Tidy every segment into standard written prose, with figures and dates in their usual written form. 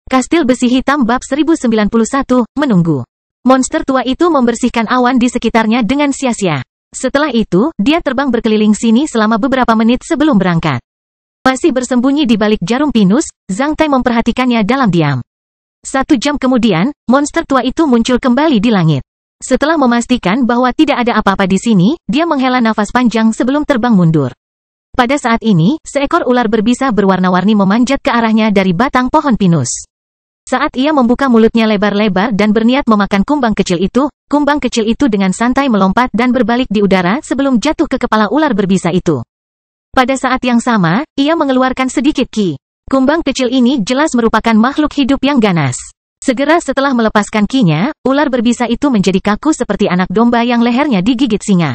Kastil Besi Hitam bab 1091, menunggu. Monster tua itu membersihkan awan di sekitarnya dengan sia-sia. Setelah itu, dia terbang berkeliling sini selama beberapa menit sebelum berangkat. Masih bersembunyi di balik jarum pinus, Zhang Tai memperhatikannya dalam diam. 1 jam kemudian, monster tua itu muncul kembali di langit. Setelah memastikan bahwa tidak ada apa-apa di sini, dia menghela nafas panjang sebelum terbang mundur. Pada saat ini, seekor ular berbisa berwarna-warni memanjat ke arahnya dari batang pohon pinus. Saat ia membuka mulutnya lebar-lebar dan berniat memakan kumbang kecil itu dengan santai melompat dan berbalik di udara sebelum jatuh ke kepala ular berbisa itu. Pada saat yang sama, ia mengeluarkan sedikit ki. Kumbang kecil ini jelas merupakan makhluk hidup yang ganas. Segera setelah melepaskan ki-nya, ular berbisa itu menjadi kaku seperti anak domba yang lehernya digigit singa.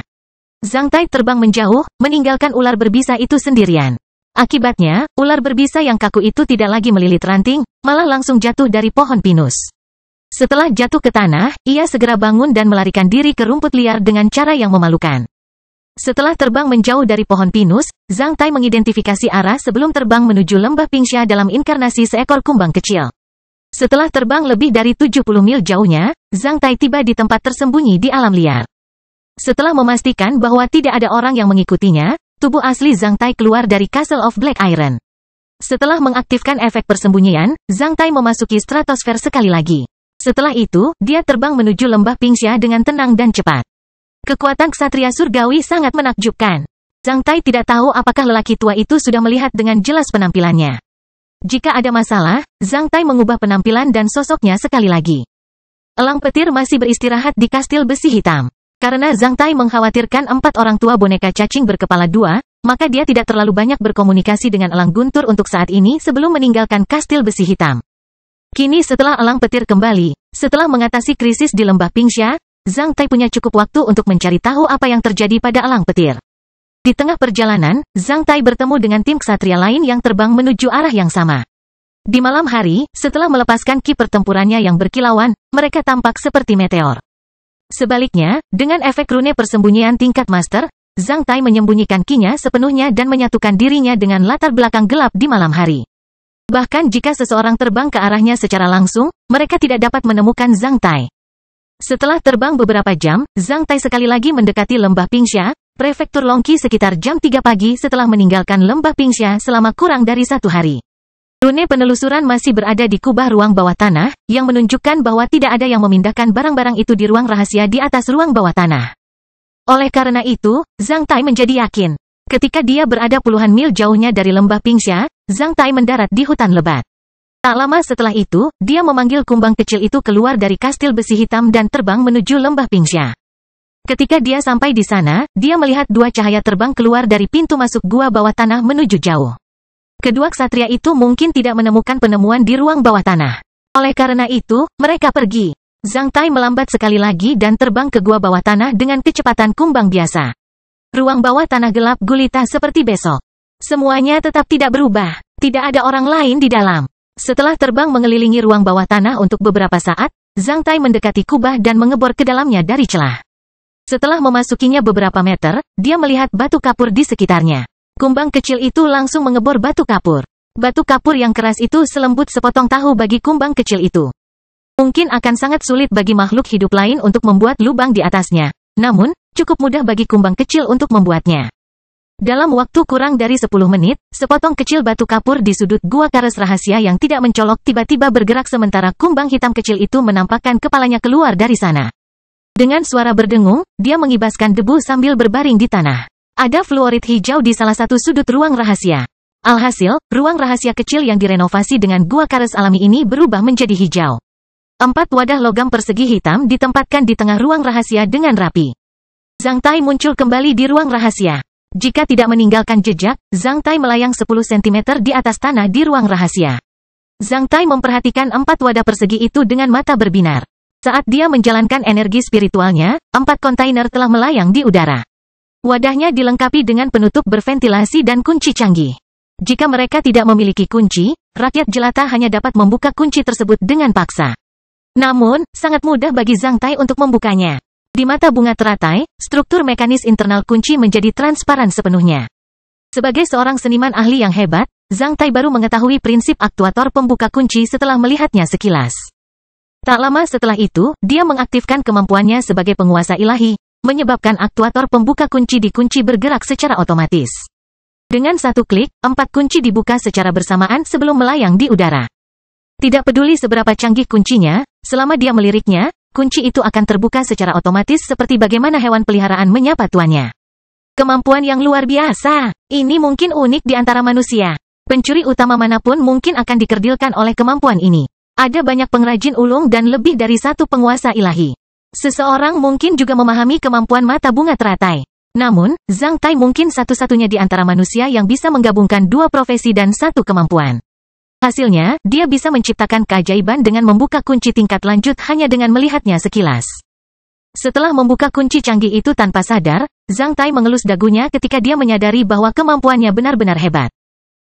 Zhang Tai terbang menjauh, meninggalkan ular berbisa itu sendirian. Akibatnya, ular berbisa yang kaku itu tidak lagi melilit ranting, malah langsung jatuh dari pohon pinus. Setelah jatuh ke tanah, ia segera bangun dan melarikan diri ke rumput liar dengan cara yang memalukan. Setelah terbang menjauh dari pohon pinus, Zhang Tai mengidentifikasi arah sebelum terbang menuju lembah Pingsha dalam inkarnasi seekor kumbang kecil. Setelah terbang lebih dari 70 mil jauhnya, Zhang Tai tiba di tempat tersembunyi di alam liar. Setelah memastikan bahwa tidak ada orang yang mengikutinya, tubuh asli Zhang Tai keluar dari Castle of Black Iron. Setelah mengaktifkan efek persembunyian, Zhang Tai memasuki stratosfer sekali lagi. Setelah itu, dia terbang menuju lembah Pingsha dengan tenang dan cepat. Kekuatan ksatria surgawi sangat menakjubkan. Zhang Tai tidak tahu apakah lelaki tua itu sudah melihat dengan jelas penampilannya. Jika ada masalah, Zhang Tai mengubah penampilan dan sosoknya sekali lagi. Elang petir masih beristirahat di kastil besi hitam. Karena Zhang Tai mengkhawatirkan 4 orang tua boneka cacing berkepala 2, maka dia tidak terlalu banyak berkomunikasi dengan elang guntur untuk saat ini sebelum meninggalkan kastil besi hitam. Kini setelah elang petir kembali, setelah mengatasi krisis di lembah Pingsha, Zhang Tai punya cukup waktu untuk mencari tahu apa yang terjadi pada elang petir. Di tengah perjalanan, Zhang Tai bertemu dengan tim ksatria lain yang terbang menuju arah yang sama. Di malam hari, setelah melepaskan ki pertempurannya yang berkilauan, mereka tampak seperti meteor. Sebaliknya, dengan efek rune persembunyian tingkat master, Zhang Tai menyembunyikan ki-nya sepenuhnya dan menyatukan dirinya dengan latar belakang gelap di malam hari. Bahkan jika seseorang terbang ke arahnya secara langsung, mereka tidak dapat menemukan Zhang Tai. Setelah terbang beberapa jam, Zhang Tai sekali lagi mendekati lembah Pingsha, prefektur Longqi sekitar jam 3 pagi setelah meninggalkan lembah Pingsha selama kurang dari 1 hari. Rune penelusuran masih berada di kubah ruang bawah tanah, yang menunjukkan bahwa tidak ada yang memindahkan barang-barang itu di ruang rahasia di atas ruang bawah tanah. Oleh karena itu, Zhang Tai menjadi yakin. Ketika dia berada puluhan mil jauhnya dari lembah Pingsha, Zhang Tai mendarat di hutan lebat. Tak lama setelah itu, dia memanggil kumbang kecil itu keluar dari kastil besi hitam dan terbang menuju lembah Pingsha. Ketika dia sampai di sana, dia melihat 2 cahaya terbang keluar dari pintu masuk gua bawah tanah menuju jauh. Kedua ksatria itu mungkin tidak menemukan penemuan di ruang bawah tanah. Oleh karena itu, mereka pergi. Zhang Tai melambat sekali lagi dan terbang ke gua bawah tanah dengan kecepatan kumbang biasa. Ruang bawah tanah gelap gulita seperti besok. Semuanya tetap tidak berubah. Tidak ada orang lain di dalam. Setelah terbang mengelilingi ruang bawah tanah untuk beberapa saat, Zhang Tai mendekati kubah dan mengebor ke dalamnya dari celah. Setelah memasukinya beberapa meter, dia melihat batu kapur di sekitarnya. Kumbang kecil itu langsung mengebor batu kapur. Batu kapur yang keras itu selembut sepotong tahu bagi kumbang kecil itu. Mungkin akan sangat sulit bagi makhluk hidup lain untuk membuat lubang di atasnya. Namun, cukup mudah bagi kumbang kecil untuk membuatnya. Dalam waktu kurang dari 10 menit, sepotong kecil batu kapur di sudut gua kares rahasia yang tidak mencolok tiba-tiba bergerak sementara kumbang hitam kecil itu menampakkan kepalanya keluar dari sana. Dengan suara berdengung, dia mengibaskan debu sambil berbaring di tanah. Ada fluorit hijau di salah satu sudut ruang rahasia. Alhasil, ruang rahasia kecil yang direnovasi dengan gua kares alami ini berubah menjadi hijau. 4 wadah logam persegi hitam ditempatkan di tengah ruang rahasia dengan rapi. Zhang Tai muncul kembali di ruang rahasia. Jika tidak meninggalkan jejak, Zhang Tai melayang 10 cm di atas tanah di ruang rahasia. Zhang Tai memperhatikan 4 wadah persegi itu dengan mata berbinar. Saat dia menjalankan energi spiritualnya, 4 kontainer telah melayang di udara. Wadahnya dilengkapi dengan penutup berventilasi dan kunci canggih. Jika mereka tidak memiliki kunci, rakyat jelata hanya dapat membuka kunci tersebut dengan paksa. Namun, sangat mudah bagi Zhang Tai untuk membukanya. Di mata bunga teratai, struktur mekanis internal kunci menjadi transparan sepenuhnya. Sebagai seorang seniman ahli yang hebat, Zhang Tai baru mengetahui prinsip aktuator pembuka kunci setelah melihatnya sekilas. Tak lama setelah itu, dia mengaktifkan kemampuannya sebagai penguasa ilahi, menyebabkan aktuator pembuka kunci di kunci bergerak secara otomatis. Dengan satu klik, 4 kunci dibuka secara bersamaan sebelum melayang di udara. Tidak peduli seberapa canggih kuncinya, selama dia meliriknya, kunci itu akan terbuka secara otomatis seperti bagaimana hewan peliharaan menyapa tuannya. Kemampuan yang luar biasa. Ini mungkin unik di antara manusia. Pencuri utama manapun mungkin akan dikerdilkan oleh kemampuan ini. Ada banyak pengrajin ulung dan lebih dari satu penguasa ilahi. Seseorang mungkin juga memahami kemampuan mata bunga teratai. Namun, Zhang Tai mungkin satu-satunya di antara manusia yang bisa menggabungkan 2 profesi dan 1 kemampuan. Hasilnya, dia bisa menciptakan keajaiban dengan membuka kunci tingkat lanjut hanya dengan melihatnya sekilas. Setelah membuka kunci canggih itu tanpa sadar, Zhang Tai mengelus dagunya ketika dia menyadari bahwa kemampuannya benar-benar hebat.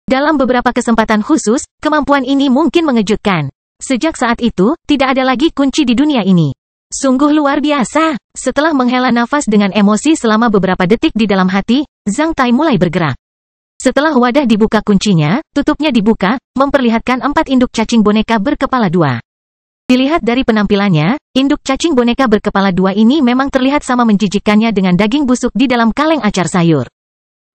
Dalam beberapa kesempatan khusus, kemampuan ini mungkin mengejutkan. Sejak saat itu, tidak ada lagi kunci di dunia ini. Sungguh luar biasa. Setelah menghela nafas dengan emosi selama beberapa detik di dalam hati, Zhang Tai mulai bergerak. Setelah wadah dibuka kuncinya, tutupnya dibuka, memperlihatkan 4 induk cacing boneka berkepala 2. Dilihat dari penampilannya, induk cacing boneka berkepala 2 ini memang terlihat sama menjijikkannya dengan daging busuk di dalam kaleng acar sayur.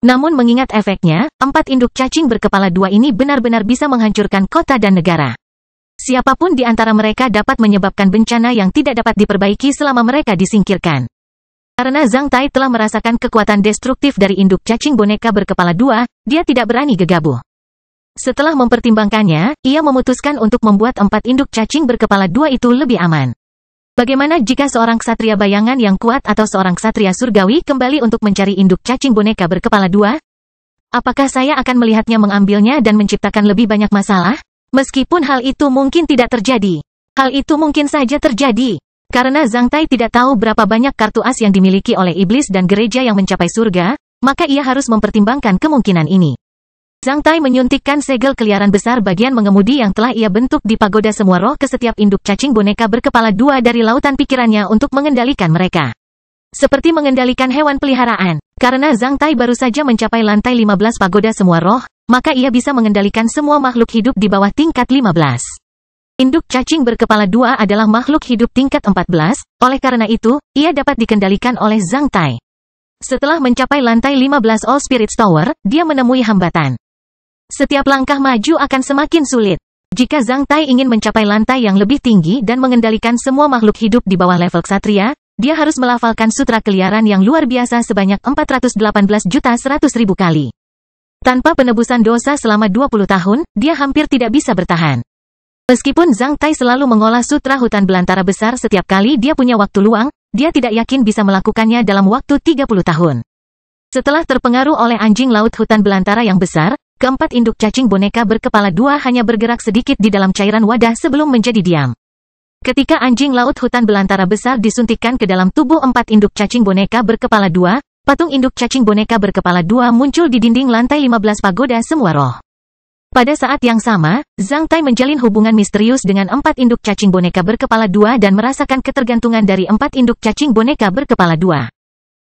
Namun mengingat efeknya, 4 induk cacing berkepala 2 ini benar-benar bisa menghancurkan kota dan negara. Siapapun di antara mereka dapat menyebabkan bencana yang tidak dapat diperbaiki selama mereka disingkirkan. Karena Zhang Tai telah merasakan kekuatan destruktif dari induk cacing boneka berkepala 2, dia tidak berani gegabah. Setelah mempertimbangkannya, ia memutuskan untuk membuat 4 induk cacing berkepala 2 itu lebih aman. Bagaimana jika seorang ksatria bayangan yang kuat atau seorang ksatria surgawi kembali untuk mencari induk cacing boneka berkepala 2? Apakah saya akan melihatnya mengambilnya dan menciptakan lebih banyak masalah? Meskipun hal itu mungkin tidak terjadi. Hal itu mungkin saja terjadi. Karena Zhang Tai tidak tahu berapa banyak kartu as yang dimiliki oleh iblis dan gereja yang mencapai surga, maka ia harus mempertimbangkan kemungkinan ini. Zhang Tai menyuntikkan segel keliaran besar bagian mengemudi yang telah ia bentuk di pagoda semua roh ke setiap induk cacing boneka berkepala 2 dari lautan pikirannya untuk mengendalikan mereka. Seperti mengendalikan hewan peliharaan. Karena Zhang Tai baru saja mencapai lantai 15 pagoda semua roh, maka ia bisa mengendalikan semua makhluk hidup di bawah tingkat 15. Induk cacing berkepala 2 adalah makhluk hidup tingkat 14, oleh karena itu, ia dapat dikendalikan oleh Zhang Tai. Setelah mencapai lantai 15 All Spirits Tower, dia menemui hambatan. Setiap langkah maju akan semakin sulit. Jika Zhang Tai ingin mencapai lantai yang lebih tinggi dan mengendalikan semua makhluk hidup di bawah level ksatria, dia harus melafalkan sutra keliaran yang luar biasa sebanyak 418.100.000 kali. Tanpa penebusan dosa selama 20 tahun, dia hampir tidak bisa bertahan. Meskipun Zhang Tai selalu mengolah sutra hutan belantara besar setiap kali dia punya waktu luang, dia tidak yakin bisa melakukannya dalam waktu 30 tahun. Setelah terpengaruh oleh anjing laut hutan belantara yang besar, keempat induk cacing boneka berkepala 2 hanya bergerak sedikit di dalam cairan wadah sebelum menjadi diam. Ketika anjing laut hutan belantara besar disuntikkan ke dalam tubuh 4 induk cacing boneka berkepala 2, patung induk cacing boneka berkepala 2 muncul di dinding lantai 15 pagoda semua roh. Pada saat yang sama, Zhang Tai menjalin hubungan misterius dengan 4 induk cacing boneka berkepala 2 dan merasakan ketergantungan dari 4 induk cacing boneka berkepala 2.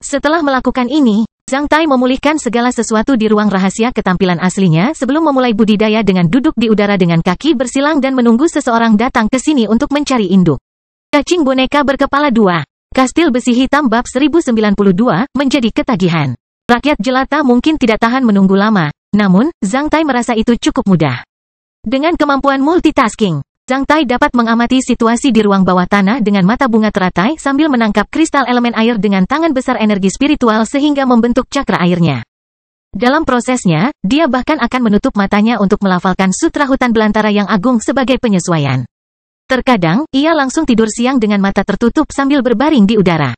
Setelah melakukan ini, Zhang Tai memulihkan segala sesuatu di ruang rahasia ketampilan aslinya sebelum memulai budidaya dengan duduk di udara dengan kaki bersilang dan menunggu seseorang datang ke sini untuk mencari induk cacing boneka berkepala 2. Kastil besi hitam bab 1092 menjadi ketagihan. Rakyat jelata mungkin tidak tahan menunggu lama. Namun, Zhang Tai merasa itu cukup mudah. Dengan kemampuan multitasking, Zhang Tai dapat mengamati situasi di ruang bawah tanah dengan mata bunga teratai sambil menangkap kristal elemen air dengan tangan besar energi spiritual sehingga membentuk cakra airnya. Dalam prosesnya, dia bahkan akan menutup matanya untuk melafalkan sutra hutan belantara yang agung sebagai penyesuaian. Terkadang, ia langsung tidur siang dengan mata tertutup sambil berbaring di udara.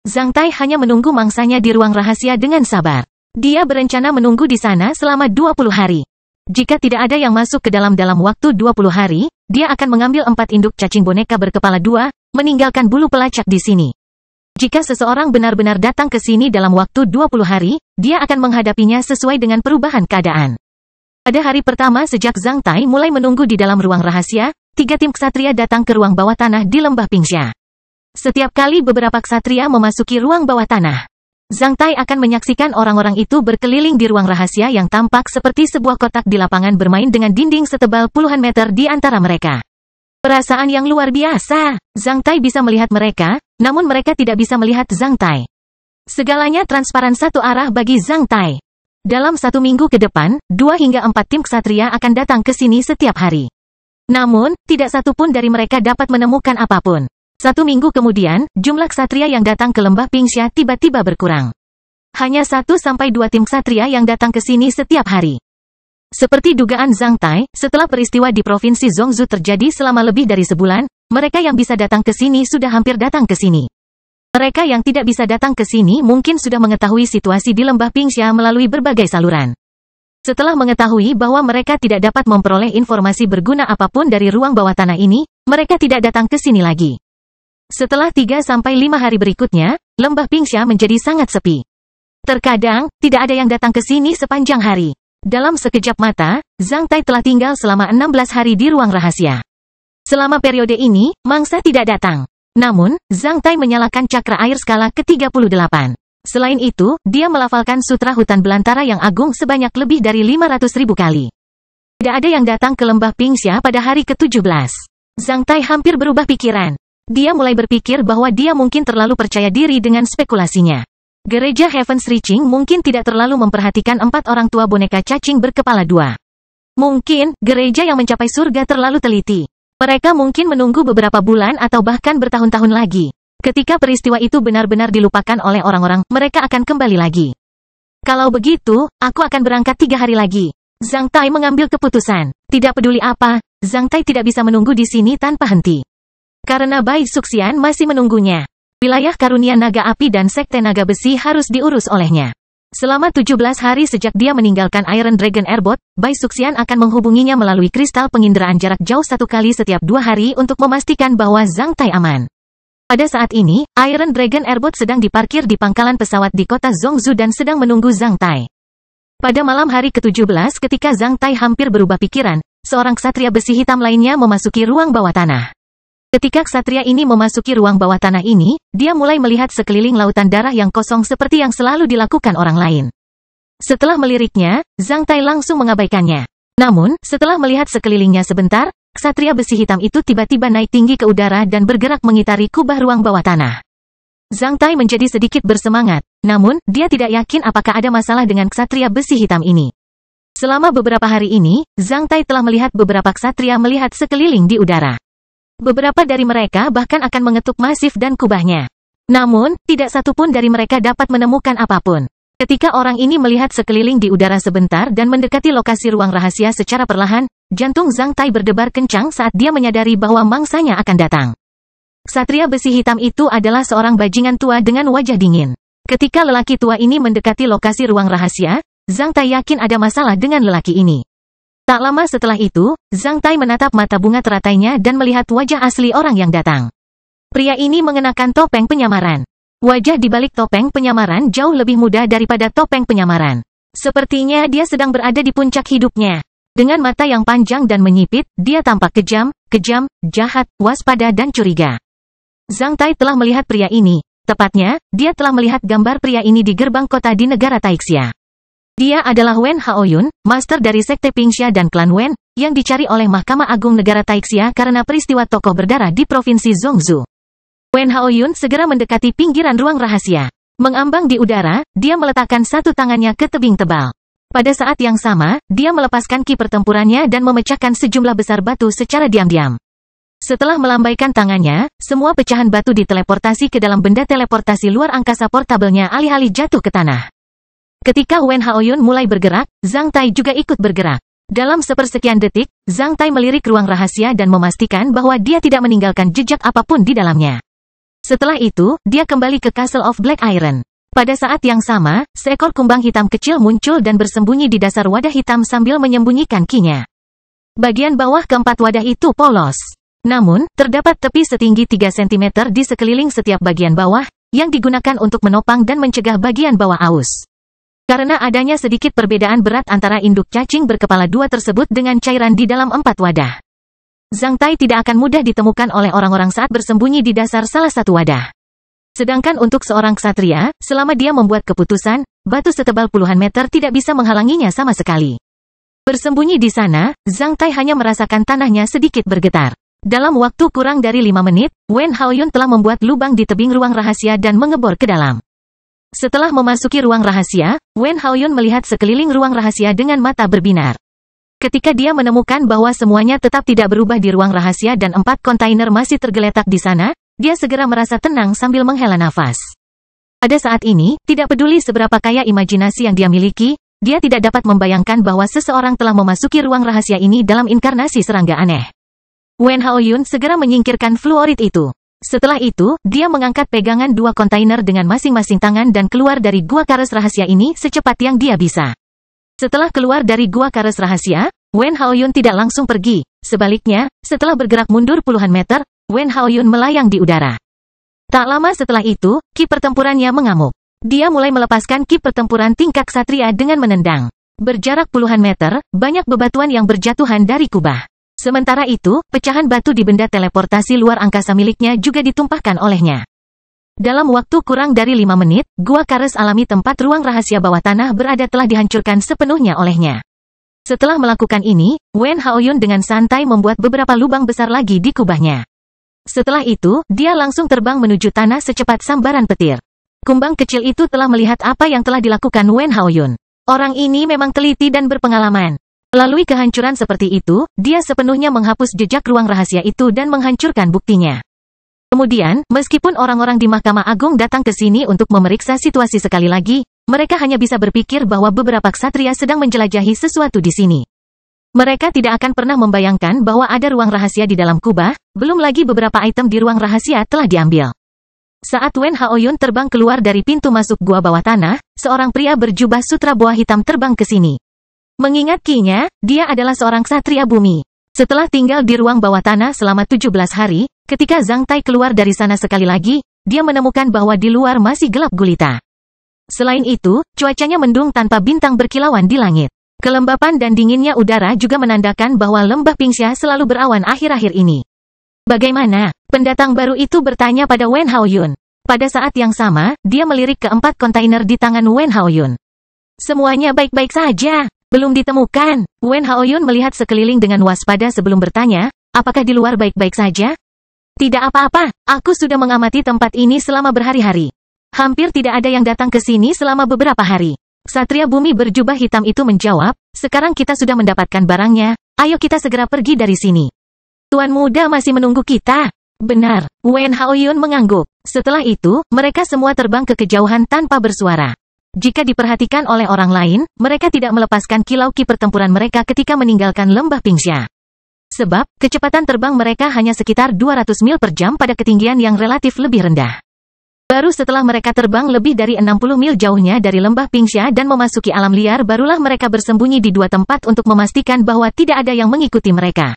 Zhang Tai hanya menunggu mangsanya di ruang rahasia dengan sabar. Dia berencana menunggu di sana selama 20 hari. Jika tidak ada yang masuk ke dalam waktu 20 hari, dia akan mengambil 4 induk cacing boneka berkepala 2, meninggalkan bulu pelacak di sini. Jika seseorang benar-benar datang ke sini dalam waktu 20 hari, dia akan menghadapinya sesuai dengan perubahan keadaan. Pada hari pertama sejak Zhang Tai mulai menunggu di dalam ruang rahasia, 3 tim ksatria datang ke ruang bawah tanah di lembah Pingsha. Setiap kali beberapa ksatria memasuki ruang bawah tanah, Zhang Tai akan menyaksikan orang-orang itu berkeliling di ruang rahasia yang tampak seperti sebuah kotak di lapangan bermain dengan dinding setebal puluhan meter di antara mereka. Perasaan yang luar biasa. Zhang Tai bisa melihat mereka, namun mereka tidak bisa melihat Zhang Tai. Segalanya transparan satu arah bagi Zhang Tai. Dalam 1 minggu ke depan, 2 hingga 4 tim ksatria akan datang ke sini setiap hari. Namun, tidak satu pun dari mereka dapat menemukan apapun. 1 minggu kemudian, jumlah ksatria yang datang ke lembah Pingsha tiba-tiba berkurang. Hanya 1 sampai 2 tim ksatria yang datang ke sini setiap hari. Seperti dugaan Zhang Tai, setelah peristiwa di Provinsi Zhongzhou terjadi selama lebih dari sebulan, mereka yang bisa datang ke sini sudah hampir datang ke sini. Mereka yang tidak bisa datang ke sini mungkin sudah mengetahui situasi di lembah Pingsha melalui berbagai saluran. Setelah mengetahui bahwa mereka tidak dapat memperoleh informasi berguna apapun dari ruang bawah tanah ini, mereka tidak datang ke sini lagi. Setelah 3 sampai 5 hari berikutnya, lembah Pingsha menjadi sangat sepi. Terkadang, tidak ada yang datang ke sini sepanjang hari. Dalam sekejap mata, Zhang Tai telah tinggal selama 16 hari di ruang rahasia. Selama periode ini, mangsa tidak datang. Namun, Zhang Tai menyalakan cakra air skala ke-38. Selain itu, dia melafalkan sutra hutan belantara yang agung sebanyak lebih dari 500.000 kali. Tidak ada yang datang ke lembah Pingsha pada hari ke-17. Zhang Tai hampir berubah pikiran. Dia mulai berpikir bahwa dia mungkin terlalu percaya diri dengan spekulasinya. Gereja Heaven's Reaching mungkin tidak terlalu memperhatikan 4 orang tua boneka cacing berkepala 2. Mungkin, gereja yang mencapai surga terlalu teliti. Mereka mungkin menunggu beberapa bulan atau bahkan bertahun-tahun lagi. Ketika peristiwa itu benar-benar dilupakan oleh orang-orang, mereka akan kembali lagi. Kalau begitu, aku akan berangkat 3 hari lagi. Zhang Tai mengambil keputusan. Tidak peduli apa, Zhang Tai tidak bisa menunggu di sini tanpa henti. Karena Bai Suxian masih menunggunya. Wilayah karunia naga api dan sekte naga besi harus diurus olehnya. Selama 17 hari sejak dia meninggalkan Iron Dragon Airbot, Bai Suxian akan menghubunginya melalui kristal penginderaan jarak jauh 1 kali setiap 2 hari untuk memastikan bahwa Zhang Tai aman. Pada saat ini, Iron Dragon Airbot sedang diparkir di pangkalan pesawat di kota Zhongzhou dan sedang menunggu Zhang Tai. Pada malam hari ke-17 ketika Zhang Tai hampir berubah pikiran, seorang ksatria besi hitam lainnya memasuki ruang bawah tanah. Ketika ksatria ini memasuki ruang bawah tanah ini, dia mulai melihat sekeliling lautan darah yang kosong seperti yang selalu dilakukan orang lain. Setelah meliriknya, Zhang Tai langsung mengabaikannya. Namun, setelah melihat sekelilingnya sebentar, ksatria besi hitam itu tiba-tiba naik tinggi ke udara dan bergerak mengitari kubah ruang bawah tanah. Zhang Tai menjadi sedikit bersemangat, namun, dia tidak yakin apakah ada masalah dengan ksatria besi hitam ini. Selama beberapa hari ini, Zhang Tai telah melihat beberapa ksatria melihat sekeliling di udara. Beberapa dari mereka bahkan akan mengetuk masif dan kubahnya. Namun, tidak satu pun dari mereka dapat menemukan apapun. Ketika orang ini melihat sekeliling di udara sebentar dan mendekati lokasi ruang rahasia secara perlahan, jantung Zhang Tai berdebar kencang saat dia menyadari bahwa mangsanya akan datang. Ksatria besi hitam itu adalah seorang bajingan tua dengan wajah dingin. Ketika lelaki tua ini mendekati lokasi ruang rahasia, Zhang Tai yakin ada masalah dengan lelaki ini. Tak lama setelah itu, Zhang Tai menatap mata bunga teratainya dan melihat wajah asli orang yang datang. Pria ini mengenakan topeng penyamaran. Wajah di balik topeng penyamaran jauh lebih muda daripada topeng penyamaran. Sepertinya dia sedang berada di puncak hidupnya. Dengan mata yang panjang dan menyipit, dia tampak kejam, jahat, waspada dan curiga. Zhang Tai telah melihat pria ini. Tepatnya, dia telah melihat gambar pria ini di gerbang kota di negara Taixia. Dia adalah Wen Haoyun, master dari sekte Pingsha dan klan Wen, yang dicari oleh Mahkamah Agung Negara Taixia karena peristiwa tokoh berdarah di Provinsi Zhongzhou. Wen Haoyun segera mendekati pinggiran ruang rahasia. Mengambang di udara, dia meletakkan satu tangannya ke tebing tebal. Pada saat yang sama, dia melepaskan ki pertempurannya dan memecahkan sejumlah besar batu secara diam-diam. Setelah melambaikan tangannya, semua pecahan batu diteleportasi ke dalam benda teleportasi luar angkasa portabelnya alih-alih jatuh ke tanah. Ketika Wen Haoyun mulai bergerak, Zhang Tai juga ikut bergerak. Dalam sepersekian detik, Zhang Tai melirik ruang rahasia dan memastikan bahwa dia tidak meninggalkan jejak apapun di dalamnya. Setelah itu, dia kembali ke Castle of Black Iron. Pada saat yang sama, seekor kumbang hitam kecil muncul dan bersembunyi di dasar wadah hitam sambil menyembunyikan kinya. Bagian bawah keempat wadah itu polos. Namun, terdapat tepi setinggi 3 cm di sekeliling setiap bagian bawah, yang digunakan untuk menopang dan mencegah bagian bawah aus. Karena adanya sedikit perbedaan berat antara induk cacing berkepala 2 tersebut dengan cairan di dalam 4 wadah. Zhang Tai tidak akan mudah ditemukan oleh orang-orang saat bersembunyi di dasar salah satu wadah. Sedangkan untuk seorang ksatria, selama dia membuat keputusan, batu setebal puluhan meter tidak bisa menghalanginya sama sekali. Bersembunyi di sana, Zhang Tai hanya merasakan tanahnya sedikit bergetar. Dalam waktu kurang dari 5 menit, Wen Haoyun telah membuat lubang di tebing ruang rahasia dan mengebor ke dalam. Setelah memasuki ruang rahasia, Wen Haoyun melihat sekeliling ruang rahasia dengan mata berbinar. Ketika dia menemukan bahwa semuanya tetap tidak berubah di ruang rahasia dan 4 kontainer masih tergeletak di sana, dia segera merasa tenang sambil menghela nafas. Pada saat ini, tidak peduli seberapa kaya imajinasi yang dia miliki, dia tidak dapat membayangkan bahwa seseorang telah memasuki ruang rahasia ini dalam inkarnasi serangga aneh. Wen Haoyun segera menyingkirkan fluorid itu. Setelah itu, dia mengangkat pegangan 2 kontainer dengan masing-masing tangan dan keluar dari gua kares rahasia ini secepat yang dia bisa. Setelah keluar dari gua kares rahasia, Wen Haoyun tidak langsung pergi. Sebaliknya, setelah bergerak mundur puluhan meter, Wen Haoyun melayang di udara. Tak lama setelah itu, ki pertempurannya mengamuk. Dia mulai melepaskan ki pertempuran tingkat ksatria dengan menendang. Berjarak puluhan meter, banyak bebatuan yang berjatuhan dari kubah. Sementara itu, pecahan batu di benda teleportasi luar angkasa miliknya juga ditumpahkan olehnya. Dalam waktu kurang dari 5 menit, gua kares alami tempat ruang rahasia bawah tanah berada telah dihancurkan sepenuhnya olehnya. Setelah melakukan ini, Wen Haoyun dengan santai membuat beberapa lubang besar lagi di kubahnya. Setelah itu, dia langsung terbang menuju tanah secepat sambaran petir. Kumbang kecil itu telah melihat apa yang telah dilakukan Wen Haoyun. Orang ini memang teliti dan berpengalaman. Melalui kehancuran seperti itu, dia sepenuhnya menghapus jejak ruang rahasia itu dan menghancurkan buktinya. Kemudian, meskipun orang-orang di Mahkamah Agung datang ke sini untuk memeriksa situasi sekali lagi, mereka hanya bisa berpikir bahwa beberapa ksatria sedang menjelajahi sesuatu di sini. Mereka tidak akan pernah membayangkan bahwa ada ruang rahasia di dalam kubah, belum lagi beberapa item di ruang rahasia telah diambil. Saat Wen Haoyun terbang keluar dari pintu masuk gua bawah tanah, seorang pria berjubah sutra boa hitam terbang ke sini. Mengingat kinya, dia adalah seorang ksatria bumi. Setelah tinggal di ruang bawah tanah selama 17 hari, ketika Zhang Tai keluar dari sana sekali lagi, dia menemukan bahwa di luar masih gelap gulita. Selain itu, cuacanya mendung tanpa bintang berkilauan di langit. Kelembapan dan dinginnya udara juga menandakan bahwa lembah Pingxia selalu berawan akhir-akhir ini. Bagaimana? Pendatang baru itu bertanya pada Wen Haoyun. Pada saat yang sama, dia melirik ke 4 kontainer di tangan Wen Haoyun. Semuanya baik-baik saja. Belum ditemukan. Wen Haoyun melihat sekeliling dengan waspada sebelum bertanya, apakah di luar baik-baik saja? Tidak apa-apa, aku sudah mengamati tempat ini selama berhari-hari. Hampir tidak ada yang datang ke sini selama beberapa hari. Ksatria bumi berjubah hitam itu menjawab, sekarang kita sudah mendapatkan barangnya, ayo kita segera pergi dari sini. Tuan muda masih menunggu kita. Benar, Wen Haoyun mengangguk. Setelah itu, mereka semua terbang ke kejauhan tanpa bersuara. Jika diperhatikan oleh orang lain, mereka tidak melepaskan kilau ki pertempuran mereka ketika meninggalkan lembah Pingxia. Sebab, kecepatan terbang mereka hanya sekitar 200 mil per jam pada ketinggian yang relatif lebih rendah. Baru setelah mereka terbang lebih dari 60 mil jauhnya dari lembah Pingxia dan memasuki alam liar barulah mereka bersembunyi di 2 tempat untuk memastikan bahwa tidak ada yang mengikuti mereka.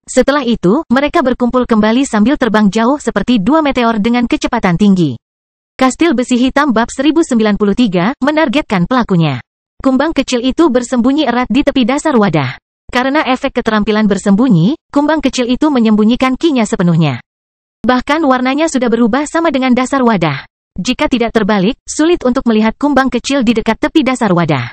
Setelah itu, mereka berkumpul kembali sambil terbang jauh seperti 2 meteor dengan kecepatan tinggi. Kastil Besi Hitam bab 1093 menargetkan pelakunya. Kumbang kecil itu bersembunyi erat di tepi dasar wadah. Karena efek keterampilan bersembunyi, kumbang kecil itu menyembunyikan kinya sepenuhnya. Bahkan warnanya sudah berubah sama dengan dasar wadah. Jika tidak terbalik, sulit untuk melihat kumbang kecil di dekat tepi dasar wadah.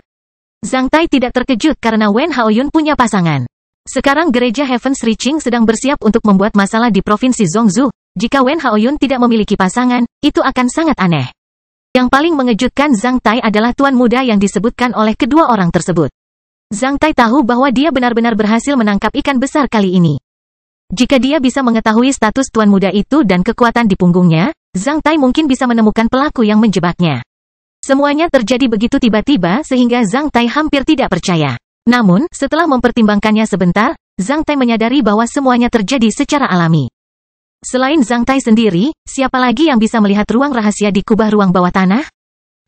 Zhang Tai tidak terkejut karena Wen Haoyun punya pasangan. Sekarang gereja Heaven's Reaching sedang bersiap untuk membuat masalah di provinsi Zhongzhou. Jika Wen Haoyun tidak memiliki pasangan, itu akan sangat aneh. Yang paling mengejutkan Zhang Tai adalah tuan muda yang disebutkan oleh kedua orang tersebut. Zhang Tai tahu bahwa dia benar-benar berhasil menangkap ikan besar kali ini. Jika dia bisa mengetahui status tuan muda itu dan kekuatan di punggungnya, Zhang Tai mungkin bisa menemukan pelaku yang menjebaknya. Semuanya terjadi begitu tiba-tiba sehingga Zhang Tai hampir tidak percaya. Namun, setelah mempertimbangkannya sebentar, Zhang Tai menyadari bahwa semuanya terjadi secara alami. Selain Zhang Tai sendiri, siapa lagi yang bisa melihat ruang rahasia di kubah ruang bawah tanah?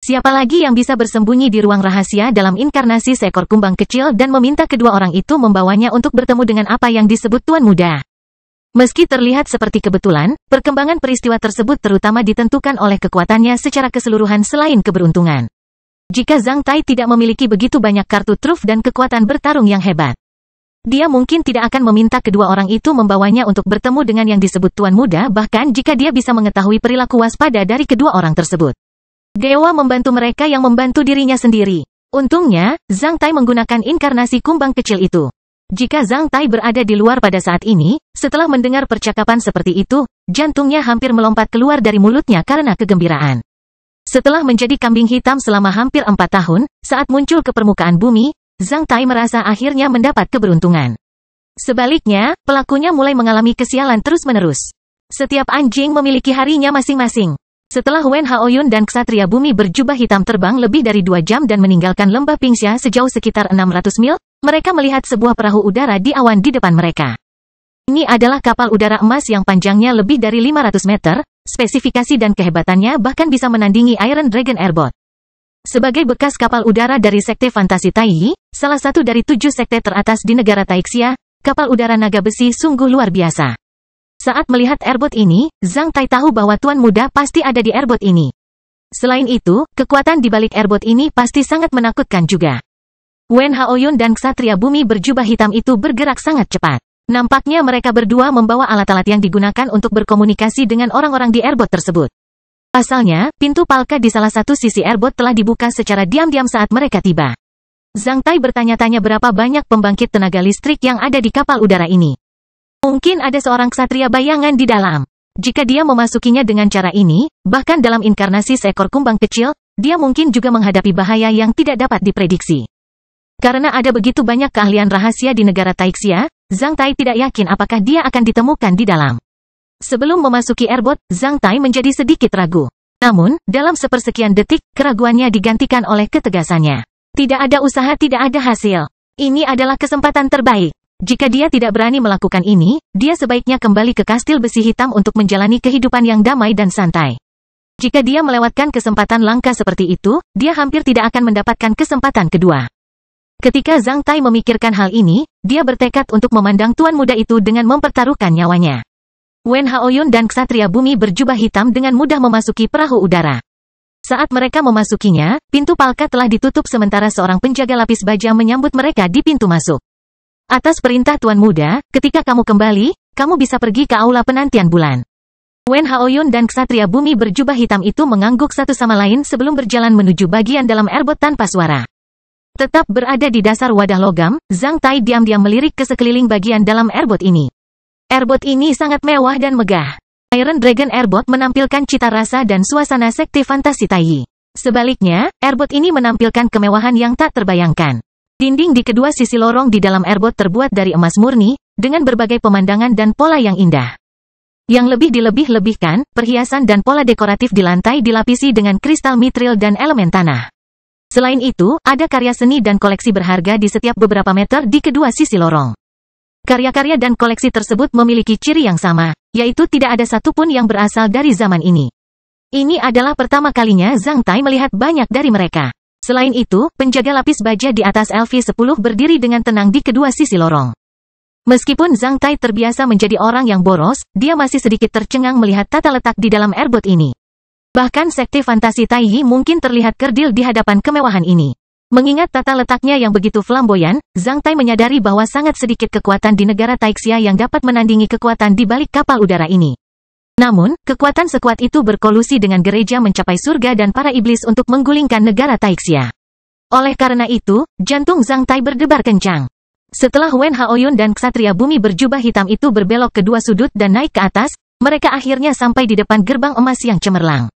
Siapa lagi yang bisa bersembunyi di ruang rahasia dalam inkarnasi seekor kumbang kecil dan meminta kedua orang itu membawanya untuk bertemu dengan apa yang disebut tuan muda? Meski terlihat seperti kebetulan, perkembangan peristiwa tersebut terutama ditentukan oleh kekuatannya secara keseluruhan selain keberuntungan. Jika Zhang Tai tidak memiliki begitu banyak kartu truf dan kekuatan bertarung yang hebat, Dia mungkin tidak akan meminta kedua orang itu membawanya untuk bertemu dengan yang disebut Tuan Muda, bahkan jika dia bisa mengetahui perilaku waspada dari kedua orang tersebut. Dewa membantu mereka yang membantu dirinya sendiri. Untungnya, Zhang Tai menggunakan inkarnasi kumbang kecil itu. Jika Zhang Tai berada di luar pada saat ini, setelah mendengar percakapan seperti itu, jantungnya hampir melompat keluar dari mulutnya karena kegembiraan. Setelah menjadi kambing hitam selama hampir 4 tahun, saat muncul ke permukaan bumi, Zhang Tai merasa akhirnya mendapat keberuntungan. Sebaliknya, pelakunya mulai mengalami kesialan terus-menerus. Setiap anjing memiliki harinya masing-masing. Setelah Wen Haoyun dan Ksatria Bumi berjubah hitam terbang lebih dari 2 jam dan meninggalkan lembah Pingxia sejauh sekitar 600 mil, mereka melihat sebuah perahu udara di awan di depan mereka. Ini adalah kapal udara emas yang panjangnya lebih dari 500 meter, spesifikasi dan kehebatannya bahkan bisa menandingi Iron Dragon Airboat. Sebagai bekas kapal udara dari Sekte Fantasi Taiyi, salah satu dari 7 sekte teratas di negara Taixia, kapal udara naga besi sungguh luar biasa. Saat melihat airboat ini, Zhang Tai tahu bahwa Tuan Muda pasti ada di airboat ini. Selain itu, kekuatan di balik airboat ini pasti sangat menakutkan juga. Wen Haoyun dan Ksatria Bumi berjubah hitam itu bergerak sangat cepat. Nampaknya mereka berdua membawa alat-alat yang digunakan untuk berkomunikasi dengan orang-orang di airboat tersebut. Pasalnya, pintu palka di salah satu sisi airboat telah dibuka secara diam-diam saat mereka tiba. Zhang Tai bertanya-tanya berapa banyak pembangkit tenaga listrik yang ada di kapal udara ini. Mungkin ada seorang ksatria bayangan di dalam. Jika dia memasukinya dengan cara ini, bahkan dalam inkarnasi seekor kumbang kecil, dia mungkin juga menghadapi bahaya yang tidak dapat diprediksi. Karena ada begitu banyak keahlian rahasia di negara Taixia, Zhang Tai tidak yakin apakah dia akan ditemukan di dalam. Sebelum memasuki airboat, Zhang Tai menjadi sedikit ragu. Namun, dalam sepersekian detik, keraguannya digantikan oleh ketegasannya. Tidak ada usaha, tidak ada hasil. Ini adalah kesempatan terbaik. Jika dia tidak berani melakukan ini, dia sebaiknya kembali ke kastil besi hitam untuk menjalani kehidupan yang damai dan santai. Jika dia melewatkan kesempatan langka seperti itu, dia hampir tidak akan mendapatkan kesempatan kedua. Ketika Zhang Tai memikirkan hal ini, dia bertekad untuk memandang Tuan Muda itu dengan mempertaruhkan nyawanya. Wen Haoyun dan Ksatria Bumi berjubah hitam dengan mudah memasuki perahu udara. Saat mereka memasukinya, pintu palka telah ditutup sementara seorang penjaga lapis baja menyambut mereka di pintu masuk. Atas perintah Tuan Muda, ketika kamu kembali, kamu bisa pergi ke aula penantian bulan. Wen Haoyun dan Ksatria Bumi berjubah hitam itu mengangguk satu sama lain sebelum berjalan menuju bagian dalam airboat tanpa suara. Tetap berada di dasar wadah logam, Zhang Tai diam-diam melirik ke sekeliling bagian dalam airboat ini. Airboat ini sangat mewah dan megah. Iron Dragon Airboat menampilkan cita rasa dan suasana sekte fantasi Taiyi. Sebaliknya, airboat ini menampilkan kemewahan yang tak terbayangkan. Dinding di kedua sisi lorong di dalam airboat terbuat dari emas murni, dengan berbagai pemandangan dan pola yang indah. Yang lebih dilebih-lebihkan, perhiasan dan pola dekoratif di lantai dilapisi dengan kristal mitril dan elemen tanah. Selain itu, ada karya seni dan koleksi berharga di setiap beberapa meter di kedua sisi lorong. Karya-karya dan koleksi tersebut memiliki ciri yang sama, yaitu tidak ada satupun yang berasal dari zaman ini. Ini adalah pertama kalinya Zhang Tai melihat banyak dari mereka. Selain itu, penjaga lapis baja di atas LV-10 berdiri dengan tenang di kedua sisi lorong. Meskipun Zhang Tai terbiasa menjadi orang yang boros, dia masih sedikit tercengang melihat tata letak di dalam airboat ini. Bahkan sekte fantasi Taiyi mungkin terlihat kerdil di hadapan kemewahan ini. Mengingat tata letaknya yang begitu flamboyan, Zhang Tai menyadari bahwa sangat sedikit kekuatan di negara Taixia yang dapat menandingi kekuatan di balik kapal udara ini. Namun, kekuatan sekuat itu berkolusi dengan gereja mencapai surga dan para iblis untuk menggulingkan negara Taixia. Oleh karena itu, jantung Zhang Tai berdebar kencang. Setelah Wen Haoyun dan Ksatria Bumi berjubah hitam itu berbelok ke dua sudut dan naik ke atas, mereka akhirnya sampai di depan gerbang emas yang cemerlang.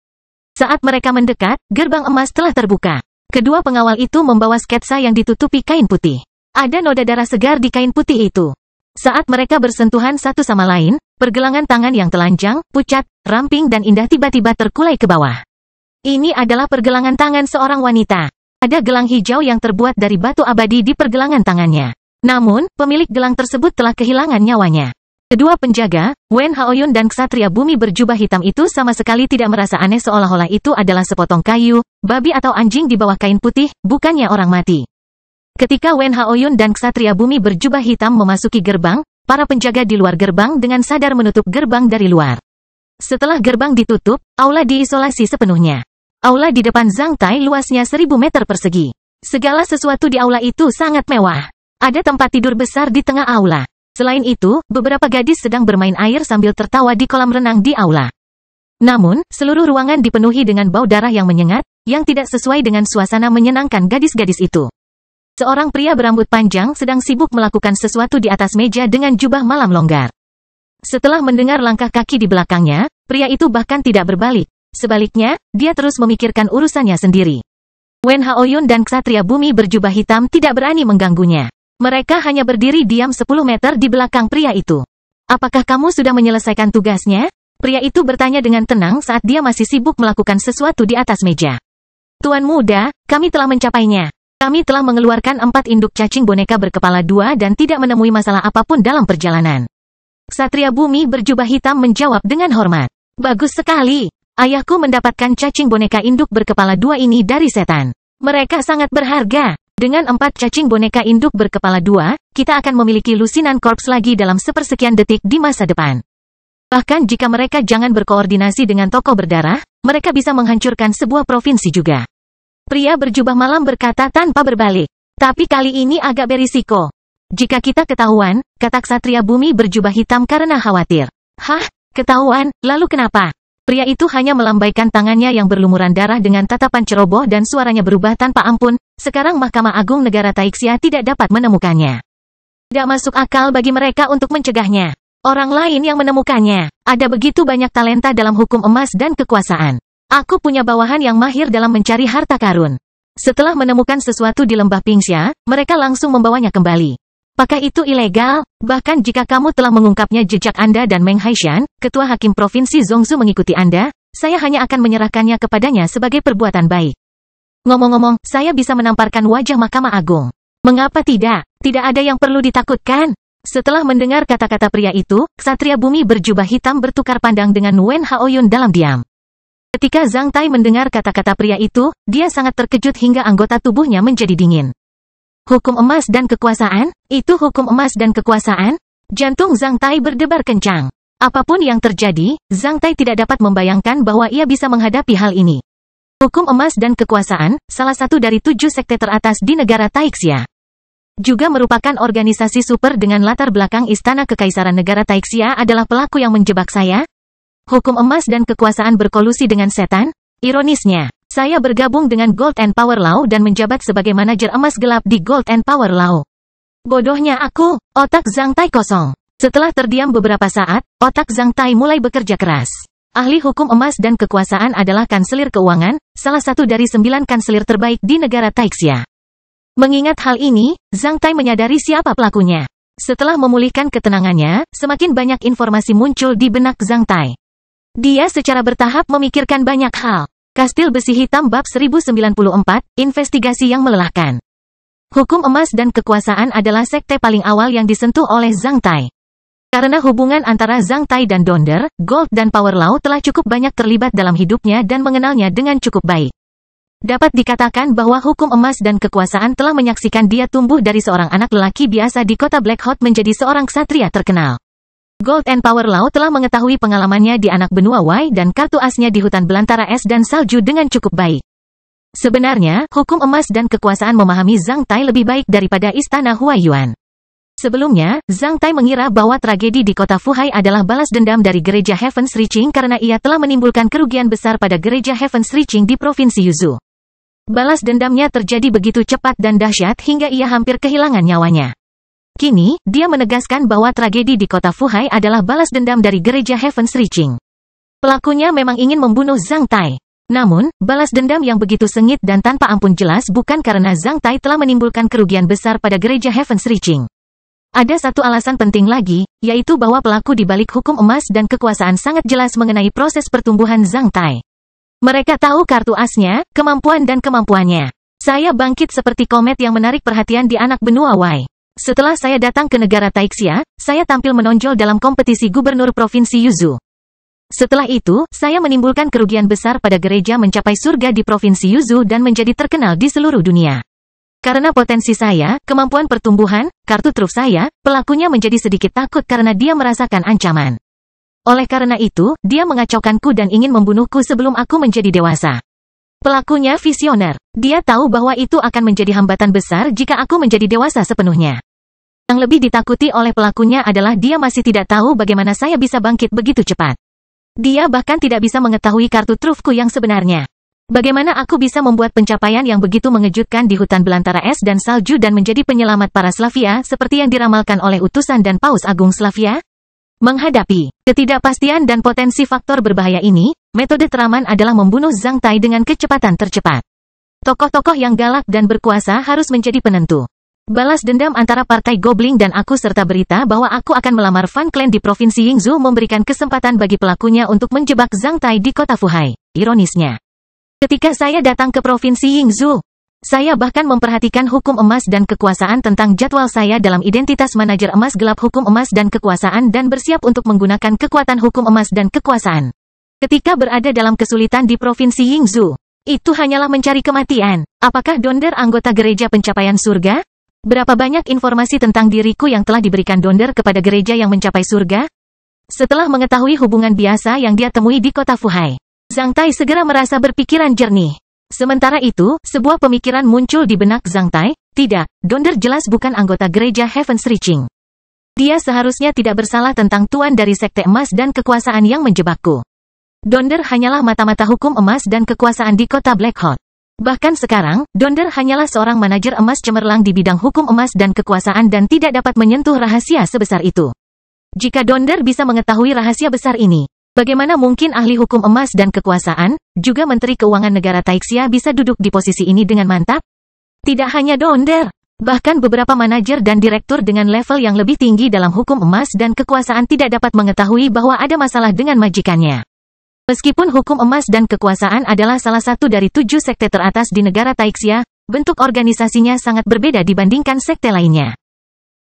Saat mereka mendekat, gerbang emas telah terbuka. Kedua pengawal itu membawa sketsa yang ditutupi kain putih. Ada noda darah segar di kain putih itu. Saat mereka bersentuhan satu sama lain, pergelangan tangan yang telanjang, pucat, ramping dan indah tiba-tiba terkulai ke bawah. Ini adalah pergelangan tangan seorang wanita. Ada gelang hijau yang terbuat dari batu abadi di pergelangan tangannya. Namun, pemilik gelang tersebut telah kehilangan nyawanya. Kedua penjaga, Wen Haoyun dan Ksatria Bumi berjubah hitam itu sama sekali tidak merasa aneh seolah-olah itu adalah sepotong kayu, babi atau anjing di bawah kain putih, bukannya orang mati. Ketika Wen Haoyun dan Ksatria Bumi berjubah hitam memasuki gerbang, para penjaga di luar gerbang dengan sadar menutup gerbang dari luar. Setelah gerbang ditutup, aula diisolasi sepenuhnya. Aula di depan Zhang Tai luasnya 1000 meter persegi. Segala sesuatu di aula itu sangat mewah. Ada tempat tidur besar di tengah aula. Selain itu, beberapa gadis sedang bermain air sambil tertawa di kolam renang di aula. Namun, seluruh ruangan dipenuhi dengan bau darah yang menyengat, yang tidak sesuai dengan suasana menyenangkan gadis-gadis itu. Seorang pria berambut panjang sedang sibuk melakukan sesuatu di atas meja dengan jubah malam longgar. Setelah mendengar langkah kaki di belakangnya, pria itu bahkan tidak berbalik. Sebaliknya, dia terus memikirkan urusannya sendiri. Wen Haoyun dan ksatria bumi berjubah hitam tidak berani mengganggunya. Mereka hanya berdiri diam 10 meter di belakang pria itu. Apakah kamu sudah menyelesaikan tugasnya? Pria itu bertanya dengan tenang saat dia masih sibuk melakukan sesuatu di atas meja. Tuan muda, kami telah mencapainya. Kami telah mengeluarkan 4 induk cacing boneka berkepala 2 dan tidak menemui masalah apapun dalam perjalanan. Ksatria bumi berjubah hitam menjawab dengan hormat. Bagus sekali. Ayahku mendapatkan cacing boneka induk berkepala 2 ini dari setan. Mereka sangat berharga. Dengan 4 cacing boneka induk berkepala 2, kita akan memiliki lusinan korps lagi dalam sepersekian detik di masa depan. Bahkan jika mereka jangan berkoordinasi dengan tokoh berdarah, mereka bisa menghancurkan sebuah provinsi juga. Pria berjubah malam berkata tanpa berbalik. Tapi kali ini agak berisiko. Jika kita ketahuan, kata ksatria bumi berjubah hitam karena khawatir. Hah? Ketahuan? Lalu kenapa? Pria itu hanya melambaikan tangannya yang berlumuran darah dengan tatapan ceroboh dan suaranya berubah tanpa ampun. Sekarang Mahkamah Agung Negara Taixia tidak dapat menemukannya. Tidak masuk akal bagi mereka untuk mencegahnya. Orang lain yang menemukannya. Ada begitu banyak talenta dalam hukum emas dan kekuasaan. Aku punya bawahan yang mahir dalam mencari harta karun. Setelah menemukan sesuatu di lembah Pingxia, mereka langsung membawanya kembali. Apakah itu ilegal? Bahkan jika kamu telah mengungkapnya jejak Anda dan Meng Haishan, Ketua Hakim Provinsi Zhongzhou mengikuti Anda, saya hanya akan menyerahkannya kepadanya sebagai perbuatan baik. Ngomong-ngomong, saya bisa menamparkan wajah Mahkamah Agung. Mengapa tidak? Tidak ada yang perlu ditakutkan. Setelah mendengar kata-kata pria itu, ksatria bumi berjubah hitam bertukar pandang dengan Wen Haoyun dalam diam. Ketika Zhang Tai mendengar kata-kata pria itu, dia sangat terkejut hingga anggota tubuhnya menjadi dingin. Hukum emas dan kekuasaan? Itu hukum emas dan kekuasaan? Jantung Zhang Tai berdebar kencang. Apapun yang terjadi, Zhang Tai tidak dapat membayangkan bahwa ia bisa menghadapi hal ini. Hukum emas dan kekuasaan, salah satu dari 7 sekte teratas di negara Taixia. Juga merupakan organisasi super dengan latar belakang Istana Kekaisaran Negara Taixia adalah pelaku yang menjebak saya? Hukum emas dan kekuasaan berkolusi dengan setan? Ironisnya, saya bergabung dengan Gold and Power Law dan menjabat sebagai manajer emas gelap di Gold and Power Law. Bodohnya aku, otak Zhang Tai kosong. Setelah terdiam beberapa saat, otak Zhang Tai mulai bekerja keras. Ahli hukum emas dan kekuasaan adalah kanselir keuangan, salah satu dari 9 kanselir terbaik di negara Taixia. Mengingat hal ini, Zhang Tai menyadari siapa pelakunya. Setelah memulihkan ketenangannya, semakin banyak informasi muncul di benak Zhang Tai. Dia secara bertahap memikirkan banyak hal. Kastil Besi Hitam Bab 1094, investigasi yang melelahkan. Hukum emas dan kekuasaan adalah sekte paling awal yang disentuh oleh Zhang Tai. Karena hubungan antara Zhang Tai dan Donder, Gold dan Power Law telah cukup banyak terlibat dalam hidupnya dan mengenalnya dengan cukup baik. Dapat dikatakan bahwa hukum emas dan kekuasaan telah menyaksikan dia tumbuh dari seorang anak lelaki biasa di kota Black Hot menjadi seorang ksatria terkenal. Gold and Power Law telah mengetahui pengalamannya di anak benua Wai dan kartu asnya di hutan belantara es dan salju dengan cukup baik. Sebenarnya, hukum emas dan kekuasaan memahami Zhang Tai lebih baik daripada istana Huaiyuan. Sebelumnya, Zhang Tai mengira bahwa tragedi di kota Fuhai adalah balas dendam dari gereja Heaven's Reaching karena ia telah menimbulkan kerugian besar pada gereja Heaven's Reaching di provinsi Yuzhou. Balas dendamnya terjadi begitu cepat dan dahsyat hingga ia hampir kehilangan nyawanya. Kini, dia menegaskan bahwa tragedi di kota Fuhai adalah balas dendam dari gereja Heaven's Reaching. Pelakunya memang ingin membunuh Zhang Tai. Namun, balas dendam yang begitu sengit dan tanpa ampun jelas bukan karena Zhang Tai telah menimbulkan kerugian besar pada gereja Heaven's Reaching. Ada satu alasan penting lagi, yaitu bahwa pelaku di balik hukum emas dan kekuasaan sangat jelas mengenai proses pertumbuhan Zhang Tai. Mereka tahu kartu asnya, kemampuan dan kemampuannya. Saya bangkit seperti komet yang menarik perhatian di anak benua Wai. Setelah saya datang ke negara Taixia, saya tampil menonjol dalam kompetisi gubernur provinsi Yuzhou. Setelah itu, saya menimbulkan kerugian besar pada gereja mencapai surga di provinsi Yuzhou dan menjadi terkenal di seluruh dunia. Karena potensi saya, kemampuan pertumbuhan, kartu truf saya, pelakunya menjadi sedikit takut karena dia merasakan ancaman. Oleh karena itu, dia mengacaukanku dan ingin membunuhku sebelum aku menjadi dewasa. Pelakunya visioner. Dia tahu bahwa itu akan menjadi hambatan besar jika aku menjadi dewasa sepenuhnya. Yang lebih ditakuti oleh pelakunya adalah dia masih tidak tahu bagaimana saya bisa bangkit begitu cepat. Dia bahkan tidak bisa mengetahui kartu trufku yang sebenarnya. Bagaimana aku bisa membuat pencapaian yang begitu mengejutkan di hutan belantara es dan salju dan menjadi penyelamat para Slavia seperti yang diramalkan oleh utusan dan Paus Agung Slavia? Menghadapi ketidakpastian dan potensi faktor berbahaya ini, metode teraman adalah membunuh Zhang Tai dengan kecepatan tercepat. Tokoh-tokoh yang galak dan berkuasa harus menjadi penentu. Balas dendam antara Partai Gobling dan aku serta berita bahwa aku akan melamar Fan Clan di Provinsi Yingzhou memberikan kesempatan bagi pelakunya untuk menjebak Zhang Tai di kota Fuhai. Ironisnya, ketika saya datang ke Provinsi Yingzhou, saya bahkan memperhatikan hukum emas dan kekuasaan tentang jadwal saya dalam identitas manajer emas gelap hukum emas dan kekuasaan dan bersiap untuk menggunakan kekuatan hukum emas dan kekuasaan. Ketika berada dalam kesulitan di Provinsi Yingzhou, itu hanyalah mencari kematian. Apakah Donder anggota gereja pencapaian surga? Berapa banyak informasi tentang diriku yang telah diberikan Donder kepada gereja yang mencapai surga? Setelah mengetahui hubungan biasa yang dia temui di kota Fuhai, Zhang Tai segera merasa berpikiran jernih. Sementara itu, sebuah pemikiran muncul di benak Zhang Tai. Tidak, Donder jelas bukan anggota gereja Heaven's Reaching. Dia seharusnya tidak bersalah tentang tuan dari sekte emas dan kekuasaan yang menjebakku. Donder hanyalah mata-mata hukum emas dan kekuasaan di kota Black Hawk. Bahkan sekarang, Donder hanyalah seorang manajer emas cemerlang di bidang hukum emas dan kekuasaan dan tidak dapat menyentuh rahasia sebesar itu. Jika Donder bisa mengetahui rahasia besar ini, bagaimana mungkin ahli hukum emas dan kekuasaan, juga Menteri Keuangan Negara Taixia bisa duduk di posisi ini dengan mantap? Tidak hanya Donder, bahkan beberapa manajer dan direktur dengan level yang lebih tinggi dalam hukum emas dan kekuasaan tidak dapat mengetahui bahwa ada masalah dengan majikannya. Meskipun hukum emas dan kekuasaan adalah salah satu dari 7 sekte teratas di negara Taixia, bentuk organisasinya sangat berbeda dibandingkan sekte lainnya.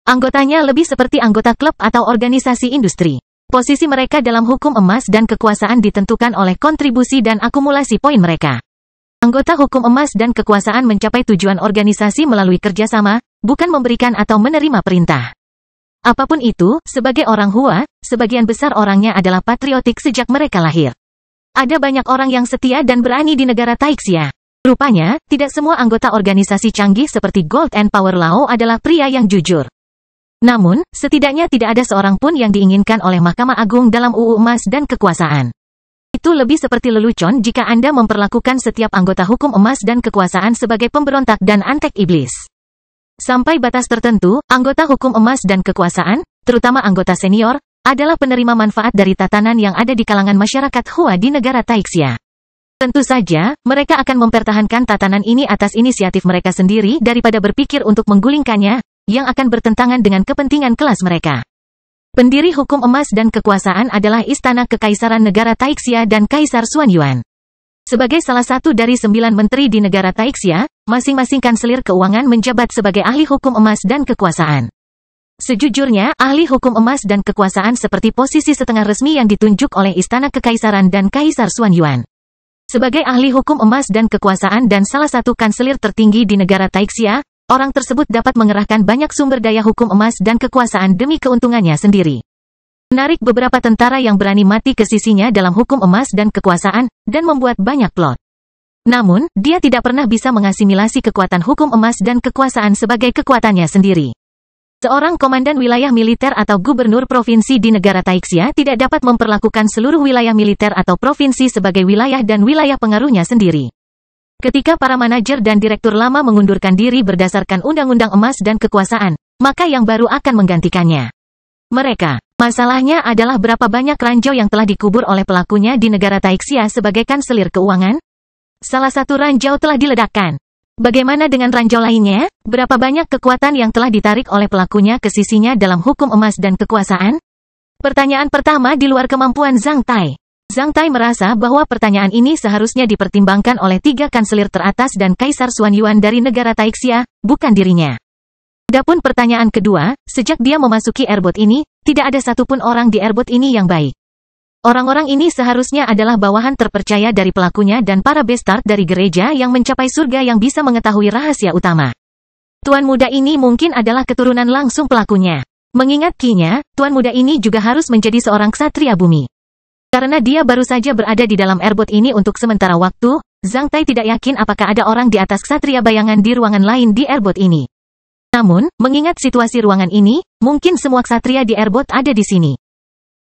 Anggotanya lebih seperti anggota klub atau organisasi industri. Posisi mereka dalam hukum emas dan kekuasaan ditentukan oleh kontribusi dan akumulasi poin mereka. Anggota hukum emas dan kekuasaan mencapai tujuan organisasi melalui kerjasama, bukan memberikan atau menerima perintah. Apapun itu, sebagai orang Hua, sebagian besar orangnya adalah patriotik sejak mereka lahir. Ada banyak orang yang setia dan berani di negara Taixia. Rupanya, tidak semua anggota organisasi canggih seperti Gold and Power Lao adalah pria yang jujur. Namun, setidaknya tidak ada seorang pun yang diinginkan oleh Mahkamah Agung dalam UU Emas dan Kekuasaan. Itu lebih seperti lelucon jika Anda memperlakukan setiap anggota hukum emas dan kekuasaan sebagai pemberontak dan antek iblis. Sampai batas tertentu, anggota hukum emas dan kekuasaan, terutama anggota senior, adalah penerima manfaat dari tatanan yang ada di kalangan masyarakat Hua di negara Taixia. Tentu saja, mereka akan mempertahankan tatanan ini atas inisiatif mereka sendiri daripada berpikir untuk menggulingkannya, yang akan bertentangan dengan kepentingan kelas mereka. Pendiri hukum emas dan kekuasaan adalah Istana Kekaisaran Negara Taixia dan Kaisar Xuanyuan. Sebagai salah satu dari 9 menteri di negara Taixia, masing-masing kanselir keuangan menjabat sebagai ahli hukum emas dan kekuasaan. Sejujurnya, ahli hukum emas dan kekuasaan seperti posisi setengah resmi yang ditunjuk oleh Istana Kekaisaran dan Kaisar Xuanyuan. Sebagai ahli hukum emas dan kekuasaan dan salah satu kanselir tertinggi di negara Taixia, orang tersebut dapat mengerahkan banyak sumber daya hukum emas dan kekuasaan demi keuntungannya sendiri. Menarik beberapa tentara yang berani mati ke sisinya dalam hukum emas dan kekuasaan, dan membuat banyak plot. Namun, dia tidak pernah bisa mengasimilasi kekuatan hukum emas dan kekuasaan sebagai kekuatannya sendiri. Seorang komandan wilayah militer atau gubernur provinsi di negara Taixia tidak dapat memperlakukan seluruh wilayah militer atau provinsi sebagai wilayah dan wilayah pengaruhnya sendiri. Ketika para manajer dan direktur lama mengundurkan diri berdasarkan undang-undang emas dan kekuasaan, maka yang baru akan menggantikannya. Mereka, masalahnya adalah berapa banyak ranjau yang telah dikubur oleh pelakunya di negara Taixia sebagai kanselir keuangan? Salah satu ranjau telah diledakkan. Bagaimana dengan ranjau lainnya? Berapa banyak kekuatan yang telah ditarik oleh pelakunya ke sisinya dalam hukum emas dan kekuasaan? Pertanyaan pertama di luar kemampuan Zhang Tai. Zhang Tai merasa bahwa pertanyaan ini seharusnya dipertimbangkan oleh 3 kanselir teratas dan Kaisar Xuanyuan dari negara Taixia, bukan dirinya. Adapun pertanyaan kedua, sejak dia memasuki Airbot ini, tidak ada satupun orang di Airbot ini yang baik. Orang-orang ini seharusnya adalah bawahan terpercaya dari pelakunya dan para bestard dari gereja yang mencapai surga yang bisa mengetahui rahasia utama. Tuan muda ini mungkin adalah keturunan langsung pelakunya. Mengingat kinya, tuan muda ini juga harus menjadi seorang ksatria bumi. Karena dia baru saja berada di dalam Airbot ini untuk sementara waktu, Zhang Tai tidak yakin apakah ada orang di atas ksatria bayangan di ruangan lain di Airbot ini. Namun, mengingat situasi ruangan ini, mungkin semua ksatria di Airbot ada di sini.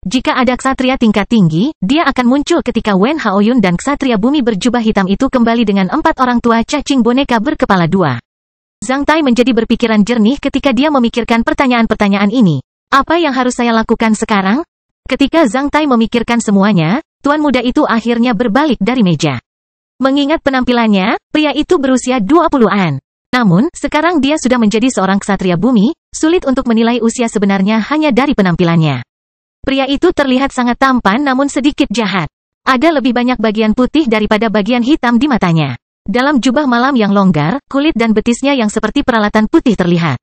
Jika ada ksatria tingkat tinggi, dia akan muncul ketika Wen Haoyun dan ksatria bumi berjubah hitam itu kembali dengan 4 orang tua cacing boneka berkepala 2. Zhang Tai menjadi berpikiran jernih ketika dia memikirkan pertanyaan-pertanyaan ini. Apa yang harus saya lakukan sekarang? Ketika Zhang Tai memikirkan semuanya, tuan muda itu akhirnya berbalik dari meja. Mengingat penampilannya, pria itu berusia 20-an. Namun, sekarang dia sudah menjadi seorang ksatria bumi, sulit untuk menilai usia sebenarnya hanya dari penampilannya. Pria itu terlihat sangat tampan namun sedikit jahat. Ada lebih banyak bagian putih daripada bagian hitam di matanya. Dalam jubah malam yang longgar, kulit dan betisnya yang seperti peralatan putih terlihat.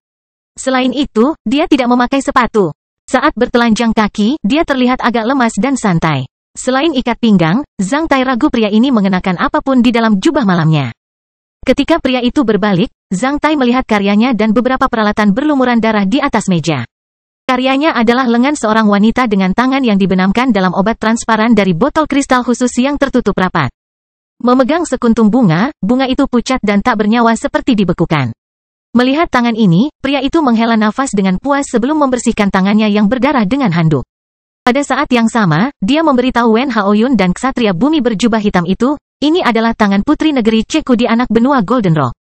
Selain itu, dia tidak memakai sepatu. Saat bertelanjang kaki, dia terlihat agak lemas dan santai. Selain ikat pinggang, Zhang Tai ragu pria ini mengenakan apapun di dalam jubah malamnya. Ketika pria itu berbalik, Zhang Tai melihat karyanya dan beberapa peralatan berlumuran darah di atas meja. Karyanya adalah lengan seorang wanita dengan tangan yang dibenamkan dalam obat transparan dari botol kristal khusus yang tertutup rapat. Memegang sekuntum bunga, bunga itu pucat dan tak bernyawa seperti dibekukan. Melihat tangan ini, pria itu menghela nafas dengan puas sebelum membersihkan tangannya yang berdarah dengan handuk. Pada saat yang sama, dia memberitahu Wen Haoyun dan ksatria bumi berjubah hitam itu, ini adalah tangan putri negeri Ceku di anak benua Golden Rock.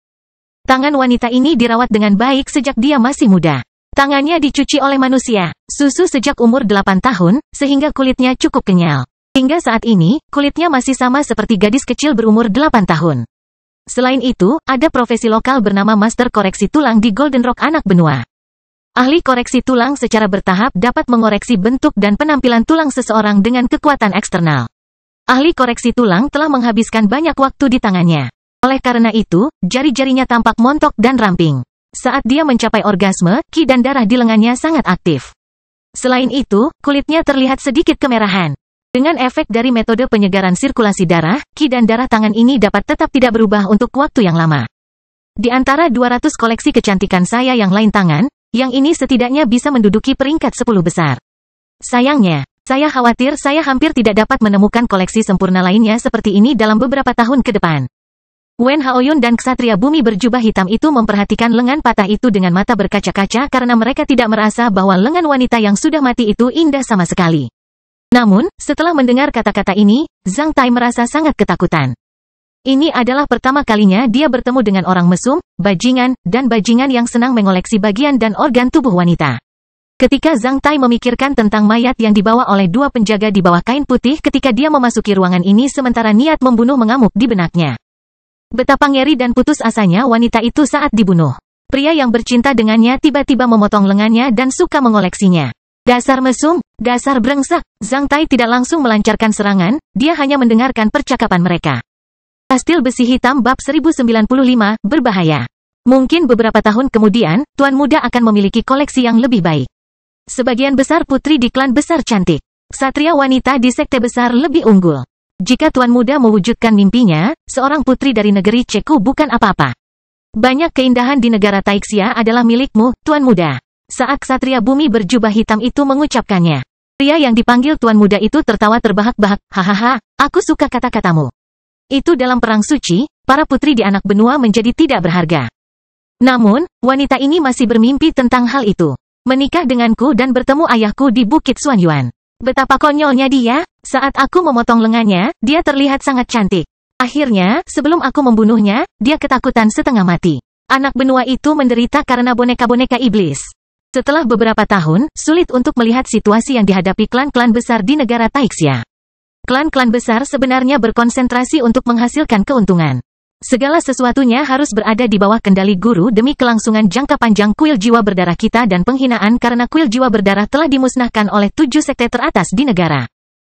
Tangan wanita ini dirawat dengan baik sejak dia masih muda. Tangannya dicuci oleh manusia, susu sejak umur 8 tahun, sehingga kulitnya cukup kenyal. Hingga saat ini, kulitnya masih sama seperti gadis kecil berumur 8 tahun. Selain itu, ada profesi lokal bernama Master Koreksi Tulang di Golden Rock anak benua. Ahli koreksi tulang secara bertahap dapat mengoreksi bentuk dan penampilan tulang seseorang dengan kekuatan eksternal. Ahli koreksi tulang telah menghabiskan banyak waktu di tangannya. Oleh karena itu, jari-jarinya tampak montok dan ramping. Saat dia mencapai orgasme, ki dan darah di lengannya sangat aktif. Selain itu, kulitnya terlihat sedikit kemerahan. Dengan efek dari metode penyegaran sirkulasi darah, ki dan darah tangan ini dapat tetap tidak berubah untuk waktu yang lama. Di antara 200 koleksi kecantikan saya yang lain tangan, yang ini setidaknya bisa menduduki peringkat 10 besar. Sayangnya, saya khawatir saya hampir tidak dapat menemukan koleksi sempurna lainnya seperti ini dalam beberapa tahun ke depan. Wen Haoyun dan ksatria bumi berjubah hitam itu memperhatikan lengan patah itu dengan mata berkaca-kaca karena mereka tidak merasa bahwa lengan wanita yang sudah mati itu indah sama sekali. Namun, setelah mendengar kata-kata ini, Zhang Tai merasa sangat ketakutan. Ini adalah pertama kalinya dia bertemu dengan orang mesum, bajingan, dan bajingan yang senang mengoleksi bagian dan organ tubuh wanita. Ketika Zhang Tai memikirkan tentang mayat yang dibawa oleh 2 penjaga di bawah kain putih ketika dia memasuki ruangan ini sementara niat membunuh mengamuk di benaknya. Betapa ngeri dan putus asanya wanita itu saat dibunuh. Pria yang bercinta dengannya tiba-tiba memotong lengannya dan suka mengoleksinya. Dasar mesum, dasar brengsek. Zhang Tai tidak langsung melancarkan serangan, dia hanya mendengarkan percakapan mereka. Kastil Besi Hitam bab 1095, berbahaya. Mungkin beberapa tahun kemudian, tuan muda akan memiliki koleksi yang lebih baik. Sebagian besar putri di klan besar cantik. Ksatria wanita di sekte besar lebih unggul. Jika tuan muda mewujudkan mimpinya, seorang putri dari negeri Ceku bukan apa-apa. Banyak keindahan di negara Taixia adalah milikmu, tuan muda. Saat ksatria bumi berjubah hitam itu mengucapkannya. Pria yang dipanggil tuan muda itu tertawa terbahak-bahak, hahaha, aku suka kata-katamu. Itu dalam perang suci, para putri di anak benua menjadi tidak berharga. Namun, wanita ini masih bermimpi tentang hal itu. Menikah denganku dan bertemu ayahku di Bukit Xuanyuan. Betapa konyolnya dia, saat aku memotong lengannya, dia terlihat sangat cantik. Akhirnya, sebelum aku membunuhnya, dia ketakutan setengah mati. Anak benua itu menderita karena boneka-boneka iblis. Setelah beberapa tahun, sulit untuk melihat situasi yang dihadapi klan-klan besar di negara Taixia. Klan-klan besar sebenarnya berkonsentrasi untuk menghasilkan keuntungan. Segala sesuatunya harus berada di bawah kendali guru demi kelangsungan jangka panjang kuil jiwa berdarah kita dan penghinaan karena kuil jiwa berdarah telah dimusnahkan oleh 7 sekte teratas di negara.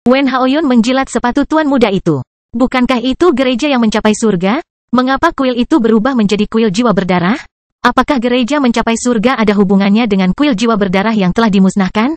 Wen Haoyun menjilat sepatu tuan muda itu. Bukankah itu gereja yang mencapai surga? Mengapa kuil itu berubah menjadi kuil jiwa berdarah? Apakah gereja mencapai surga ada hubungannya dengan kuil jiwa berdarah yang telah dimusnahkan?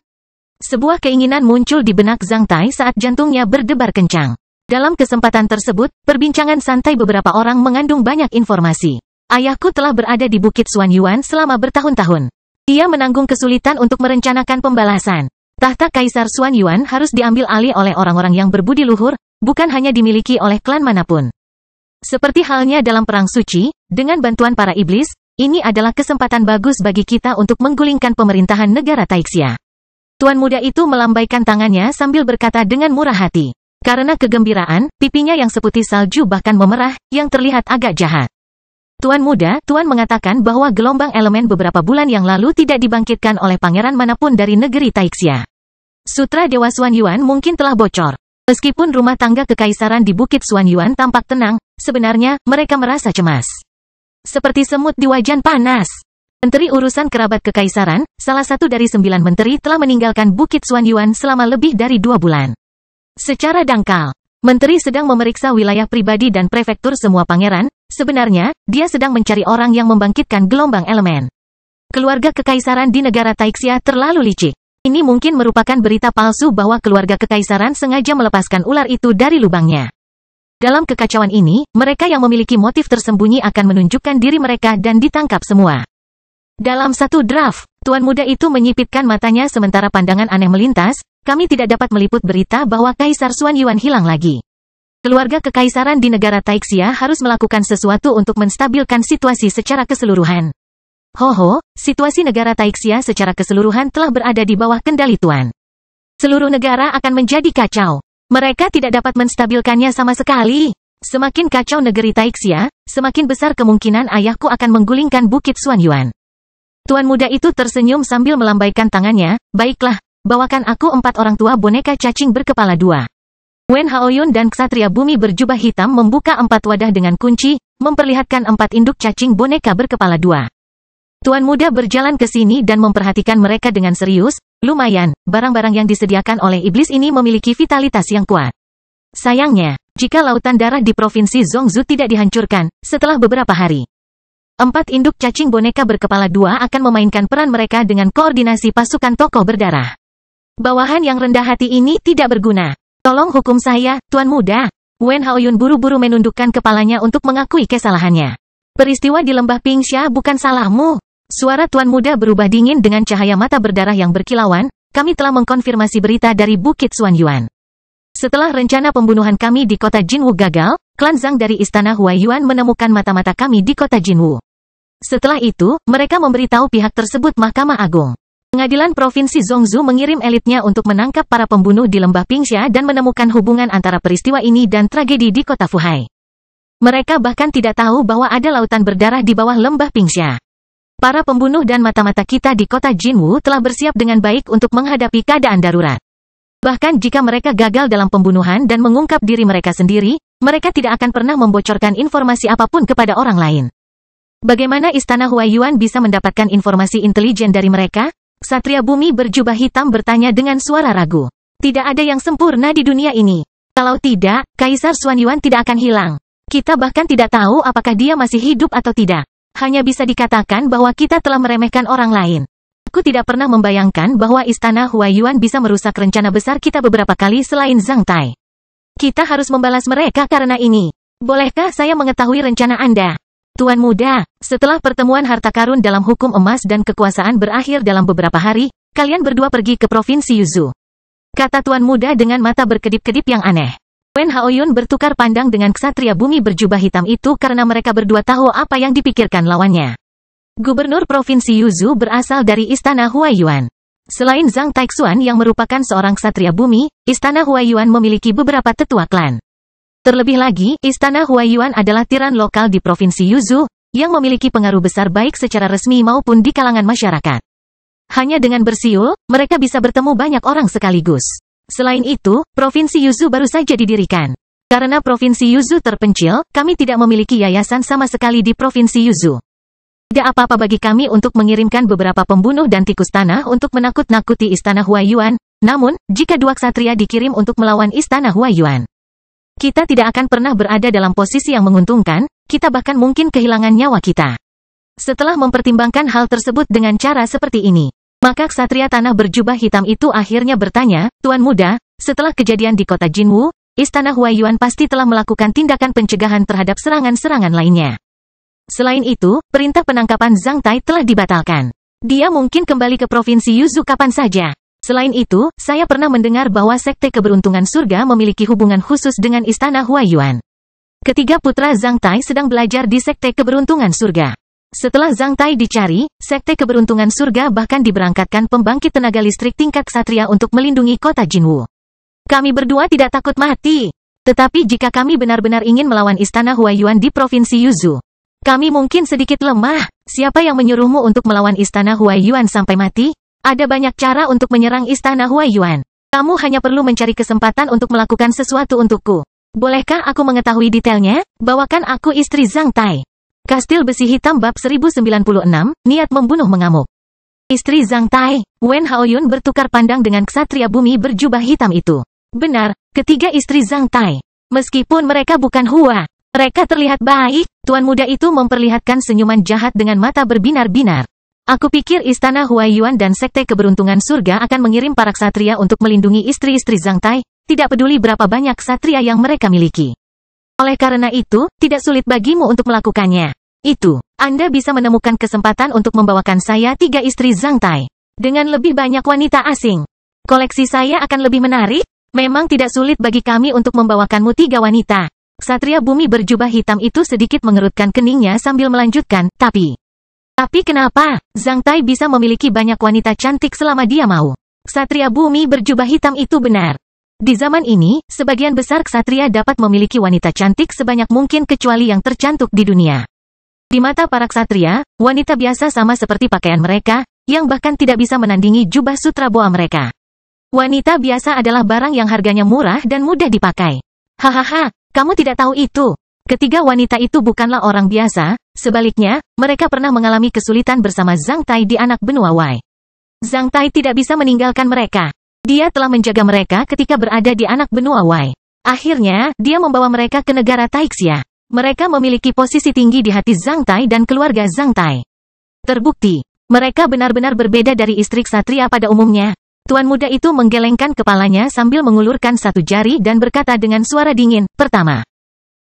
Sebuah keinginan muncul di benak Zhang Tai saat jantungnya berdebar kencang. Dalam kesempatan tersebut, perbincangan santai beberapa orang mengandung banyak informasi. Ayahku telah berada di Bukit Xuanyuan selama bertahun-tahun. Ia menanggung kesulitan untuk merencanakan pembalasan. Tahta Kaisar Xuanyuan harus diambil alih oleh orang-orang yang berbudi luhur, bukan hanya dimiliki oleh klan manapun. Seperti halnya dalam Perang Suci, dengan bantuan para iblis, Ini adalah kesempatan bagus bagi kita untuk menggulingkan pemerintahan negara Taixia. Tuan muda itu melambaikan tangannya sambil berkata dengan murah hati. Karena kegembiraan, pipinya yang seputih salju bahkan memerah, yang terlihat agak jahat. Tuan muda, Tuan mengatakan bahwa gelombang elemen beberapa bulan yang lalu tidak dibangkitkan oleh pangeran manapun dari negeri Taixia. Sutra Dewa Xuan Yuan mungkin telah bocor. Meskipun rumah tangga kekaisaran di Bukit Xuan Yuan tampak tenang, sebenarnya mereka merasa cemas. Seperti semut di wajan panas. Menteri Urusan Kerabat Kekaisaran, salah satu dari 9 menteri telah meninggalkan Bukit Xuan Yuan selama lebih dari 2 bulan. Secara dangkal, menteri sedang memeriksa wilayah pribadi dan prefektur semua pangeran. Sebenarnya, dia sedang mencari orang yang membangkitkan gelombang elemen. Keluarga kekaisaran di negara Taixia terlalu licik. Ini mungkin merupakan berita palsu bahwa keluarga kekaisaran sengaja melepaskan ular itu dari lubangnya. Dalam kekacauan ini, mereka yang memiliki motif tersembunyi akan menunjukkan diri mereka dan ditangkap semua. Dalam satu draft, Tuan muda itu menyipitkan matanya sementara pandangan aneh melintas. Kami tidak dapat meliput berita bahwa Kaisar Xuan Yuan hilang lagi. Keluarga kekaisaran di negara Taixia harus melakukan sesuatu untuk menstabilkan situasi secara keseluruhan. Situasi negara Taixia secara keseluruhan telah berada di bawah kendali Tuan. Seluruh negara akan menjadi kacau. Mereka tidak dapat menstabilkannya sama sekali. Semakin kacau negeri Taixia, semakin besar kemungkinan ayahku akan menggulingkan Bukit Xuan Yuan. Tuan muda itu tersenyum sambil melambaikan tangannya. Baiklah, bawakan aku 4 orang tua boneka cacing berkepala 2. Wen Haoyun dan Ksatria Bumi berjubah hitam membuka 4 wadah dengan kunci, memperlihatkan 4 induk cacing boneka berkepala 2. Tuan muda berjalan ke sini dan memperhatikan mereka dengan serius. Lumayan, barang-barang yang disediakan oleh iblis ini memiliki vitalitas yang kuat. Sayangnya, jika lautan darah di provinsi Zhongzhou tidak dihancurkan, setelah beberapa hari, 4 induk cacing boneka berkepala 2 akan memainkan peran mereka dengan koordinasi pasukan tokoh berdarah. Bawahan yang rendah hati ini tidak berguna. Tolong hukum saya, Tuan muda. Wen Haoyun buru-buru menundukkan kepalanya untuk mengakui kesalahannya. Peristiwa di lembah Pingsha bukan salahmu. Suara Tuan muda berubah dingin dengan cahaya mata berdarah yang berkilauan. Kami telah mengkonfirmasi berita dari Bukit Xuan Yuan. Setelah rencana pembunuhan kami di kota Jinwu gagal, klan Zhang dari istana Huaiyuan menemukan mata-mata kami di kota Jinwu. Setelah itu, mereka memberitahu pihak tersebut Mahkamah Agung. Pengadilan Provinsi Zhongzhou mengirim elitnya untuk menangkap para pembunuh di lembah Pingsha dan menemukan hubungan antara peristiwa ini dan tragedi di kota Fuhai. Mereka bahkan tidak tahu bahwa ada lautan berdarah di bawah lembah Pingsha. Para pembunuh dan mata-mata kita di kota Jinwu telah bersiap dengan baik untuk menghadapi keadaan darurat. Bahkan jika mereka gagal dalam pembunuhan dan mengungkap diri mereka sendiri, mereka tidak akan pernah membocorkan informasi apapun kepada orang lain. Bagaimana Istana Huaiyuan bisa mendapatkan informasi intelijen dari mereka? Ksatria Bumi berjubah hitam bertanya dengan suara ragu. Tidak ada yang sempurna di dunia ini. Kalau tidak, Kaisar Xuan Yuan tidak akan hilang. Kita bahkan tidak tahu apakah dia masih hidup atau tidak. Hanya bisa dikatakan bahwa kita telah meremehkan orang lain. Aku tidak pernah membayangkan bahwa Istana Huaiyuan bisa merusak rencana besar kita beberapa kali selain Zhang Tai. Kita harus membalas mereka karena ini. Bolehkah saya mengetahui rencana Anda? Tuan muda, setelah pertemuan harta karun dalam hukum emas dan kekuasaan berakhir dalam beberapa hari, kalian berdua pergi ke Provinsi Yuzhou. Kata Tuan muda dengan mata berkedip-kedip yang aneh. Wen Haoyun bertukar pandang dengan Ksatria Bumi berjubah hitam itu karena mereka berdua tahu apa yang dipikirkan lawannya. Gubernur Provinsi Yuzhou berasal dari Istana Huaiyuan. Selain Zhang Taixuan yang merupakan seorang Ksatria Bumi, Istana Huaiyuan memiliki beberapa tetua klan. Terlebih lagi, Istana Huaiyuan adalah tiran lokal di Provinsi Yuzhou, yang memiliki pengaruh besar baik secara resmi maupun di kalangan masyarakat. Hanya dengan bersiul, mereka bisa bertemu banyak orang sekaligus. Selain itu, Provinsi Yuzhou baru saja didirikan. Karena Provinsi Yuzhou terpencil, kami tidak memiliki yayasan sama sekali di Provinsi Yuzhou. Tidak apa-apa bagi kami untuk mengirimkan beberapa pembunuh dan tikus tanah untuk menakut-nakuti Istana Huaiyuan, namun, jika 2 ksatria dikirim untuk melawan Istana Huaiyuan, kita tidak akan pernah berada dalam posisi yang menguntungkan, kita bahkan mungkin kehilangan nyawa kita. Setelah mempertimbangkan hal tersebut dengan cara seperti ini, maka ksatria tanah berjubah hitam itu akhirnya bertanya, Tuan muda, setelah kejadian di kota Jinwu, Istana Huaiyuan pasti telah melakukan tindakan pencegahan terhadap serangan-serangan lainnya. Selain itu, perintah penangkapan Zhang Tai telah dibatalkan. Dia mungkin kembali ke Provinsi Yuzhou kapan saja. Selain itu, saya pernah mendengar bahwa Sekte Keberuntungan Surga memiliki hubungan khusus dengan Istana Huaiyuan. Ketiga putra Zhang Tai sedang belajar di Sekte Keberuntungan Surga. Setelah Zhang Tai dicari, Sekte Keberuntungan Surga bahkan diberangkatkan pembangkit tenaga listrik tingkat ksatria untuk melindungi kota Jinwu. Kami berdua tidak takut mati. Tetapi jika kami benar-benar ingin melawan Istana Huaiyuan di Provinsi Yuzhou, kami mungkin sedikit lemah. Siapa yang menyuruhmu untuk melawan Istana Huaiyuan sampai mati? Ada banyak cara untuk menyerang Istana Huaiyuan. Kamu hanya perlu mencari kesempatan untuk melakukan sesuatu untukku. Bolehkah aku mengetahui detailnya? Bawakan aku istri Zhang Tai. Kastil Besi Hitam bab 1096, niat membunuh mengamuk. Istri Zhang Tai, Wen Haoyun bertukar pandang dengan ksatria bumi berjubah hitam itu. Benar, ketiga istri Zhang Tai. Meskipun mereka bukan Hua, mereka terlihat baik. Tuan muda itu memperlihatkan senyuman jahat dengan mata berbinar-binar. Aku pikir Istana Huaiyuan dan Sekte Keberuntungan Surga akan mengirim para ksatria untuk melindungi istri-istri Zhang Tai, tidak peduli berapa banyak ksatria yang mereka miliki. Oleh karena itu, tidak sulit bagimu untuk melakukannya. Anda bisa menemukan kesempatan untuk membawakan saya 3 istri Zhang Tai. Dengan lebih banyak wanita asing. Koleksi saya akan lebih menarik. Memang tidak sulit bagi kami untuk membawakanmu 3 wanita. Ksatria bumi berjubah hitam itu sedikit mengerutkan keningnya sambil melanjutkan, tapi kenapa? Zhang Tai bisa memiliki banyak wanita cantik selama dia mau. Ksatria bumi berjubah hitam itu benar. Di zaman ini, sebagian besar ksatria dapat memiliki wanita cantik sebanyak mungkin kecuali yang tercantik di dunia. Di mata para ksatria, wanita biasa sama seperti pakaian mereka, yang bahkan tidak bisa menandingi jubah sutra boa mereka. Wanita biasa adalah barang yang harganya murah dan mudah dipakai. Hahaha, kamu tidak tahu itu. Ketiga wanita itu bukanlah orang biasa, sebaliknya, mereka pernah mengalami kesulitan bersama Zhang Tai di anak benua Wei. Zhang Tai tidak bisa meninggalkan mereka. Dia telah menjaga mereka ketika berada di anak benua Wei. Akhirnya, dia membawa mereka ke negara Taixia. Mereka memiliki posisi tinggi di hati Zhang Tai dan keluarga Zhang Tai. Terbukti, mereka benar-benar berbeda dari istri ksatria pada umumnya. Tuan muda itu menggelengkan kepalanya sambil mengulurkan satu jari dan berkata dengan suara dingin, pertama.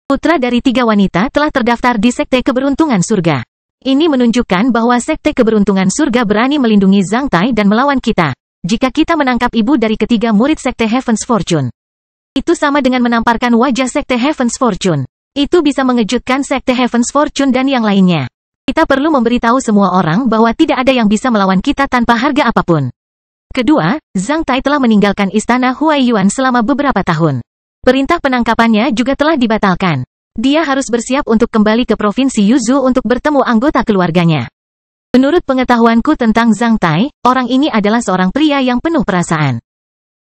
Putra dari 3 wanita telah terdaftar di Sekte Keberuntungan Surga. Ini menunjukkan bahwa Sekte Keberuntungan Surga berani melindungi Zhang Tai dan melawan kita. Jika kita menangkap ibu dari ketiga murid Sekte Heaven's Fortune, itu sama dengan menamparkan wajah Sekte Heaven's Fortune. Itu bisa mengejutkan Sekte Heaven's Fortune dan yang lainnya. Kita perlu memberitahu semua orang bahwa tidak ada yang bisa melawan kita tanpa harga apapun. Kedua, Zhang Tai telah meninggalkan Istana Huaiyuan selama beberapa tahun. Perintah penangkapannya juga telah dibatalkan. Dia harus bersiap untuk kembali ke Provinsi Yuzhou untuk bertemu anggota keluarganya. Menurut pengetahuanku tentang Zhang Tai, orang ini adalah seorang pria yang penuh perasaan.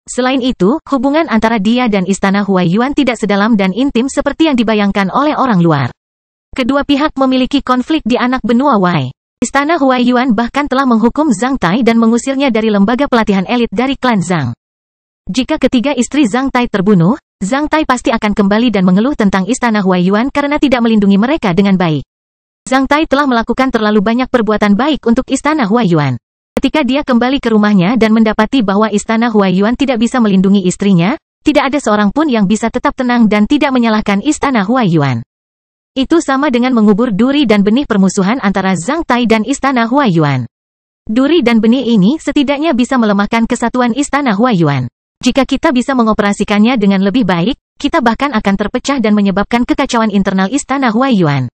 Selain itu, hubungan antara dia dan Istana Huaiyuan tidak sedalam dan intim seperti yang dibayangkan oleh orang luar. Kedua pihak memiliki konflik di anak benua Wei. Istana Huaiyuan bahkan telah menghukum Zhang Tai dan mengusirnya dari lembaga pelatihan elit dari klan Zhang. Jika ketiga istri Zhang Tai terbunuh, Zhang Tai pasti akan kembali dan mengeluh tentang Istana Huaiyuan karena tidak melindungi mereka dengan baik. Zhang Tai telah melakukan terlalu banyak perbuatan baik untuk Istana Huaiyuan. Ketika dia kembali ke rumahnya dan mendapati bahwa Istana Huaiyuan tidak bisa melindungi istrinya, tidak ada seorang pun yang bisa tetap tenang dan tidak menyalahkan Istana Huaiyuan. Itu sama dengan mengubur duri dan benih permusuhan antara Zhang Tai dan Istana Huaiyuan. Duri dan benih ini setidaknya bisa melemahkan kesatuan Istana Huaiyuan. Jika kita bisa mengoperasikannya dengan lebih baik, kita bahkan akan terpecah dan menyebabkan kekacauan internal Istana Huaiyuan.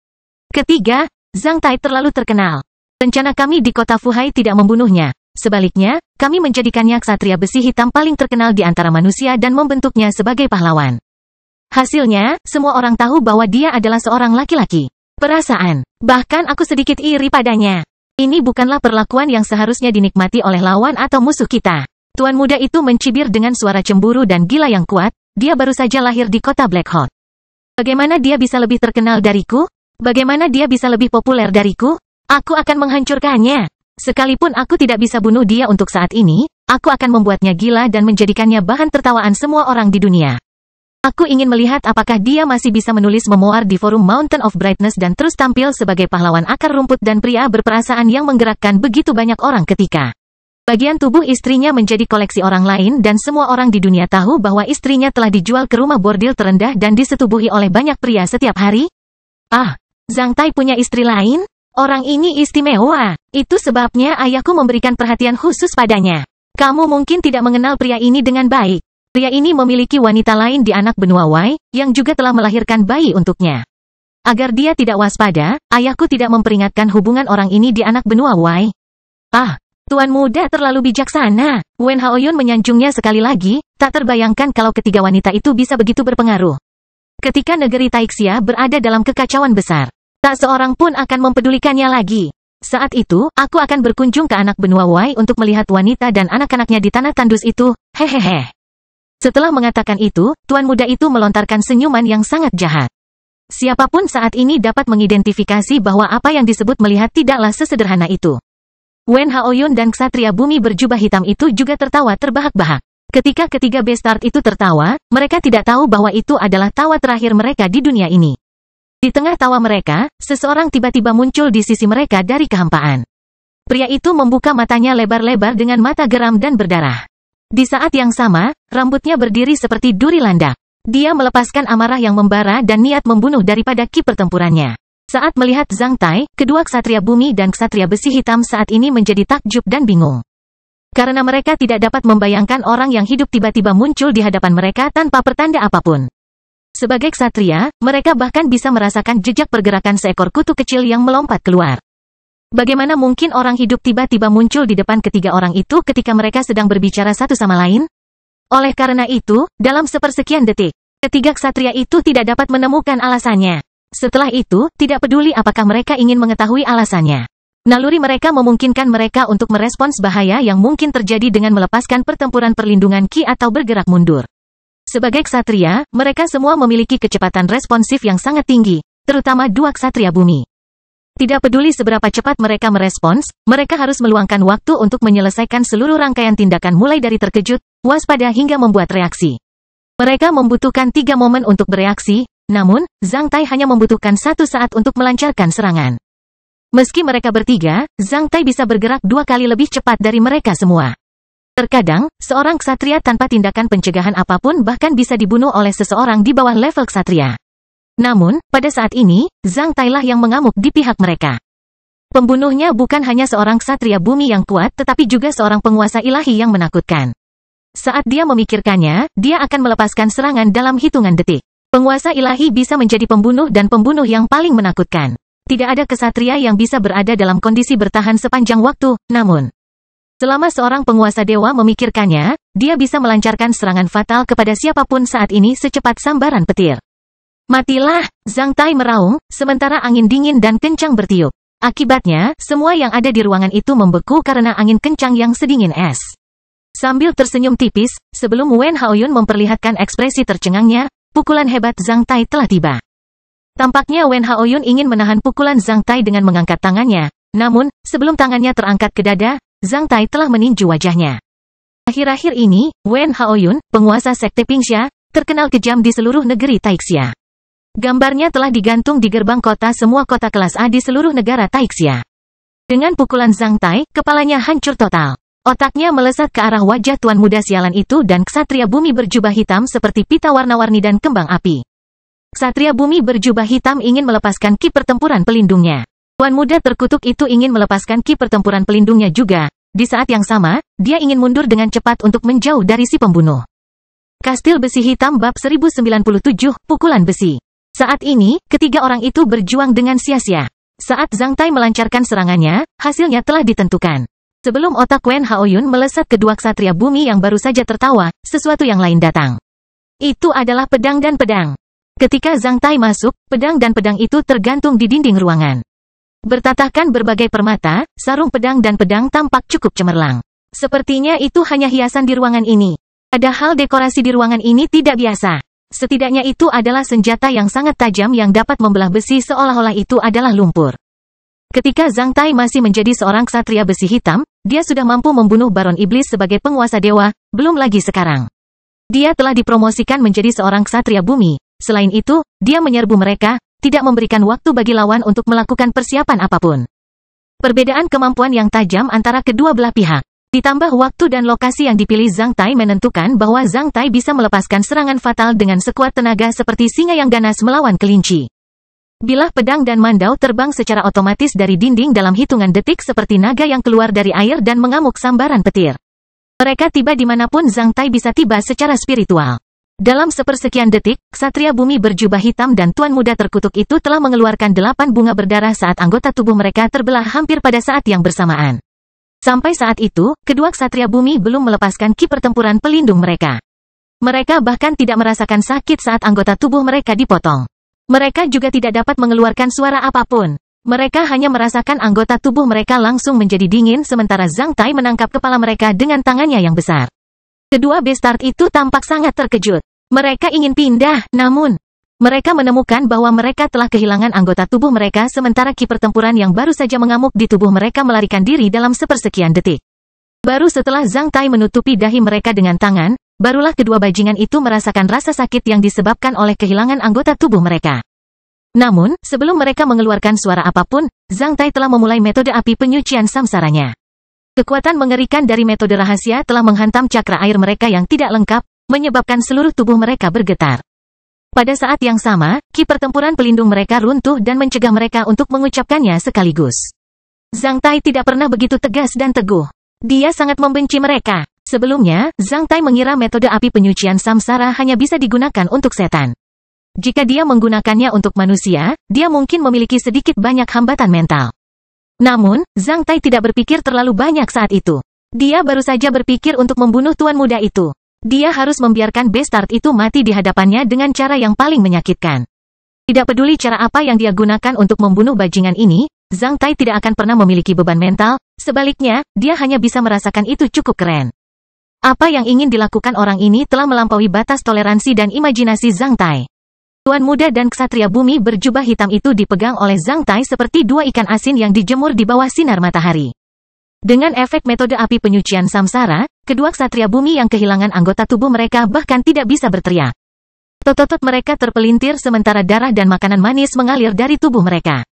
Ketiga, Zhang Tai terlalu terkenal. Rencana kami di kota Fuhai tidak membunuhnya. Sebaliknya, kami menjadikannya ksatria besi hitam paling terkenal di antara manusia dan membentuknya sebagai pahlawan. Hasilnya, semua orang tahu bahwa dia adalah seorang laki-laki. Perasaan. Bahkan aku sedikit iri padanya. Ini bukanlah perlakuan yang seharusnya dinikmati oleh lawan atau musuh kita. Tuan muda itu mencibir dengan suara cemburu dan gila yang kuat. Dia baru saja lahir di kota Black Hawk. Bagaimana dia bisa lebih terkenal dariku? Bagaimana dia bisa lebih populer dariku? Aku akan menghancurkannya. Sekalipun aku tidak bisa bunuh dia untuk saat ini, aku akan membuatnya gila dan menjadikannya bahan tertawaan semua orang di dunia. Aku ingin melihat apakah dia masih bisa menulis memoir di forum Mountain of Brightness dan terus tampil sebagai pahlawan akar rumput dan pria berperasaan yang menggerakkan begitu banyak orang ketika bagian tubuh istrinya menjadi koleksi orang lain dan semua orang di dunia tahu bahwa istrinya telah dijual ke rumah bordil terendah dan disetubuhi oleh banyak pria setiap hari. Zhang Tai punya istri lain? Orang ini istimewa. Itu sebabnya ayahku memberikan perhatian khusus padanya. Kamu mungkin tidak mengenal pria ini dengan baik. Pria ini memiliki wanita lain di anak benua Wei, yang juga telah melahirkan bayi untuknya. Agar dia tidak waspada, ayahku tidak memperingatkan hubungan orang ini di anak benua Wei. Ah, Tuan Muda terlalu bijaksana. Wen Haoyun menyanjungnya sekali lagi, tak terbayangkan kalau ketiga wanita itu bisa begitu berpengaruh. Ketika negeri Taixia berada dalam kekacauan besar, tak seorang pun akan mempedulikannya lagi. Saat itu, aku akan berkunjung ke anak benua Wei untuk melihat wanita dan anak-anaknya di tanah tandus itu, hehehe. Setelah mengatakan itu, Tuan Muda itu melontarkan senyuman yang sangat jahat. Siapapun saat ini dapat mengidentifikasi bahwa apa yang disebut melihat tidaklah sesederhana itu. Wen Haoyun dan ksatria bumi berjubah hitam itu juga tertawa terbahak-bahak. Ketika ketiga Bestard itu tertawa, mereka tidak tahu bahwa itu adalah tawa terakhir mereka di dunia ini. Di tengah tawa mereka, seseorang tiba-tiba muncul di sisi mereka dari kehampaan. Pria itu membuka matanya lebar-lebar dengan mata geram dan berdarah. Di saat yang sama, rambutnya berdiri seperti duri landak. Dia melepaskan amarah yang membara dan niat membunuh daripada ki pertempurannya. Saat melihat Zhang Tai, kedua ksatria bumi dan ksatria besi hitam saat ini menjadi takjub dan bingung. Karena mereka tidak dapat membayangkan orang yang hidup tiba-tiba muncul di hadapan mereka tanpa pertanda apapun. Sebagai ksatria, mereka bahkan bisa merasakan jejak pergerakan seekor kutu kecil yang melompat keluar. Bagaimana mungkin orang hidup tiba-tiba muncul di depan ketiga orang itu ketika mereka sedang berbicara satu sama lain? Oleh karena itu, dalam sepersekian detik, ketiga ksatria itu tidak dapat menemukan alasannya. Setelah itu, tidak peduli apakah mereka ingin mengetahui alasannya. Naluri mereka memungkinkan mereka untuk merespons bahaya yang mungkin terjadi dengan melepaskan pertempuran perlindungan ki atau bergerak mundur. Sebagai ksatria, mereka semua memiliki kecepatan responsif yang sangat tinggi, terutama dua ksatria bumi. Tidak peduli seberapa cepat mereka merespons, mereka harus meluangkan waktu untuk menyelesaikan seluruh rangkaian tindakan mulai dari terkejut, waspada hingga membuat reaksi. Mereka membutuhkan 3 momen untuk bereaksi, namun, Zhang Tai hanya membutuhkan 1 saat untuk melancarkan serangan. Meski mereka bertiga, Zhang Tai bisa bergerak 2 kali lebih cepat dari mereka semua. Terkadang, seorang ksatria tanpa tindakan pencegahan apapun bahkan bisa dibunuh oleh seseorang di bawah level ksatria. Namun, pada saat ini, Zhang Tai lah yang mengamuk di pihak mereka. Pembunuhnya bukan hanya seorang ksatria bumi yang kuat tetapi juga seorang penguasa ilahi yang menakutkan. Saat dia memikirkannya, dia akan melepaskan serangan dalam hitungan detik. Penguasa ilahi bisa menjadi pembunuh dan pembunuh yang paling menakutkan. Tidak ada ksatria yang bisa berada dalam kondisi bertahan sepanjang waktu, namun selama seorang penguasa dewa memikirkannya, dia bisa melancarkan serangan fatal kepada siapapun saat ini secepat sambaran petir. Matilah, Zhang Tai meraung, sementara angin dingin dan kencang bertiup. Akibatnya, semua yang ada di ruangan itu membeku karena angin kencang yang sedingin es. Sambil tersenyum tipis, sebelum Wen Haoyun memperlihatkan ekspresi tercengangnya, pukulan hebat Zhang Tai telah tiba. Tampaknya Wen Haoyun ingin menahan pukulan Zhang Tai dengan mengangkat tangannya, namun, sebelum tangannya terangkat ke dada, Zhang Tai telah meninju wajahnya. Akhir-akhir ini, Wen Haoyun, penguasa sekte Pingsha, terkenal kejam di seluruh negeri Taixia. Gambarnya telah digantung di gerbang kota semua kota kelas A di seluruh negara Taixia. Dengan pukulan Zhang Tai, kepalanya hancur total. Otaknya melesat ke arah wajah tuan muda sialan itu dan ksatria bumi berjubah hitam seperti pita warna-warni dan kembang api. Ksatria bumi berjubah hitam ingin melepaskan ki pertempuran pelindungnya. Tuan muda terkutuk itu ingin melepaskan ki pertempuran pelindungnya juga. Di saat yang sama, dia ingin mundur dengan cepat untuk menjauh dari si pembunuh. Kastil Besi Hitam Bab 1097, Pukulan Besi. Saat ini, ketiga orang itu berjuang dengan sia-sia. Saat Zhang Tai melancarkan serangannya, hasilnya telah ditentukan. Sebelum otak Wen Haoyun melesat kedua ksatria bumi yang baru saja tertawa, sesuatu yang lain datang. Itu adalah pedang dan pedang. Ketika Zhang Tai masuk, pedang dan pedang itu tergantung di dinding ruangan. Bertatahkan berbagai permata, sarung pedang dan pedang tampak cukup cemerlang. Sepertinya itu hanya hiasan di ruangan ini. Padahal dekorasi di ruangan ini tidak biasa. Setidaknya itu adalah senjata yang sangat tajam yang dapat membelah besi seolah-olah itu adalah lumpur. Ketika Zhang Tai masih menjadi seorang ksatria besi hitam, dia sudah mampu membunuh Baron Iblis sebagai penguasa dewa, belum lagi sekarang. Dia telah dipromosikan menjadi seorang ksatria bumi. Selain itu, dia menyerbu mereka, tidak memberikan waktu bagi lawan untuk melakukan persiapan apapun. Perbedaan kemampuan yang tajam antara kedua belah pihak. Ditambah waktu dan lokasi yang dipilih Zhang Tai menentukan bahwa Zhang Tai bisa melepaskan serangan fatal dengan sekuat tenaga seperti singa yang ganas melawan kelinci. Bilah pedang dan mandau terbang secara otomatis dari dinding dalam hitungan detik seperti naga yang keluar dari air dan mengamuk sambaran petir. Mereka tiba dimanapun Zhang Tai bisa tiba secara spiritual. Dalam sepersekian detik, Ksatria Bumi berjubah hitam dan Tuan Muda Terkutuk itu telah mengeluarkan 8 bunga berdarah saat anggota tubuh mereka terbelah hampir pada saat yang bersamaan. Sampai saat itu, kedua Ksatria Bumi belum melepaskan ki pertempuran pelindung mereka. Mereka bahkan tidak merasakan sakit saat anggota tubuh mereka dipotong. Mereka juga tidak dapat mengeluarkan suara apapun. Mereka hanya merasakan anggota tubuh mereka langsung menjadi dingin sementara Zhang Tai menangkap kepala mereka dengan tangannya yang besar. Kedua Bestard itu tampak sangat terkejut. Mereka ingin pindah, namun mereka menemukan bahwa mereka telah kehilangan anggota tubuh mereka sementara ki pertempuran yang baru saja mengamuk di tubuh mereka melarikan diri dalam sepersekian detik. Baru setelah Zhang Tai menutupi dahi mereka dengan tangan, barulah kedua bajingan itu merasakan rasa sakit yang disebabkan oleh kehilangan anggota tubuh mereka. Namun, sebelum mereka mengeluarkan suara apapun, Zhang Tai telah memulai metode api penyucian samsaranya. Kekuatan mengerikan dari metode rahasia telah menghantam cakra air mereka yang tidak lengkap, menyebabkan seluruh tubuh mereka bergetar. Pada saat yang sama, ki pertempuran pelindung mereka runtuh dan mencegah mereka untuk mengucapkannya sekaligus. Zhang Tai tidak pernah begitu tegas dan teguh. Dia sangat membenci mereka. Sebelumnya, Zhang Tai mengira metode api penyucian samsara hanya bisa digunakan untuk setan. Jika dia menggunakannya untuk manusia, dia mungkin memiliki sedikit banyak hambatan mental. Namun, Zhang Tai tidak berpikir terlalu banyak saat itu. Dia baru saja berpikir untuk membunuh tuan muda itu. Dia harus membiarkan Bestard itu mati di hadapannya dengan cara yang paling menyakitkan. Tidak peduli cara apa yang dia gunakan untuk membunuh bajingan ini, Zhang Tai tidak akan pernah memiliki beban mental, sebaliknya, dia hanya bisa merasakan itu cukup keren. Apa yang ingin dilakukan orang ini telah melampaui batas toleransi dan imajinasi Zhang Tai. Tuan Muda dan Ksatria Bumi berjubah hitam itu dipegang oleh Zhang Tai seperti dua ikan asin yang dijemur di bawah sinar matahari. Dengan efek metode api penyucian samsara, kedua Ksatria Bumi yang kehilangan anggota tubuh mereka bahkan tidak bisa berteriak. Otot mereka terpelintir sementara darah dan makanan manis mengalir dari tubuh mereka.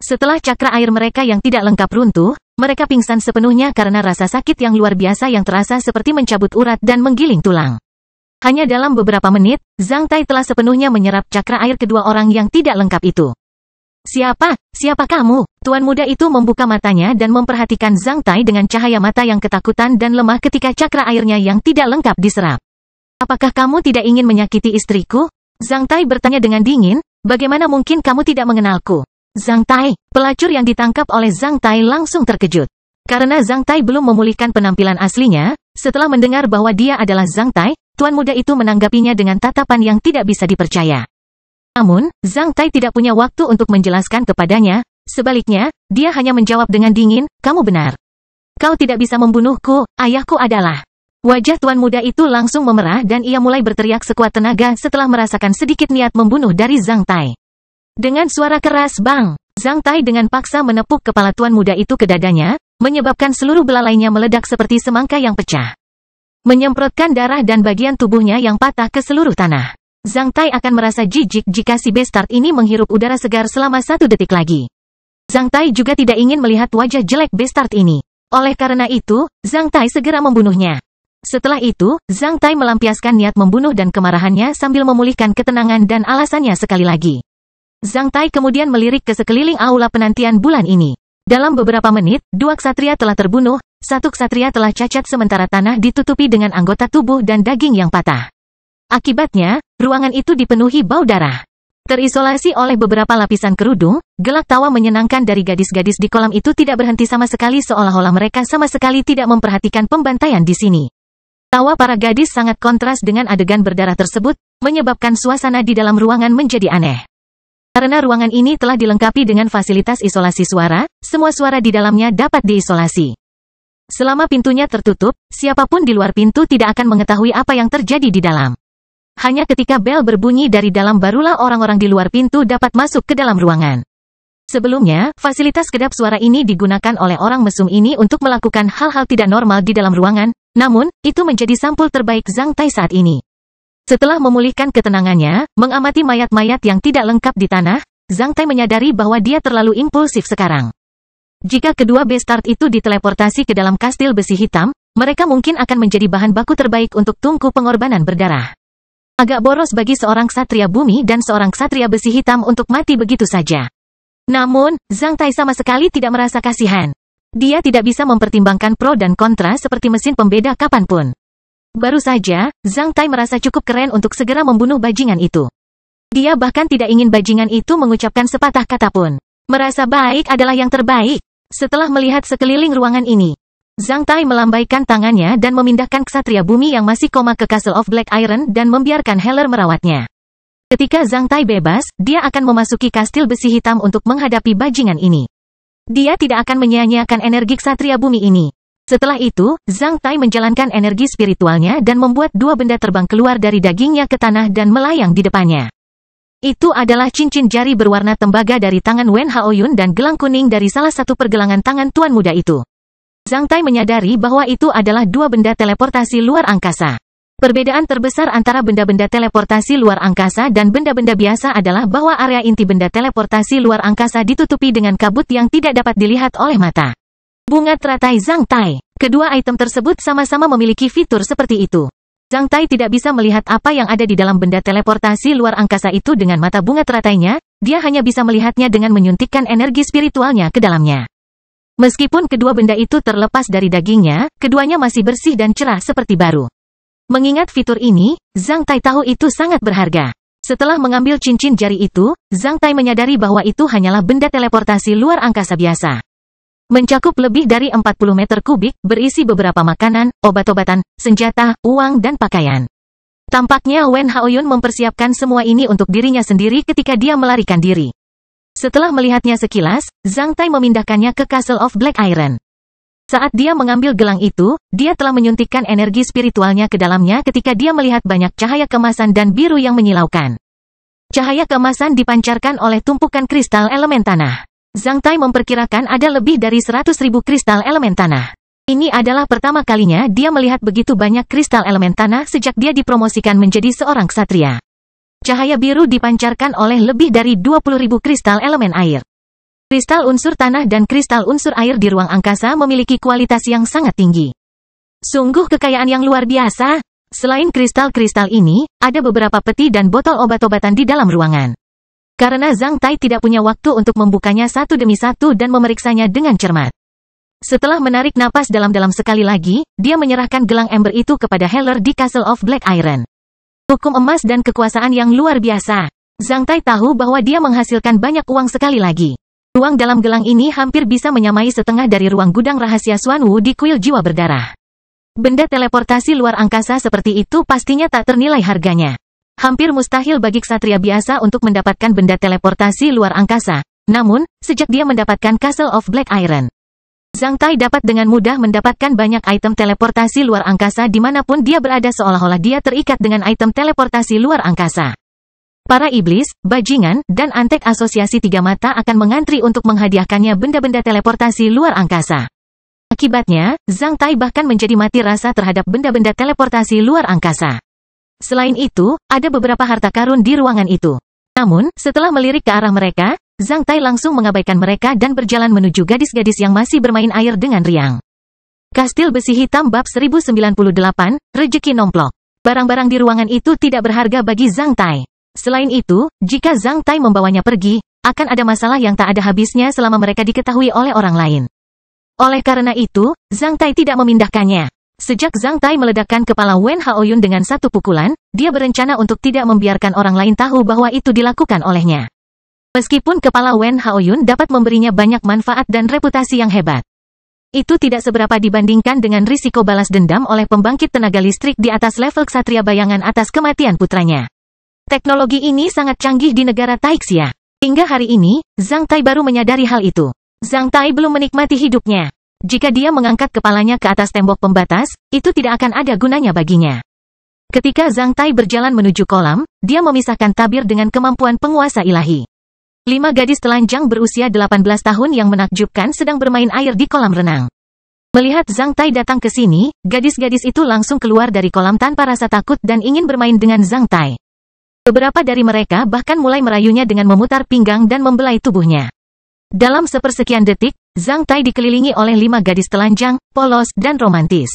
Setelah cakra air mereka yang tidak lengkap runtuh, mereka pingsan sepenuhnya karena rasa sakit yang luar biasa yang terasa seperti mencabut urat dan menggiling tulang. Hanya dalam beberapa menit, Zhang Tai telah sepenuhnya menyerap cakra air kedua orang yang tidak lengkap itu. Siapa kamu? Tuan muda itu membuka matanya dan memperhatikan Zhang Tai dengan cahaya mata yang ketakutan dan lemah ketika cakra airnya yang tidak lengkap diserap. Apakah kamu tidak ingin menyakiti istriku? Zhang Tai bertanya dengan dingin, bagaimana mungkin kamu tidak mengenalku? Zhang Tai, pelacur yang ditangkap oleh Zhang Tai langsung terkejut. Karena Zhang Tai belum memulihkan penampilan aslinya, setelah mendengar bahwa dia adalah Zhang Tai, tuan muda itu menanggapinya dengan tatapan yang tidak bisa dipercaya. Namun, Zhang Tai tidak punya waktu untuk menjelaskan kepadanya, sebaliknya, dia hanya menjawab dengan dingin, kamu benar. Kau tidak bisa membunuhku, ayahku adalah. Wajah tuan muda itu langsung memerah dan ia mulai berteriak sekuat tenaga setelah merasakan sedikit niat membunuh dari Zhang Tai. Dengan suara keras bang, Zhang Tai dengan paksa menepuk kepala tuan muda itu ke dadanya, menyebabkan seluruh belalainya meledak seperti semangka yang pecah. Menyemprotkan darah dan bagian tubuhnya yang patah ke seluruh tanah. Zhang Tai akan merasa jijik jika si Bestard ini menghirup udara segar selama 1 detik lagi. Zhang Tai juga tidak ingin melihat wajah jelek Bestard ini. Oleh karena itu, Zhang Tai segera membunuhnya. Setelah itu, Zhang Tai melampiaskan niat membunuh dan kemarahannya sambil memulihkan ketenangan dan alasannya sekali lagi. Zhang Tai kemudian melirik ke sekeliling aula penantian bulan ini. Dalam beberapa menit, 2 ksatria telah terbunuh, 1 ksatria telah cacat sementara tanah ditutupi dengan anggota tubuh dan daging yang patah. Akibatnya, ruangan itu dipenuhi bau darah. Terisolasi oleh beberapa lapisan kerudung, gelak tawa menyenangkan dari gadis-gadis di kolam itu tidak berhenti sama sekali seolah-olah mereka sama sekali tidak memperhatikan pembantaian di sini. Tawa para gadis sangat kontras dengan adegan berdarah tersebut, menyebabkan suasana di dalam ruangan menjadi aneh. Karena ruangan ini telah dilengkapi dengan fasilitas isolasi suara, semua suara di dalamnya dapat diisolasi. Selama pintunya tertutup, siapapun di luar pintu tidak akan mengetahui apa yang terjadi di dalam. Hanya ketika bel berbunyi dari dalam barulah orang-orang di luar pintu dapat masuk ke dalam ruangan. Sebelumnya, fasilitas kedap suara ini digunakan oleh orang mesum ini untuk melakukan hal-hal tidak normal di dalam ruangan, namun, itu menjadi sampul terbaik Zhang Tai saat ini. Setelah memulihkan ketenangannya, mengamati mayat-mayat yang tidak lengkap di tanah, Zhang Tai menyadari bahwa dia terlalu impulsif sekarang. Jika kedua Bestard itu diteleportasi ke dalam kastil besi hitam, mereka mungkin akan menjadi bahan baku terbaik untuk tungku pengorbanan berdarah. Agak boros bagi seorang ksatria bumi dan seorang ksatria besi hitam untuk mati begitu saja. Namun, Zhang Tai sama sekali tidak merasa kasihan. Dia tidak bisa mempertimbangkan pro dan kontra seperti mesin pembeda kapanpun. Baru saja, Zhang Tai merasa cukup keren untuk segera membunuh bajingan itu. Dia bahkan tidak ingin bajingan itu mengucapkan sepatah kata pun. Merasa baik adalah yang terbaik. Setelah melihat sekeliling ruangan ini, Zhang Tai melambaikan tangannya dan memindahkan ksatria bumi yang masih koma ke Castle of Black Iron dan membiarkan Heller merawatnya. Ketika Zhang Tai bebas, dia akan memasuki kastil besi hitam untuk menghadapi bajingan ini. Dia tidak akan menyia-nyiakan energi ksatria bumi ini. Setelah itu, Zhang Tai menjalankan energi spiritualnya dan membuat dua benda terbang keluar dari dagingnya ke tanah dan melayang di depannya. Itu adalah cincin jari berwarna tembaga dari tangan Wen Haoyun dan gelang kuning dari salah satu pergelangan tangan tuan muda itu. Zhang Tai menyadari bahwa itu adalah dua benda teleportasi luar angkasa. Perbedaan terbesar antara benda-benda teleportasi luar angkasa dan benda-benda biasa adalah bahwa area inti benda teleportasi luar angkasa ditutupi dengan kabut yang tidak dapat dilihat oleh mata. Bunga teratai Zhang Tai. Kedua item tersebut sama-sama memiliki fitur seperti itu. Zhang Tai tidak bisa melihat apa yang ada di dalam benda teleportasi luar angkasa itu dengan mata bunga teratainya, dia hanya bisa melihatnya dengan menyuntikkan energi spiritualnya ke dalamnya. Meskipun kedua benda itu terlepas dari dagingnya, keduanya masih bersih dan cerah seperti baru. Mengingat fitur ini, Zhang Tai tahu itu sangat berharga. Setelah mengambil cincin jari itu, Zhang Tai menyadari bahwa itu hanyalah benda teleportasi luar angkasa biasa. Mencakup lebih dari 40 meter kubik, berisi beberapa makanan, obat-obatan, senjata, uang dan pakaian. Tampaknya Wen Haoyun mempersiapkan semua ini untuk dirinya sendiri ketika dia melarikan diri. Setelah melihatnya sekilas, Zhang Tai memindahkannya ke Castle of Black Iron. Saat dia mengambil gelang itu, dia telah menyuntikkan energi spiritualnya ke dalamnya ketika dia melihat banyak cahaya kemasan dan biru yang menyilaukan. Cahaya kemasan dipancarkan oleh tumpukan kristal elemen tanah. Zhang Tai memperkirakan ada lebih dari 100.000 kristal elemen tanah. Ini adalah pertama kalinya dia melihat begitu banyak kristal elemen tanah sejak dia dipromosikan menjadi seorang ksatria. Cahaya biru dipancarkan oleh lebih dari 20.000 kristal elemen air. Kristal unsur tanah dan kristal unsur air di ruang angkasa memiliki kualitas yang sangat tinggi. Sungguh kekayaan yang luar biasa. Selain kristal-kristal ini, ada beberapa peti dan botol obat-obatan di dalam ruangan. Karena Zhang Tai tidak punya waktu untuk membukanya satu demi satu dan memeriksanya dengan cermat. Setelah menarik napas dalam-dalam sekali lagi, dia menyerahkan gelang ember itu kepada Heller di Castle of Black Iron. Hukum emas dan kekuasaan yang luar biasa. Zhang Tai tahu bahwa dia menghasilkan banyak uang sekali lagi. Uang dalam gelang ini hampir bisa menyamai setengah dari ruang gudang rahasia Xuan Wu di kuil jiwa berdarah. Benda teleportasi luar angkasa seperti itu pastinya tak ternilai harganya. Hampir mustahil bagi ksatria biasa untuk mendapatkan benda teleportasi luar angkasa. Namun, sejak dia mendapatkan Castle of Black Iron, Zhang Tai dapat dengan mudah mendapatkan banyak item teleportasi luar angkasa dimanapun dia berada seolah-olah dia terikat dengan item teleportasi luar angkasa. Para iblis, bajingan, dan antek asosiasi tiga mata akan mengantri untuk menghadiahkannya benda-benda teleportasi luar angkasa. Akibatnya, Zhang Tai bahkan menjadi mati rasa terhadap benda-benda teleportasi luar angkasa. Selain itu, ada beberapa harta karun di ruangan itu. Namun, setelah melirik ke arah mereka, Zhang Tai langsung mengabaikan mereka dan berjalan menuju gadis-gadis yang masih bermain air dengan riang. Kastil Besi Hitam Bab 1098, Rejeki Nomplok. Barang-barang di ruangan itu tidak berharga bagi Zhang Tai. Selain itu, jika Zhang Tai membawanya pergi, akan ada masalah yang tak ada habisnya selama mereka diketahui oleh orang lain. Oleh karena itu, Zhang Tai tidak memindahkannya. Sejak Zhang Tai meledakkan kepala Wen Haoyun dengan satu pukulan, dia berencana untuk tidak membiarkan orang lain tahu bahwa itu dilakukan olehnya. Meskipun kepala Wen Haoyun dapat memberinya banyak manfaat dan reputasi yang hebat, itu tidak seberapa dibandingkan dengan risiko balas dendam oleh pembangkit tenaga listrik di atas level ksatria bayangan atas kematian putranya. Teknologi ini sangat canggih di negara Taixia. Hingga hari ini, Zhang Tai baru menyadari hal itu. Zhang Tai belum menikmati hidupnya. Jika dia mengangkat kepalanya ke atas tembok pembatas, itu tidak akan ada gunanya baginya. Ketika Zhang Tai berjalan menuju kolam, dia memisahkan tabir dengan kemampuan penguasa ilahi. 5 gadis telanjang berusia 18 tahun yang menakjubkan sedang bermain air di kolam renang. Melihat Zhang Tai datang ke sini, gadis-gadis itu langsung keluar dari kolam tanpa rasa takut dan ingin bermain dengan Zhang Tai. Beberapa dari mereka bahkan mulai merayunya dengan memutar pinggang dan membelai tubuhnya. Dalam sepersekian detik, Zhang Tai dikelilingi oleh 5 gadis telanjang, polos, dan romantis.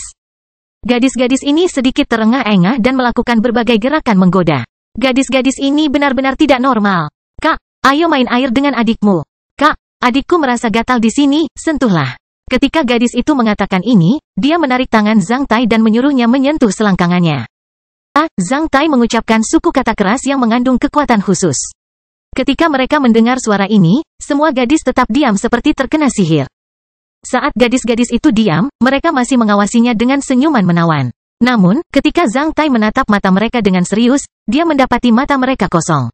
Gadis-gadis ini sedikit terengah-engah dan melakukan berbagai gerakan menggoda. Gadis-gadis ini benar-benar tidak normal. Kak, ayo main air dengan adikmu. Kak, adikku merasa gatal di sini, sentuhlah. Ketika gadis itu mengatakan ini, dia menarik tangan Zhang Tai dan menyuruhnya menyentuh selangkangannya. Zhang Tai mengucapkan suku kata keras yang mengandung kekuatan khusus. Ketika mereka mendengar suara ini, semua gadis tetap diam seperti terkena sihir. Saat gadis-gadis itu diam, mereka masih mengawasinya dengan senyuman menawan. Namun, ketika Zhang Tai menatap mata mereka dengan serius, dia mendapati mata mereka kosong.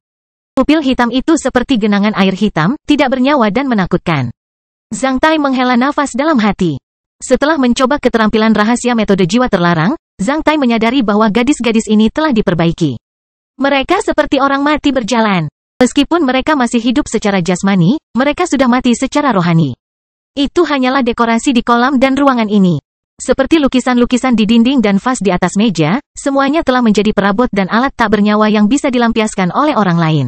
Pupil hitam itu seperti genangan air hitam, tidak bernyawa dan menakutkan. Zhang Tai menghela nafas dalam hati. Setelah mencoba keterampilan rahasia metode jiwa terlarang, Zhang Tai menyadari bahwa gadis-gadis ini telah diperbaiki. Mereka seperti orang mati berjalan. Meskipun mereka masih hidup secara jasmani, mereka sudah mati secara rohani. Itu hanyalah dekorasi di kolam dan ruangan ini. Seperti lukisan-lukisan di dinding dan vas di atas meja, semuanya telah menjadi perabot dan alat tak bernyawa yang bisa dilampiaskan oleh orang lain.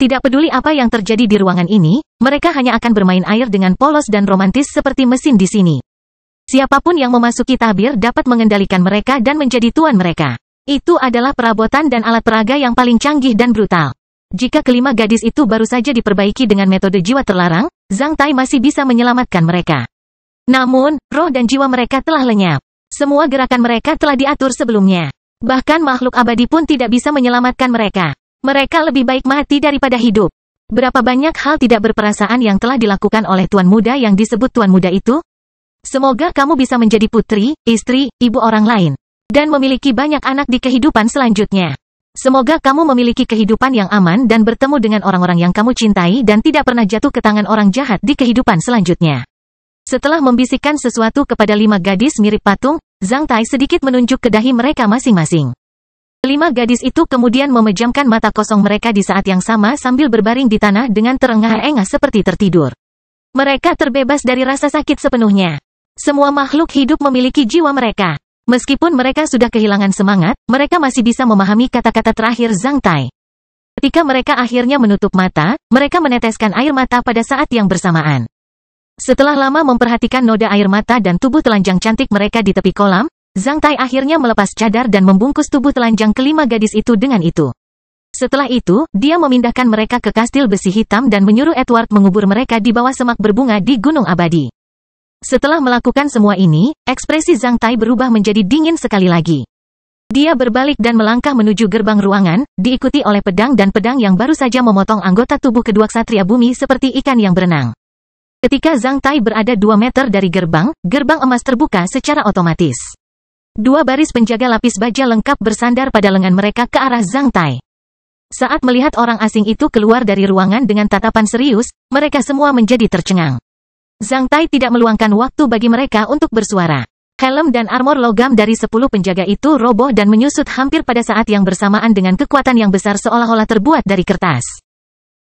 Tidak peduli apa yang terjadi di ruangan ini, mereka hanya akan bermain air dengan polos dan romantis seperti mesin di sini. Siapapun yang memasuki tabir dapat mengendalikan mereka dan menjadi tuan mereka. Itu adalah perabotan dan alat peraga yang paling canggih dan brutal. Jika kelima gadis itu baru saja diperbaiki dengan metode jiwa terlarang, Zhang Tai masih bisa menyelamatkan mereka. Namun, roh dan jiwa mereka telah lenyap. Semua gerakan mereka telah diatur sebelumnya. Bahkan makhluk abadi pun tidak bisa menyelamatkan mereka. Mereka lebih baik mati daripada hidup. Berapa banyak hal tidak berperasaan yang telah dilakukan oleh tuan muda yang disebut tuan muda itu? Semoga kamu bisa menjadi putri, istri, ibu orang lain, dan memiliki banyak anak di kehidupan selanjutnya. Semoga kamu memiliki kehidupan yang aman dan bertemu dengan orang-orang yang kamu cintai dan tidak pernah jatuh ke tangan orang jahat di kehidupan selanjutnya. Setelah membisikkan sesuatu kepada 5 gadis mirip patung, Zhang Tai sedikit menunjuk ke dahi mereka masing-masing. 5 gadis itu kemudian memejamkan mata kosong mereka di saat yang sama sambil berbaring di tanah dengan terengah-engah seperti tertidur. Mereka terbebas dari rasa sakit sepenuhnya. Semua makhluk hidup memiliki jiwa mereka. Meskipun mereka sudah kehilangan semangat, mereka masih bisa memahami kata-kata terakhir Zhang Tai. Ketika mereka akhirnya menutup mata, mereka meneteskan air mata pada saat yang bersamaan. Setelah lama memperhatikan noda air mata dan tubuh telanjang cantik mereka di tepi kolam, Zhang Tai akhirnya melepas cadar dan membungkus tubuh telanjang kelima gadis itu dengan itu. Setelah itu, dia memindahkan mereka ke kastil besi hitam dan menyuruh Edward mengubur mereka di bawah semak berbunga di Gunung Abadi. Setelah melakukan semua ini, ekspresi Zhang Tai berubah menjadi dingin sekali lagi. Dia berbalik dan melangkah menuju gerbang ruangan, diikuti oleh pedang dan pedang yang baru saja memotong anggota tubuh kedua ksatria bumi seperti ikan yang berenang. Ketika Zhang Tai berada 2 meter dari gerbang, gerbang emas terbuka secara otomatis. 2 baris penjaga lapis baja lengkap bersandar pada lengan mereka ke arah Zhang Tai. Saat melihat orang asing itu keluar dari ruangan dengan tatapan serius, mereka semua menjadi tercengang. Zhang Tai tidak meluangkan waktu bagi mereka untuk bersuara. Helm dan armor logam dari 10 penjaga itu roboh dan menyusut hampir pada saat yang bersamaan dengan kekuatan yang besar seolah-olah terbuat dari kertas.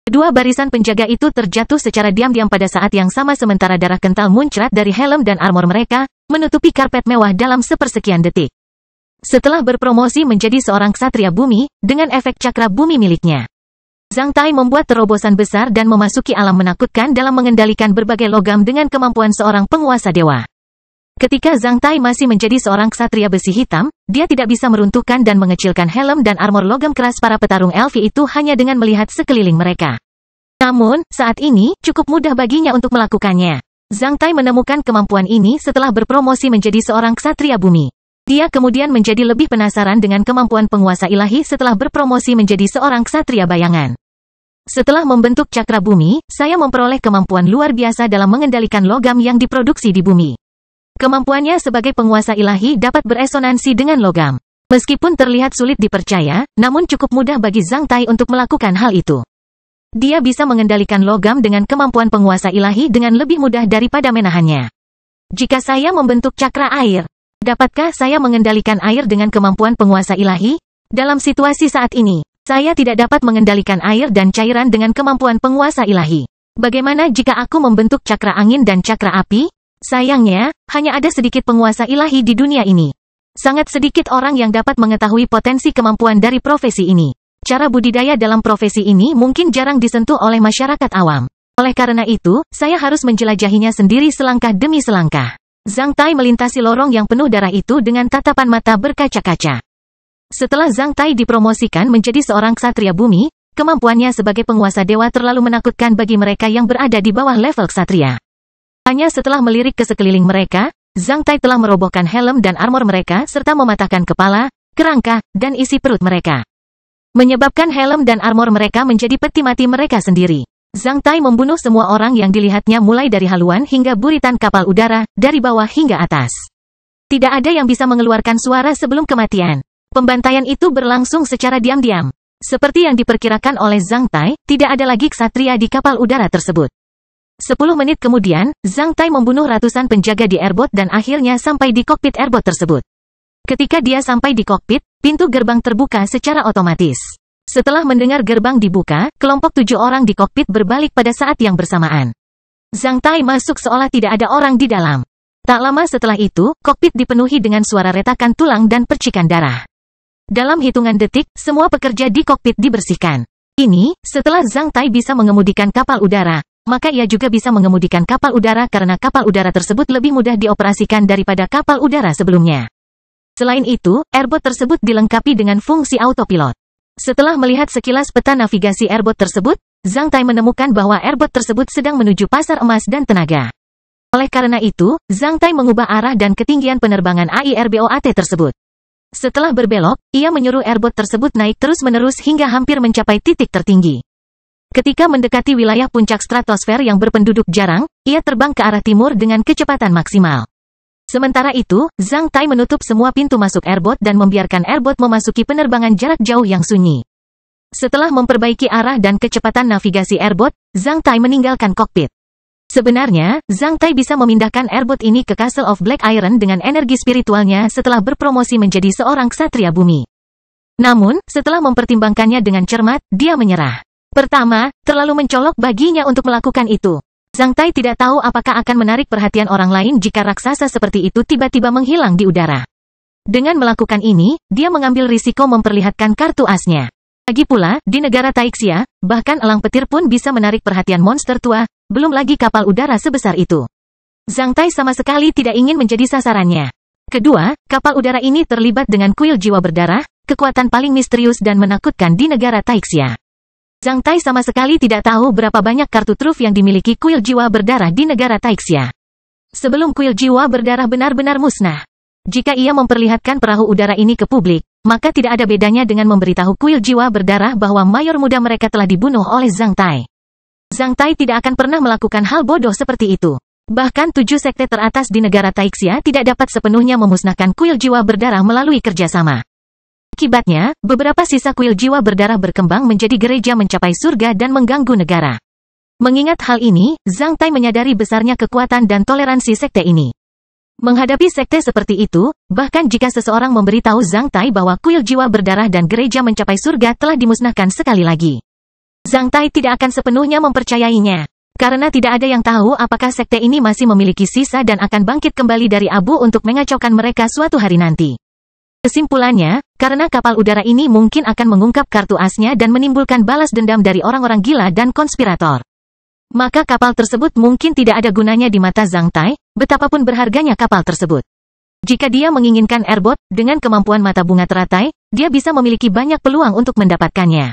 Kedua barisan penjaga itu terjatuh secara diam-diam pada saat yang sama sementara darah kental muncrat dari helm dan armor mereka, menutupi karpet mewah dalam sepersekian detik. Setelah berpromosi menjadi seorang ksatria bumi, dengan efek cakra bumi miliknya, Zhang Tai membuat terobosan besar dan memasuki alam menakutkan dalam mengendalikan berbagai logam dengan kemampuan seorang penguasa dewa. Ketika Zhang Tai masih menjadi seorang ksatria besi hitam, dia tidak bisa meruntuhkan dan mengecilkan helm dan armor logam keras para petarung elfi itu hanya dengan melihat sekeliling mereka. Namun, saat ini, cukup mudah baginya untuk melakukannya. Zhang Tai menemukan kemampuan ini setelah berpromosi menjadi seorang ksatria bumi. Dia kemudian menjadi lebih penasaran dengan kemampuan penguasa ilahi setelah berpromosi menjadi seorang ksatria bayangan. Setelah membentuk cakra bumi, saya memperoleh kemampuan luar biasa dalam mengendalikan logam yang diproduksi di bumi. Kemampuannya sebagai penguasa ilahi dapat beresonansi dengan logam. Meskipun terlihat sulit dipercaya, namun cukup mudah bagi Zhang Tai untuk melakukan hal itu. Dia bisa mengendalikan logam dengan kemampuan penguasa ilahi dengan lebih mudah daripada menahannya. Jika saya membentuk cakra air, dapatkah saya mengendalikan air dengan kemampuan penguasa ilahi? Dalam situasi saat ini, saya tidak dapat mengendalikan air dan cairan dengan kemampuan penguasa ilahi. Bagaimana jika aku membentuk cakra angin dan cakra api? Sayangnya, hanya ada sedikit penguasa ilahi di dunia ini. Sangat sedikit orang yang dapat mengetahui potensi kemampuan dari profesi ini. Cara budidaya dalam profesi ini mungkin jarang disentuh oleh masyarakat awam. Oleh karena itu, saya harus menjelajahinya sendiri selangkah demi selangkah. Zhang Tai melintasi lorong yang penuh darah itu dengan tatapan mata berkaca-kaca. Setelah Zhang Tai dipromosikan menjadi seorang ksatria bumi, kemampuannya sebagai penguasa dewa terlalu menakutkan bagi mereka yang berada di bawah level ksatria. Hanya setelah melirik ke sekeliling mereka, Zhang Tai telah merobohkan helm dan armor mereka serta mematahkan kepala, kerangka, dan isi perut mereka. Menyebabkan helm dan armor mereka menjadi peti mati mereka sendiri. Zhang Tai membunuh semua orang yang dilihatnya mulai dari haluan hingga buritan kapal udara, dari bawah hingga atas. Tidak ada yang bisa mengeluarkan suara sebelum kematian. Pembantaian itu berlangsung secara diam-diam. Seperti yang diperkirakan oleh Zhang Tai, tidak ada lagi ksatria di kapal udara tersebut. 10 menit kemudian, Zhang Tai membunuh ratusan penjaga di airbot dan akhirnya sampai di kokpit airbot tersebut. Ketika dia sampai di kokpit, pintu gerbang terbuka secara otomatis. Setelah mendengar gerbang dibuka, kelompok 7 orang di kokpit berbalik pada saat yang bersamaan. Zhang Tai masuk seolah tidak ada orang di dalam. Tak lama setelah itu, kokpit dipenuhi dengan suara retakan tulang dan percikan darah. Dalam hitungan detik, semua pekerja di kokpit dibersihkan. Ini, setelah Zhang Tai bisa mengemudikan kapal udara, maka ia juga bisa mengemudikan kapal udara karena kapal udara tersebut lebih mudah dioperasikan daripada kapal udara sebelumnya. Selain itu, airbot tersebut dilengkapi dengan fungsi autopilot. Setelah melihat sekilas peta navigasi airbot tersebut, Zhang Tai menemukan bahwa airbot tersebut sedang menuju pasar emas dan tenaga. Oleh karena itu, Zhang Tai mengubah arah dan ketinggian penerbangan AIRBOAT tersebut. Setelah berbelok, ia menyuruh airbot tersebut naik terus-menerus hingga hampir mencapai titik tertinggi. Ketika mendekati wilayah puncak stratosfer yang berpenduduk jarang, ia terbang ke arah timur dengan kecepatan maksimal. Sementara itu, Zhang Tai menutup semua pintu masuk airbot dan membiarkan airbot memasuki penerbangan jarak jauh yang sunyi. Setelah memperbaiki arah dan kecepatan navigasi airbot, Zhang Tai meninggalkan kokpit. Sebenarnya, Zhang Tai bisa memindahkan airbot ini ke Castle of Black Iron dengan energi spiritualnya setelah berpromosi menjadi seorang ksatria bumi. Namun, setelah mempertimbangkannya dengan cermat, dia menyerah. Pertama, terlalu mencolok baginya untuk melakukan itu. Zhang Tai tidak tahu apakah akan menarik perhatian orang lain jika raksasa seperti itu tiba-tiba menghilang di udara. Dengan melakukan ini, dia mengambil risiko memperlihatkan kartu asnya. Lagi pula, di negara Taixia, bahkan elang petir pun bisa menarik perhatian monster tua, belum lagi kapal udara sebesar itu. Zhang Tai sama sekali tidak ingin menjadi sasarannya. Kedua, kapal udara ini terlibat dengan kuil jiwa berdarah, kekuatan paling misterius dan menakutkan di negara Taixia. Zhang Tai sama sekali tidak tahu berapa banyak kartu truf yang dimiliki kuil jiwa berdarah di negara Taixia. Sebelum kuil jiwa berdarah benar-benar musnah. Jika ia memperlihatkan perahu udara ini ke publik, maka tidak ada bedanya dengan memberitahu kuil jiwa berdarah bahwa mayor muda mereka telah dibunuh oleh Zhang Tai. Zhang Tai tidak akan pernah melakukan hal bodoh seperti itu. Bahkan 7 sekte teratas di negara Taixia tidak dapat sepenuhnya memusnahkan kuil jiwa berdarah melalui kerjasama. Akibatnya, beberapa sisa kuil jiwa berdarah berkembang menjadi gereja mencapai surga dan mengganggu negara. Mengingat hal ini, Zhang Tai menyadari besarnya kekuatan dan toleransi sekte ini. Menghadapi sekte seperti itu, bahkan jika seseorang memberitahu Zhang Tai bahwa kuil jiwa berdarah dan gereja mencapai surga telah dimusnahkan sekali lagi, Zhang Tai tidak akan sepenuhnya mempercayainya. Karena tidak ada yang tahu apakah sekte ini masih memiliki sisa dan akan bangkit kembali dari abu untuk mengacaukan mereka suatu hari nanti. Kesimpulannya, karena kapal udara ini mungkin akan mengungkap kartu asnya dan menimbulkan balas dendam dari orang-orang gila dan konspirator. Maka kapal tersebut mungkin tidak ada gunanya di mata Zhang Tai, betapapun berharganya kapal tersebut. Jika dia menginginkan airbot, dengan kemampuan mata bunga teratai, dia bisa memiliki banyak peluang untuk mendapatkannya.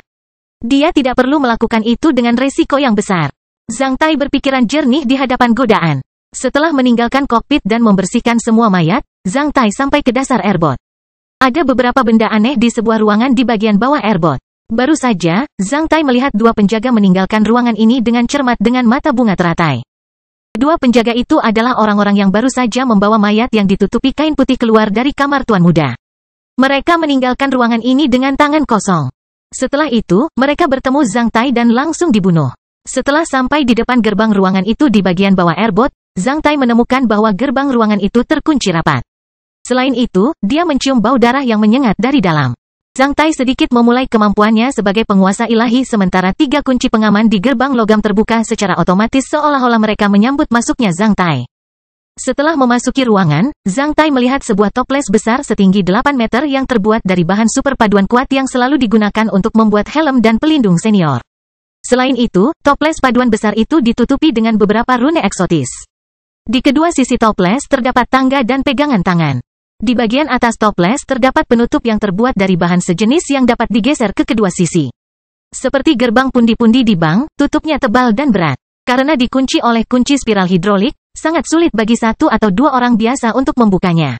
Dia tidak perlu melakukan itu dengan resiko yang besar. Zhang Tai berpikiran jernih di hadapan godaan. Setelah meninggalkan kokpit dan membersihkan semua mayat, Zhang Tai sampai ke dasar airbot. Ada beberapa benda aneh di sebuah ruangan di bagian bawah airbot. Baru saja, Zhang Tai melihat 2 penjaga meninggalkan ruangan ini dengan cermat dengan mata bunga teratai. 2 penjaga itu adalah orang-orang yang baru saja membawa mayat yang ditutupi kain putih keluar dari kamar Tuan Muda. Mereka meninggalkan ruangan ini dengan tangan kosong. Setelah itu, mereka bertemu Zhang Tai dan langsung dibunuh. Setelah sampai di depan gerbang ruangan itu di bagian bawah airbot, Zhang Tai menemukan bahwa gerbang ruangan itu terkunci rapat. Selain itu, dia mencium bau darah yang menyengat dari dalam. Zhang Tai sedikit memulai kemampuannya sebagai penguasa ilahi sementara 3 kunci pengaman di gerbang logam terbuka secara otomatis seolah-olah mereka menyambut masuknya Zhang Tai. Setelah memasuki ruangan, Zhang Tai melihat sebuah toples besar setinggi 8 meter yang terbuat dari bahan super paduan kuat yang selalu digunakan untuk membuat helm dan pelindung senior. Selain itu, toples paduan besar itu ditutupi dengan beberapa rune eksotis. Di kedua sisi toples terdapat tangga dan pegangan tangan. Di bagian atas toples terdapat penutup yang terbuat dari bahan sejenis yang dapat digeser ke kedua sisi. Seperti gerbang pundi-pundi di bank, tutupnya tebal dan berat. Karena dikunci oleh kunci spiral hidrolik, sangat sulit bagi satu atau dua orang biasa untuk membukanya.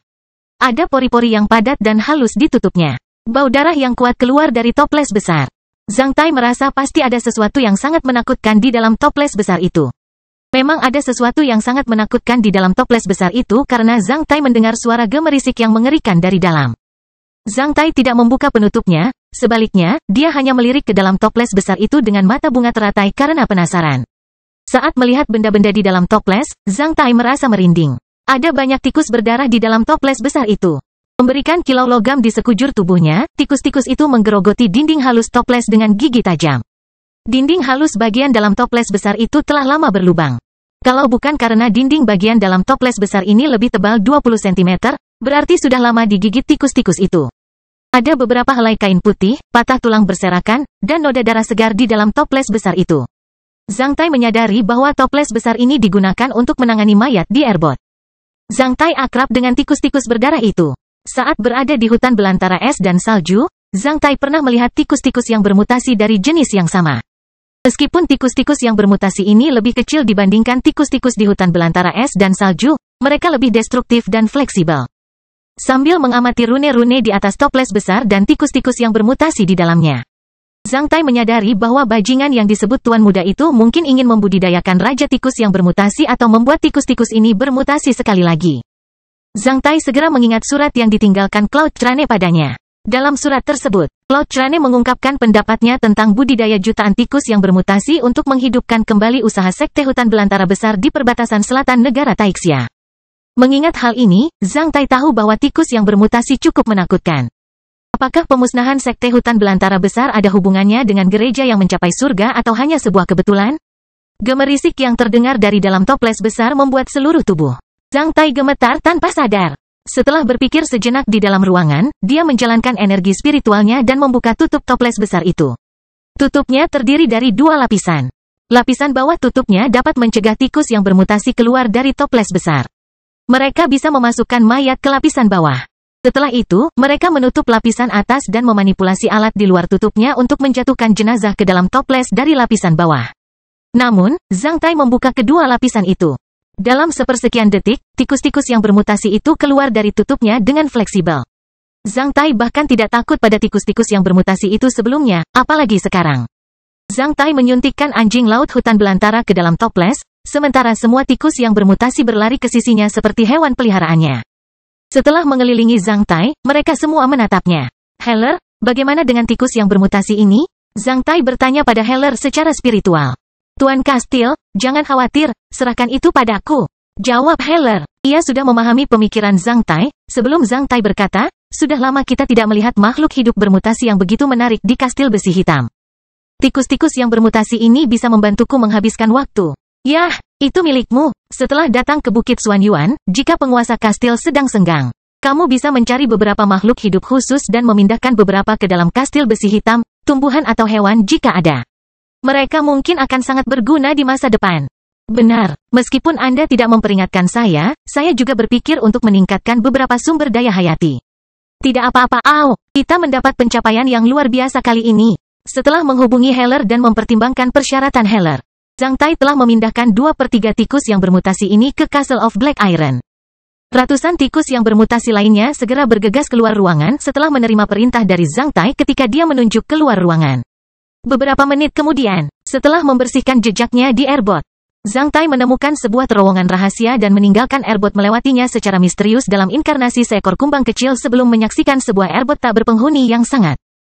Ada pori-pori yang padat dan halus di tutupnya. Bau darah yang kuat keluar dari toples besar. Zhang Tai merasa pasti ada sesuatu yang sangat menakutkan di dalam toples besar itu. Memang ada sesuatu yang sangat menakutkan di dalam toples besar itu karena Zhang Tai mendengar suara gemerisik yang mengerikan dari dalam. Zhang Tai tidak membuka penutupnya, sebaliknya, dia hanya melirik ke dalam toples besar itu dengan mata bunga teratai karena penasaran. Saat melihat benda-benda di dalam toples, Zhang Tai merasa merinding. Ada banyak tikus berdarah di dalam toples besar itu. Memberikan kilau logam di sekujur tubuhnya, tikus-tikus itu menggerogoti dinding halus toples dengan gigi tajam. Dinding halus bagian dalam toples besar itu telah lama berlubang. Kalau bukan karena dinding bagian dalam toples besar ini lebih tebal 20 cm, berarti sudah lama digigit tikus-tikus itu. Ada beberapa helai kain putih, patah tulang berserakan, dan noda darah segar di dalam toples besar itu. Zhang Tai menyadari bahwa toples besar ini digunakan untuk menangani mayat di airbot. Zhang Tai akrab dengan tikus-tikus berdarah itu. Saat berada di hutan belantara es dan salju, Zhang Tai pernah melihat tikus-tikus yang bermutasi dari jenis yang sama. Meskipun tikus-tikus yang bermutasi ini lebih kecil dibandingkan tikus-tikus di hutan belantara es dan salju, mereka lebih destruktif dan fleksibel. Sambil mengamati rune-rune di atas toples besar dan tikus-tikus yang bermutasi di dalamnya, Zhang Tai menyadari bahwa bajingan yang disebut Tuan Muda itu mungkin ingin membudidayakan raja tikus yang bermutasi atau membuat tikus-tikus ini bermutasi sekali lagi. Zhang Tai segera mengingat surat yang ditinggalkan Cloud Crane padanya. Dalam surat tersebut, Cloud Crane mengungkapkan pendapatnya tentang budidaya jutaan tikus yang bermutasi untuk menghidupkan kembali usaha sekte hutan belantara besar di perbatasan selatan negara Taixia. Mengingat hal ini, Zhang Tai tahu bahwa tikus yang bermutasi cukup menakutkan. Apakah pemusnahan sekte hutan belantara besar ada hubungannya dengan gereja yang mencapai surga atau hanya sebuah kebetulan? Gemerisik yang terdengar dari dalam toples besar membuat seluruh tubuh Zhang Tai gemetar tanpa sadar. Setelah berpikir sejenak di dalam ruangan, dia menjalankan energi spiritualnya dan membuka tutup toples besar itu. Tutupnya terdiri dari dua lapisan. Lapisan bawah tutupnya dapat mencegah tikus yang bermutasi keluar dari toples besar. Mereka bisa memasukkan mayat ke lapisan bawah. Setelah itu, mereka menutup lapisan atas dan memanipulasi alat di luar tutupnya untuk menjatuhkan jenazah ke dalam toples dari lapisan bawah. Namun, Zhang Tai membuka kedua lapisan itu. Dalam sepersekian detik, tikus-tikus yang bermutasi itu keluar dari tutupnya dengan fleksibel. Zhang Tai bahkan tidak takut pada tikus-tikus yang bermutasi itu sebelumnya, apalagi sekarang. Zhang Tai menyuntikkan anjing laut hutan belantara ke dalam toples, sementara semua tikus yang bermutasi berlari ke sisinya seperti hewan peliharaannya. Setelah mengelilingi Zhang Tai, mereka semua menatapnya. Heller, bagaimana dengan tikus yang bermutasi ini? Zhang Tai bertanya pada Heller secara spiritual. Tuan Kastil, jangan khawatir, serahkan itu padaku. Jawab Heller. Ia sudah memahami pemikiran Zhang Tai. Sebelum Zhang Tai berkata, sudah lama kita tidak melihat makhluk hidup bermutasi yang begitu menarik di kastil besi hitam. Tikus-tikus yang bermutasi ini bisa membantuku menghabiskan waktu. Yah, itu milikmu. Setelah datang ke Bukit Xuanyuan, jika penguasa kastil sedang senggang, kamu bisa mencari beberapa makhluk hidup khusus dan memindahkan beberapa ke dalam kastil besi hitam, tumbuhan atau hewan jika ada. Mereka mungkin akan sangat berguna di masa depan. Benar, meskipun Anda tidak memperingatkan saya juga berpikir untuk meningkatkan beberapa sumber daya hayati. Tidak apa-apa, kita mendapat pencapaian yang luar biasa kali ini. Setelah menghubungi Heller dan mempertimbangkan persyaratan Heller, Zhang Tai telah memindahkan 2/3 tikus yang bermutasi ini ke Castle of Black Iron. Ratusan tikus yang bermutasi lainnya segera bergegas keluar ruangan setelah menerima perintah dari Zhang Tai ketika dia menunjuk keluar ruangan. Beberapa menit kemudian, setelah membersihkan jejaknya di airbot, Zhang Tai menemukan sebuah terowongan rahasia dan meninggalkan airbot melewatinya secara misterius dalam inkarnasi seekor kumbang kecil sebelum menyaksikan sebuah airbot tak berpenghuni yang sangat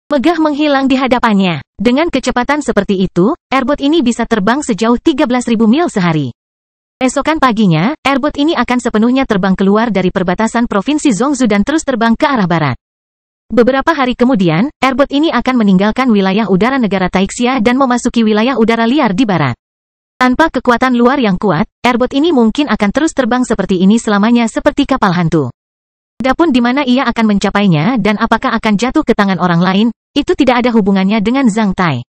megah menghilang di hadapannya. Dengan kecepatan seperti itu, airbot ini bisa terbang sejauh 13.000 mil sehari. Esokan paginya, airbot ini akan sepenuhnya terbang keluar dari perbatasan provinsi Zhongzhou dan terus terbang ke arah barat. Beberapa hari kemudian, airbot ini akan meninggalkan wilayah udara negara Taixia dan memasuki wilayah udara liar di barat. Tanpa kekuatan luar yang kuat, airbot ini mungkin akan terus terbang seperti ini selamanya seperti kapal hantu. Adapun di mana ia akan mencapainya dan apakah akan jatuh ke tangan orang lain, itu tidak ada hubungannya dengan Zhang Tai.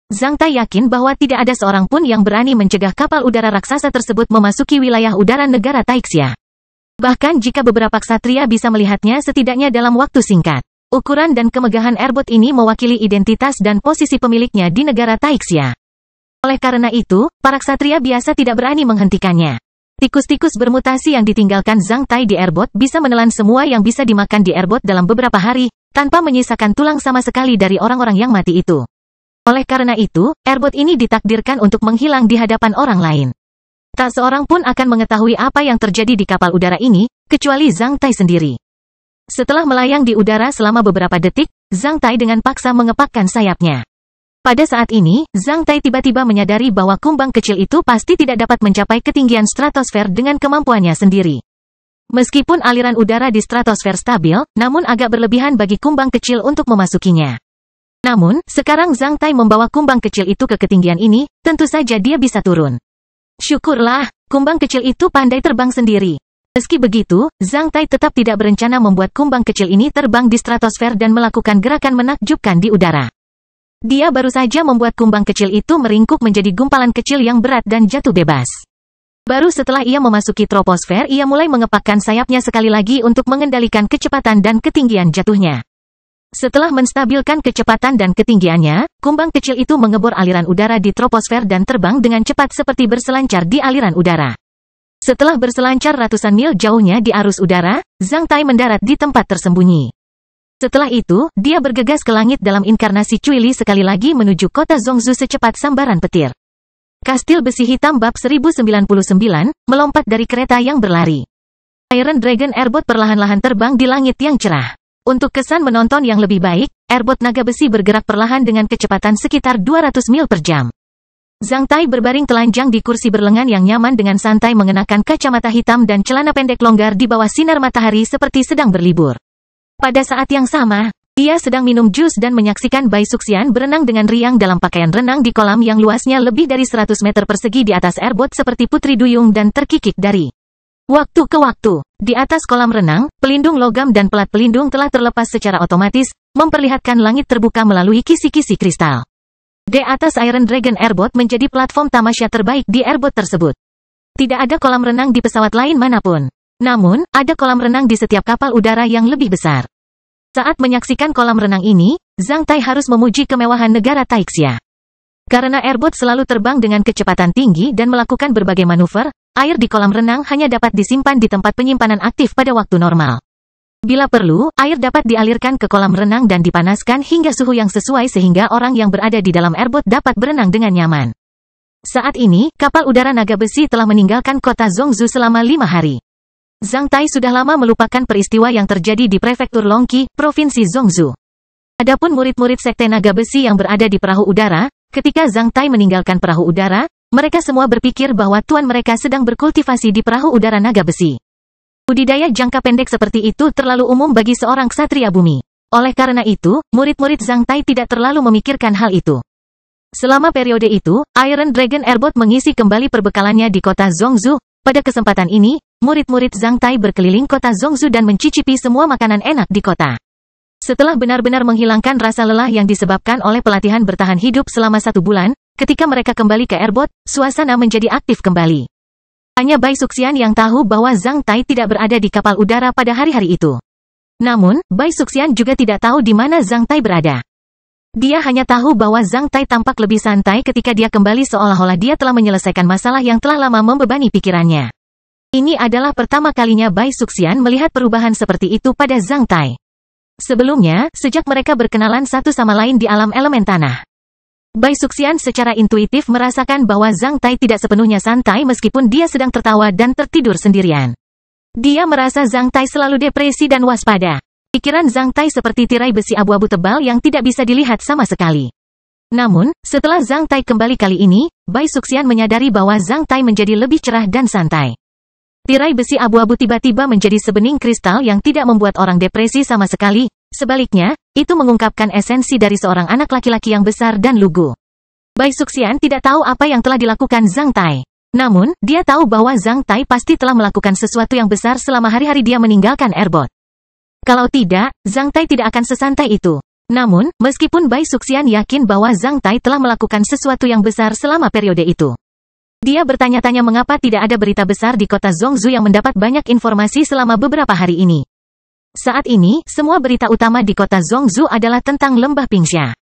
Zhang Tai yakin bahwa tidak ada seorang pun yang berani mencegah kapal udara raksasa tersebut memasuki wilayah udara negara Taixia. Bahkan jika beberapa ksatria bisa melihatnya setidaknya dalam waktu singkat. Ukuran dan kemegahan airbot ini mewakili identitas dan posisi pemiliknya di negara Taixia. Oleh karena itu, para ksatria biasa tidak berani menghentikannya. Tikus-tikus bermutasi yang ditinggalkan Zhang Tai di airbot bisa menelan semua yang bisa dimakan di airbot dalam beberapa hari, tanpa menyisakan tulang sama sekali dari orang-orang yang mati itu. Oleh karena itu, airbot ini ditakdirkan untuk menghilang di hadapan orang lain. Tak seorang pun akan mengetahui apa yang terjadi di kapal udara ini, kecuali Zhang Tai sendiri. Setelah melayang di udara selama beberapa detik, Zhang Tai dengan paksa mengepakkan sayapnya. Pada saat ini, Zhang Tai tiba-tiba menyadari bahwa kumbang kecil itu pasti tidak dapat mencapai ketinggian stratosfer dengan kemampuannya sendiri. Meskipun aliran udara di stratosfer stabil, namun agak berlebihan bagi kumbang kecil untuk memasukinya. Namun, sekarang Zhang Tai membawa kumbang kecil itu ke ketinggian ini, tentu saja dia bisa turun. Syukurlah, kumbang kecil itu pandai terbang sendiri. Meski begitu, Zhang Tai tetap tidak berencana membuat kumbang kecil ini terbang di stratosfer dan melakukan gerakan menakjubkan di udara. Dia baru saja membuat kumbang kecil itu meringkuk menjadi gumpalan kecil yang berat dan jatuh bebas. Baru setelah ia memasuki troposfer, ia mulai mengepakkan sayapnya sekali lagi untuk mengendalikan kecepatan dan ketinggian jatuhnya. Setelah menstabilkan kecepatan dan ketinggiannya, kumbang kecil itu mengebor aliran udara di troposfer dan terbang dengan cepat seperti berselancar di aliran udara. Setelah berselancar ratusan mil jauhnya di arus udara, Zhang Tai mendarat di tempat tersembunyi. Setelah itu, dia bergegas ke langit dalam inkarnasi Cui Li sekali lagi menuju kota Zhongzhou secepat sambaran petir. Kastil besi hitam bab 1099, melompat dari kereta yang berlari. Iron Dragon Airbot perlahan-lahan terbang di langit yang cerah. Untuk kesan menonton yang lebih baik, Airbot naga besi bergerak perlahan dengan kecepatan sekitar 200 mil per jam. Zhang Tai berbaring telanjang di kursi berlengan yang nyaman dengan santai mengenakan kacamata hitam dan celana pendek longgar di bawah sinar matahari seperti sedang berlibur. Pada saat yang sama, ia sedang minum jus dan menyaksikan Bai Suxian berenang dengan riang dalam pakaian renang di kolam yang luasnya lebih dari 100 meter persegi di atas airbot seperti putri duyung dan terkikik dari waktu ke waktu. Di atas kolam renang, pelindung logam dan pelat pelindung telah terlepas secara otomatis, memperlihatkan langit terbuka melalui kisi-kisi kristal. Di atas Iron Dragon Airbot menjadi platform tamasya terbaik di airbot tersebut. Tidak ada kolam renang di pesawat lain manapun. Namun, ada kolam renang di setiap kapal udara yang lebih besar. Saat menyaksikan kolam renang ini, Zhang Tai harus memuji kemewahan negara Taixia. Karena airbot selalu terbang dengan kecepatan tinggi dan melakukan berbagai manuver, air di kolam renang hanya dapat disimpan di tempat penyimpanan aktif pada waktu normal. Bila perlu, air dapat dialirkan ke kolam renang dan dipanaskan hingga suhu yang sesuai sehingga orang yang berada di dalam airbot dapat berenang dengan nyaman. Saat ini, kapal udara naga besi telah meninggalkan kota Zhongzhou selama 5 hari. Zhang Tai sudah lama melupakan peristiwa yang terjadi di prefektur Longqi, Provinsi Zhongzhou. Adapun murid-murid sekte naga besi yang berada di perahu udara, ketika Zhang Tai meninggalkan perahu udara, mereka semua berpikir bahwa tuan mereka sedang berkultivasi di perahu udara naga besi. Budidaya jangka pendek seperti itu terlalu umum bagi seorang ksatria bumi. Oleh karena itu, murid-murid Zhang Tai tidak terlalu memikirkan hal itu. Selama periode itu, Iron Dragon Airbot mengisi kembali perbekalannya di kota Zhongzhou. Pada kesempatan ini, murid-murid Zhang Tai berkeliling kota Zhongzhou dan mencicipi semua makanan enak di kota. Setelah benar-benar menghilangkan rasa lelah yang disebabkan oleh pelatihan bertahan hidup selama 1 bulan, ketika mereka kembali ke airbot, suasana menjadi aktif kembali. Hanya Bai Suxian yang tahu bahwa Zhang Tai tidak berada di kapal udara pada hari-hari itu. Namun, Bai Suxian juga tidak tahu di mana Zhang Tai berada. Dia hanya tahu bahwa Zhang Tai tampak lebih santai ketika dia kembali seolah-olah dia telah menyelesaikan masalah yang telah lama membebani pikirannya. Ini adalah pertama kalinya Bai Suxian melihat perubahan seperti itu pada Zhang Tai. Sebelumnya, sejak mereka berkenalan satu sama lain di alam elemen tanah, Bai Suxian secara intuitif merasakan bahwa Zhang Tai tidak sepenuhnya santai meskipun dia sedang tertawa dan tertidur sendirian. Dia merasa Zhang Tai selalu depresi dan waspada. Pikiran Zhang Tai seperti tirai besi abu-abu tebal yang tidak bisa dilihat sama sekali. Namun, setelah Zhang Tai kembali kali ini, Bai Suxian menyadari bahwa Zhang Tai menjadi lebih cerah dan santai. Tirai besi abu-abu tiba-tiba menjadi sebening kristal yang tidak membuat orang depresi sama sekali. Sebaliknya, itu mengungkapkan esensi dari seorang anak laki-laki yang besar dan lugu. Bai Suxian tidak tahu apa yang telah dilakukan Zhang Tai. Namun, dia tahu bahwa Zhang Tai pasti telah melakukan sesuatu yang besar selama hari-hari dia meninggalkan airbot. Kalau tidak, Zhang Tai tidak akan sesantai itu. Namun, meskipun Bai Suxian yakin bahwa Zhang Tai telah melakukan sesuatu yang besar selama periode itu, dia bertanya-tanya mengapa tidak ada berita besar di kota Zhongzhou yang mendapat banyak informasi selama beberapa hari ini. Saat ini, semua berita utama di kota Zhongzhou adalah tentang lembah Pingsha.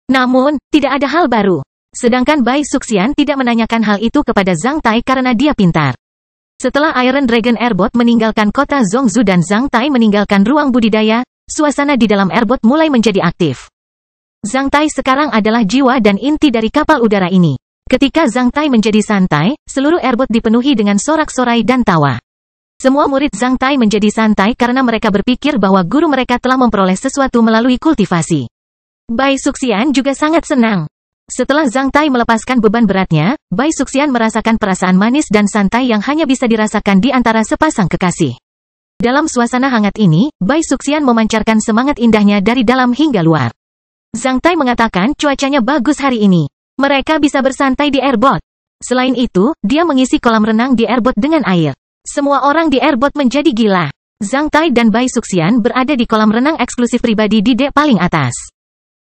Namun, tidak ada hal baru. Sedangkan Bai Suxian tidak menanyakan hal itu kepada Zhang Tai karena dia pintar. Setelah Iron Dragon Airbot meninggalkan kota Zhongzhou dan Zhang Tai meninggalkan ruang budidaya, suasana di dalam Airbot mulai menjadi aktif. Zhang Tai sekarang adalah jiwa dan inti dari kapal udara ini. Ketika Zhang Tai menjadi santai, seluruh Airbot dipenuhi dengan sorak-sorai dan tawa. Semua murid Zhang Tai menjadi santai karena mereka berpikir bahwa guru mereka telah memperoleh sesuatu melalui kultivasi. Bai Suxian juga sangat senang. Setelah Zhang Tai melepaskan beban beratnya, Bai Suxian merasakan perasaan manis dan santai yang hanya bisa dirasakan di antara sepasang kekasih. Dalam suasana hangat ini, Bai Suxian memancarkan semangat indahnya dari dalam hingga luar. Zhang Tai mengatakan cuacanya bagus hari ini. Mereka bisa bersantai di Airbot. Selain itu, dia mengisi kolam renang di Airbot dengan air. Semua orang di Airbot menjadi gila. Zhang Tai dan Bai Suxian berada di kolam renang eksklusif pribadi di dek paling atas.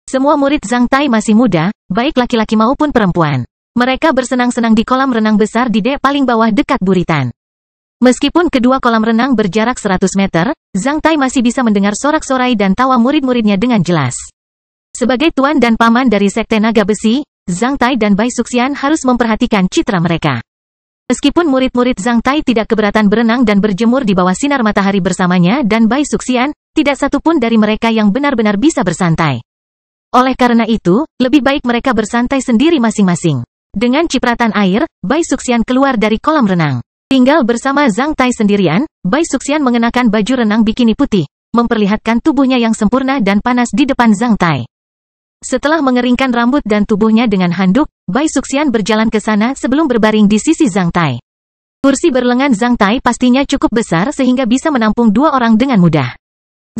Semua murid Zhang Tai masih muda, baik laki-laki maupun perempuan. Mereka bersenang-senang di kolam renang besar di dek paling bawah dekat buritan. Meskipun kedua kolam renang berjarak 100 meter, Zhang Tai masih bisa mendengar sorak-sorai dan tawa murid-muridnya dengan jelas. Sebagai tuan dan paman dari Sekte Naga Besi, Zhang Tai dan Bai Suxian harus memperhatikan citra mereka. Meskipun murid-murid Zhang Tai tidak keberatan berenang dan berjemur di bawah sinar matahari bersamanya dan Bai Suxian, tidak satupun dari mereka yang benar-benar bisa bersantai. Oleh karena itu, lebih baik mereka bersantai sendiri masing-masing. Dengan cipratan air, Bai Suxian keluar dari kolam renang. Tinggal bersama Zhang Tai sendirian, Bai Suxian mengenakan baju renang bikini putih, memperlihatkan tubuhnya yang sempurna dan panas di depan Zhang Tai. Setelah mengeringkan rambut dan tubuhnya dengan handuk, Bai Suxian berjalan ke sana sebelum berbaring di sisi Zhang Tai. Kursi berlengan Zhang Tai pastinya cukup besar sehingga bisa menampung dua orang dengan mudah.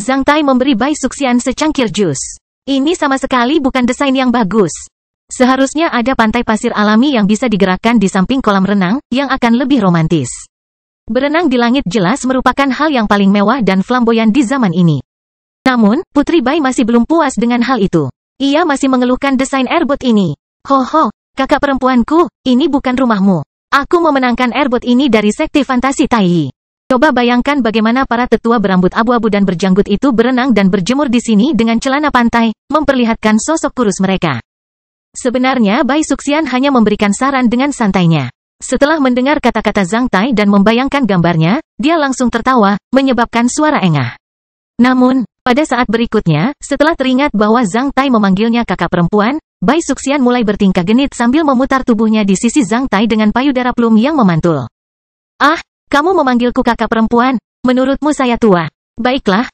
Zhang Tai memberi Bai Suxian secangkir jus. Ini sama sekali bukan desain yang bagus. Seharusnya ada pantai pasir alami yang bisa digerakkan di samping kolam renang, yang akan lebih romantis. Berenang di langit jelas merupakan hal yang paling mewah dan flamboyan di zaman ini. Namun, Putri Bai masih belum puas dengan hal itu. Ia masih mengeluhkan desain Airbot ini. Ho, kakak perempuanku, ini bukan rumahmu. Aku memenangkan Airbot ini dari Sekte Fantasi Taiyi. Coba bayangkan bagaimana para tetua berambut abu-abu dan berjanggut itu berenang dan berjemur di sini dengan celana pantai, memperlihatkan sosok kurus mereka. Sebenarnya Bai Suxian hanya memberikan saran dengan santainya. Setelah mendengar kata-kata Zhang Tai dan membayangkan gambarnya, dia langsung tertawa, menyebabkan suara engah. Namun, pada saat berikutnya, setelah teringat bahwa Zhang Tai memanggilnya kakak perempuan, Bai Suxian mulai bertingkah genit sambil memutar tubuhnya di sisi Zhang Tai dengan payudara plum yang memantul. Ah! Kamu memanggilku kakak perempuan, menurutmu saya tua. Baiklah,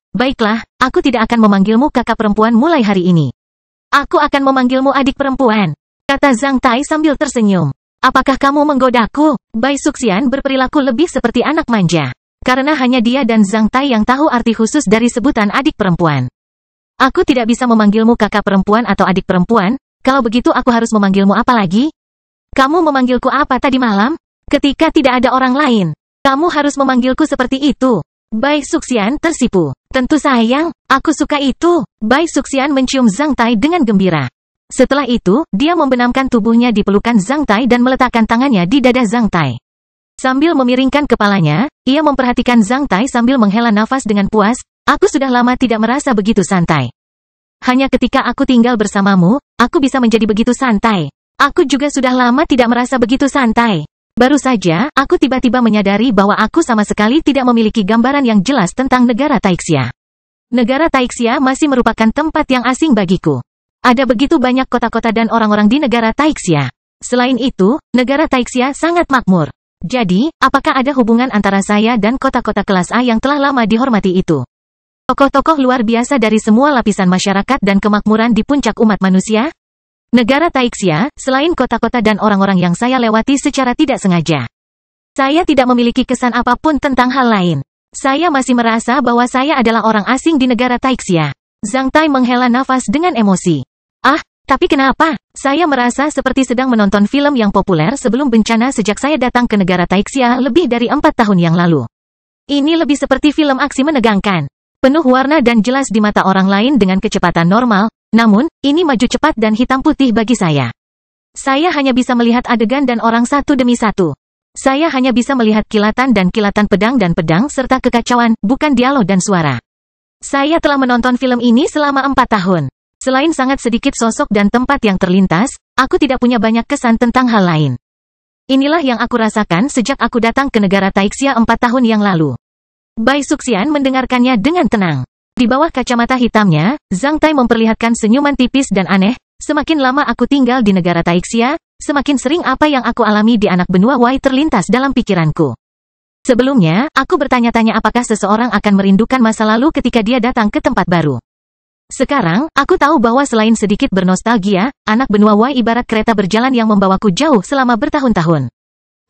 aku tidak akan memanggilmu kakak perempuan mulai hari ini. Aku akan memanggilmu adik perempuan, kata Zhang Tai sambil tersenyum. Apakah kamu menggodaku? Bai Suxian berperilaku lebih seperti anak manja. Karena hanya dia dan Zhang Tai yang tahu arti khusus dari sebutan adik perempuan. Aku tidak bisa memanggilmu kakak perempuan atau adik perempuan, kalau begitu aku harus memanggilmu apa lagi? Kamu memanggilku apa tadi malam? Ketika tidak ada orang lain. Kamu harus memanggilku seperti itu. Bai Suxian tersipu. Tentu sayang, aku suka itu. Bai Suxian mencium Zhang Tai dengan gembira. Setelah itu, dia membenamkan tubuhnya di pelukan Zhang Tai dan meletakkan tangannya di dada Zhang Tai. Sambil memiringkan kepalanya, ia memperhatikan Zhang Tai sambil menghela nafas dengan puas. Aku sudah lama tidak merasa begitu santai. Hanya ketika aku tinggal bersamamu, aku bisa menjadi begitu santai. Aku juga sudah lama tidak merasa begitu santai. Baru saja, aku tiba-tiba menyadari bahwa aku sama sekali tidak memiliki gambaran yang jelas tentang negara Taixia. Negara Taixia masih merupakan tempat yang asing bagiku. Ada begitu banyak kota-kota dan orang-orang di negara Taixia. Selain itu, negara Taixia sangat makmur. Jadi, apakah ada hubungan antara saya dan kota-kota kelas A yang telah lama dihormati itu? Tokoh-tokoh luar biasa dari semua lapisan masyarakat dan kemakmuran di puncak umat manusia? Negara Taixia, selain kota-kota dan orang-orang yang saya lewati secara tidak sengaja. Saya tidak memiliki kesan apapun tentang hal lain. Saya masih merasa bahwa saya adalah orang asing di negara Taixia. Zhang Tai menghela nafas dengan emosi. Ah, tapi kenapa? Saya merasa seperti sedang menonton film yang populer sebelum bencana sejak saya datang ke negara Taixia lebih dari 4 tahun yang lalu. Ini lebih seperti film aksi menegangkan. Penuh warna dan jelas di mata orang lain dengan kecepatan normal. Namun, ini maju cepat dan hitam putih bagi saya. Saya hanya bisa melihat adegan dan orang satu demi satu. Saya hanya bisa melihat kilatan dan kilatan pedang dan pedang serta kekacauan, bukan dialog dan suara. Saya telah menonton film ini selama 4 tahun. Selain sangat sedikit sosok dan tempat yang terlintas, aku tidak punya banyak kesan tentang hal lain. Inilah yang aku rasakan sejak aku datang ke negara Taixia 4 tahun yang lalu. Bai Suxian mendengarkannya dengan tenang. Di bawah kacamata hitamnya, Zhang Tai memperlihatkan senyuman tipis dan aneh. Semakin lama aku tinggal di negara Taixia, semakin sering apa yang aku alami di anak benua Wei terlintas dalam pikiranku. Sebelumnya, aku bertanya-tanya apakah seseorang akan merindukan masa lalu ketika dia datang ke tempat baru. Sekarang, aku tahu bahwa selain sedikit bernostalgia, anak benua Wei ibarat kereta berjalan yang membawaku jauh selama bertahun-tahun.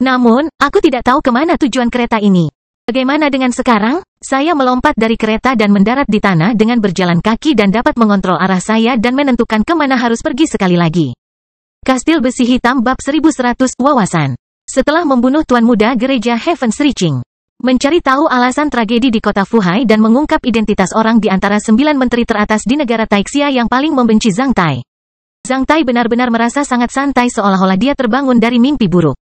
Namun, aku tidak tahu kemana tujuan kereta ini. Bagaimana dengan sekarang? Saya melompat dari kereta dan mendarat di tanah dengan berjalan kaki dan dapat mengontrol arah saya dan menentukan kemana harus pergi sekali lagi. Kastil Besi Hitam Bab 1100 Wawasan. Setelah membunuh Tuan Muda Gereja Heaven Sriching, mencari tahu alasan tragedi di kota Fuhai dan mengungkap identitas orang di antara 9 menteri teratas di negara Taixia yang paling membenci Zhang Tai. Zhang Tai benar-benar merasa sangat santai seolah-olah dia terbangun dari mimpi buruk.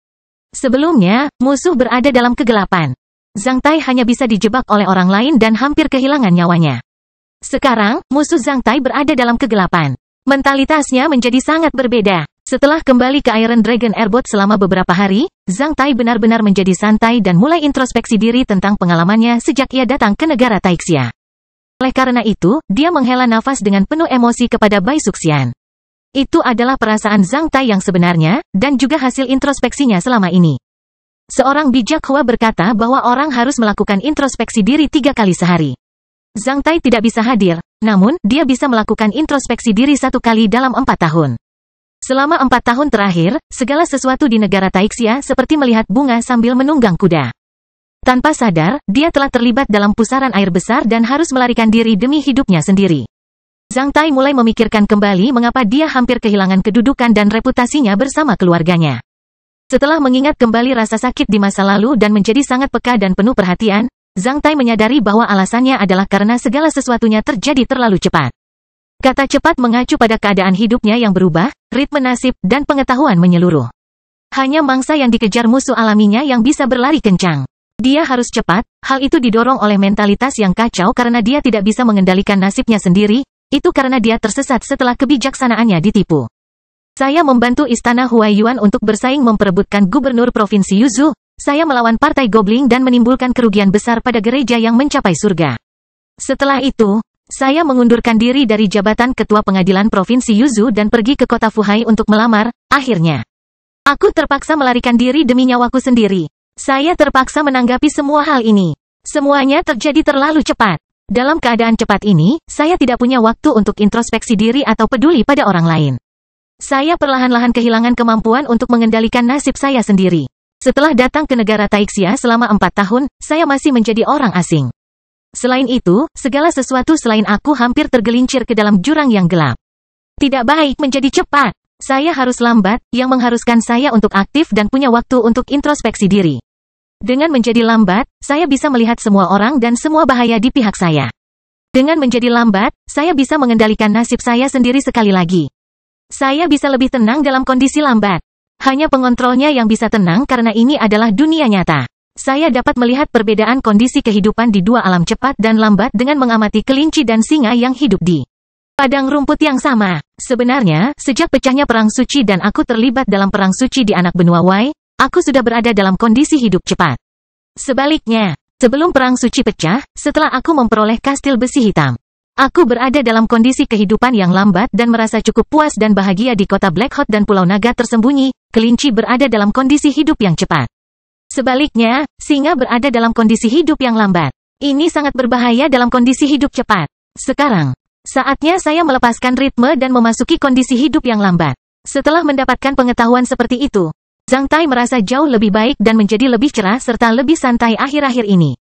Sebelumnya, musuh berada dalam kegelapan. Zhang Tai hanya bisa dijebak oleh orang lain dan hampir kehilangan nyawanya. Sekarang, musuh Zhang Tai berada dalam kegelapan. Mentalitasnya menjadi sangat berbeda. Setelah kembali ke Iron Dragon Airboat selama beberapa hari, Zhang Tai benar-benar menjadi santai dan mulai introspeksi diri tentang pengalamannya sejak ia datang ke negara Taixia. Oleh karena itu, dia menghela nafas dengan penuh emosi kepada Bai Suxian. Itu adalah perasaan Zhang Tai yang sebenarnya, dan juga hasil introspeksinya selama ini. Seorang bijak Hua berkata bahwa orang harus melakukan introspeksi diri 3 kali sehari. Zhang Tai tidak bisa hadir, namun, dia bisa melakukan introspeksi diri 1 kali dalam 4 tahun. Selama 4 tahun terakhir, segala sesuatu di negara Taixia seperti melihat bunga sambil menunggang kuda. Tanpa sadar, dia telah terlibat dalam pusaran air besar dan harus melarikan diri demi hidupnya sendiri. Zhang Tai mulai memikirkan kembali mengapa dia hampir kehilangan kedudukan dan reputasinya bersama keluarganya. Setelah mengingat kembali rasa sakit di masa lalu dan menjadi sangat peka dan penuh perhatian, Zhang Tai menyadari bahwa alasannya adalah karena segala sesuatunya terjadi terlalu cepat. Kata cepat mengacu pada keadaan hidupnya yang berubah, ritme nasib, dan pengetahuan menyeluruh. Hanya mangsa yang dikejar musuh alaminya yang bisa berlari kencang. Dia harus cepat, hal itu didorong oleh mentalitas yang kacau karena dia tidak bisa mengendalikan nasibnya sendiri, itu karena dia tersesat setelah kebijaksanaannya ditipu. Saya membantu Istana Huaiyuan untuk bersaing memperebutkan gubernur Provinsi Yuzhou, saya melawan Partai Goblin dan menimbulkan kerugian besar pada gereja yang mencapai surga. Setelah itu, saya mengundurkan diri dari jabatan Ketua Pengadilan Provinsi Yuzhou dan pergi ke kota Fuhai untuk melamar. Akhirnya, aku terpaksa melarikan diri demi nyawaku sendiri. Saya terpaksa menanggapi semua hal ini. Semuanya terjadi terlalu cepat. Dalam keadaan cepat ini, saya tidak punya waktu untuk introspeksi diri atau peduli pada orang lain. Saya perlahan-lahan kehilangan kemampuan untuk mengendalikan nasib saya sendiri. Setelah datang ke negara Taixia selama 4 tahun, saya masih menjadi orang asing. Selain itu, segala sesuatu selain aku hampir tergelincir ke dalam jurang yang gelap. Tidak baik menjadi cepat. Saya harus lambat, yang mengharuskan saya untuk aktif dan punya waktu untuk introspeksi diri. Dengan menjadi lambat, saya bisa melihat semua orang dan semua bahaya di pihak saya. Dengan menjadi lambat, saya bisa mengendalikan nasib saya sendiri sekali lagi. Saya bisa lebih tenang dalam kondisi lambat. Hanya pengontrolnya yang bisa tenang karena ini adalah dunia nyata. Saya dapat melihat perbedaan kondisi kehidupan di 2 alam cepat dan lambat dengan mengamati kelinci dan singa yang hidup di padang rumput yang sama. Sebenarnya, sejak pecahnya Perang Suci dan aku terlibat dalam Perang Suci di anak benua Wei, aku sudah berada dalam kondisi hidup cepat. Sebaliknya, sebelum Perang Suci pecah, setelah aku memperoleh Kastil Besi Hitam, aku berada dalam kondisi kehidupan yang lambat dan merasa cukup puas dan bahagia di kota Black Hot dan Pulau Naga tersembunyi. Kelinci berada dalam kondisi hidup yang cepat. Sebaliknya, singa berada dalam kondisi hidup yang lambat. Ini sangat berbahaya dalam kondisi hidup cepat. Sekarang, saatnya saya melepaskan ritme dan memasuki kondisi hidup yang lambat. Setelah mendapatkan pengetahuan seperti itu, Zhang Tai merasa jauh lebih baik dan menjadi lebih cerah serta lebih santai akhir-akhir ini.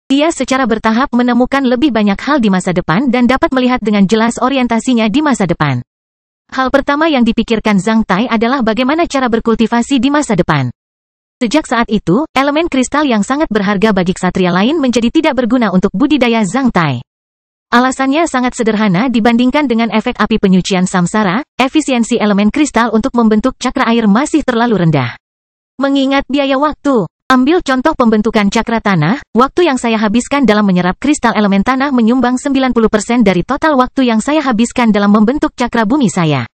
Dia secara bertahap menemukan lebih banyak hal di masa depan dan dapat melihat dengan jelas orientasinya di masa depan. Hal pertama yang dipikirkan Zhang Tai adalah bagaimana cara berkultivasi di masa depan. Sejak saat itu, elemen kristal yang sangat berharga bagi ksatria lain menjadi tidak berguna untuk budidaya Zhang Tai. Alasannya sangat sederhana dibandingkan dengan efek api penyucian samsara, efisiensi elemen kristal untuk membentuk cakra air masih terlalu rendah. Mengingat biaya waktu, ambil contoh pembentukan cakra tanah, waktu yang saya habiskan dalam menyerap kristal elemen tanah menyumbang 90% dari total waktu yang saya habiskan dalam membentuk cakra bumi saya.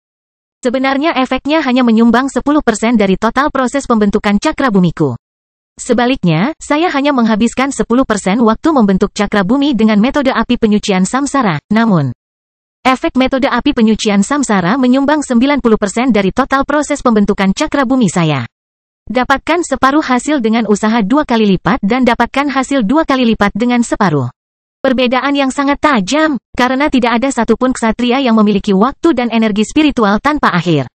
Sebenarnya efeknya hanya menyumbang 10% dari total proses pembentukan cakra bumiku. Sebaliknya, saya hanya menghabiskan 10% waktu membentuk cakra bumi dengan metode api penyucian samsara. Namun, efek metode api penyucian samsara menyumbang 90% dari total proses pembentukan cakra bumi saya. Dapatkan separuh hasil dengan usaha 2 kali lipat dan dapatkan hasil 2 kali lipat dengan separuh. Perbedaan yang sangat tajam, karena tidak ada satupun ksatria yang memiliki waktu dan energi spiritual tanpa akhir.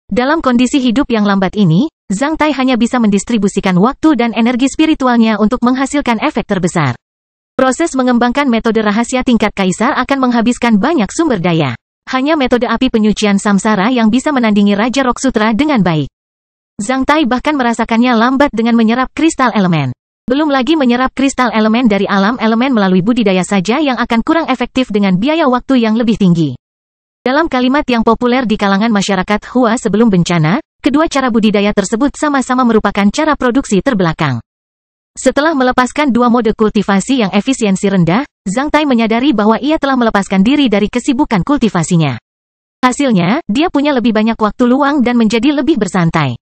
Dalam kondisi hidup yang lambat ini, Zhang Tai hanya bisa mendistribusikan waktu dan energi spiritualnya untuk menghasilkan efek terbesar. Proses mengembangkan metode rahasia tingkat kaisar akan menghabiskan banyak sumber daya. Hanya metode api penyucian samsara yang bisa menandingi Raja Rock Sutra dengan baik. Zhang Tai bahkan merasakannya lambat dengan menyerap kristal elemen. Belum lagi menyerap kristal elemen dari alam elemen melalui budidaya saja yang akan kurang efektif dengan biaya waktu yang lebih tinggi. Dalam kalimat yang populer di kalangan masyarakat Hua sebelum bencana, kedua cara budidaya tersebut sama-sama merupakan cara produksi terbelakang. Setelah melepaskan dua mode kultivasi yang efisiensi rendah, Zhang Tai menyadari bahwa ia telah melepaskan diri dari kesibukan kultivasinya. Hasilnya, dia punya lebih banyak waktu luang dan menjadi lebih bersantai.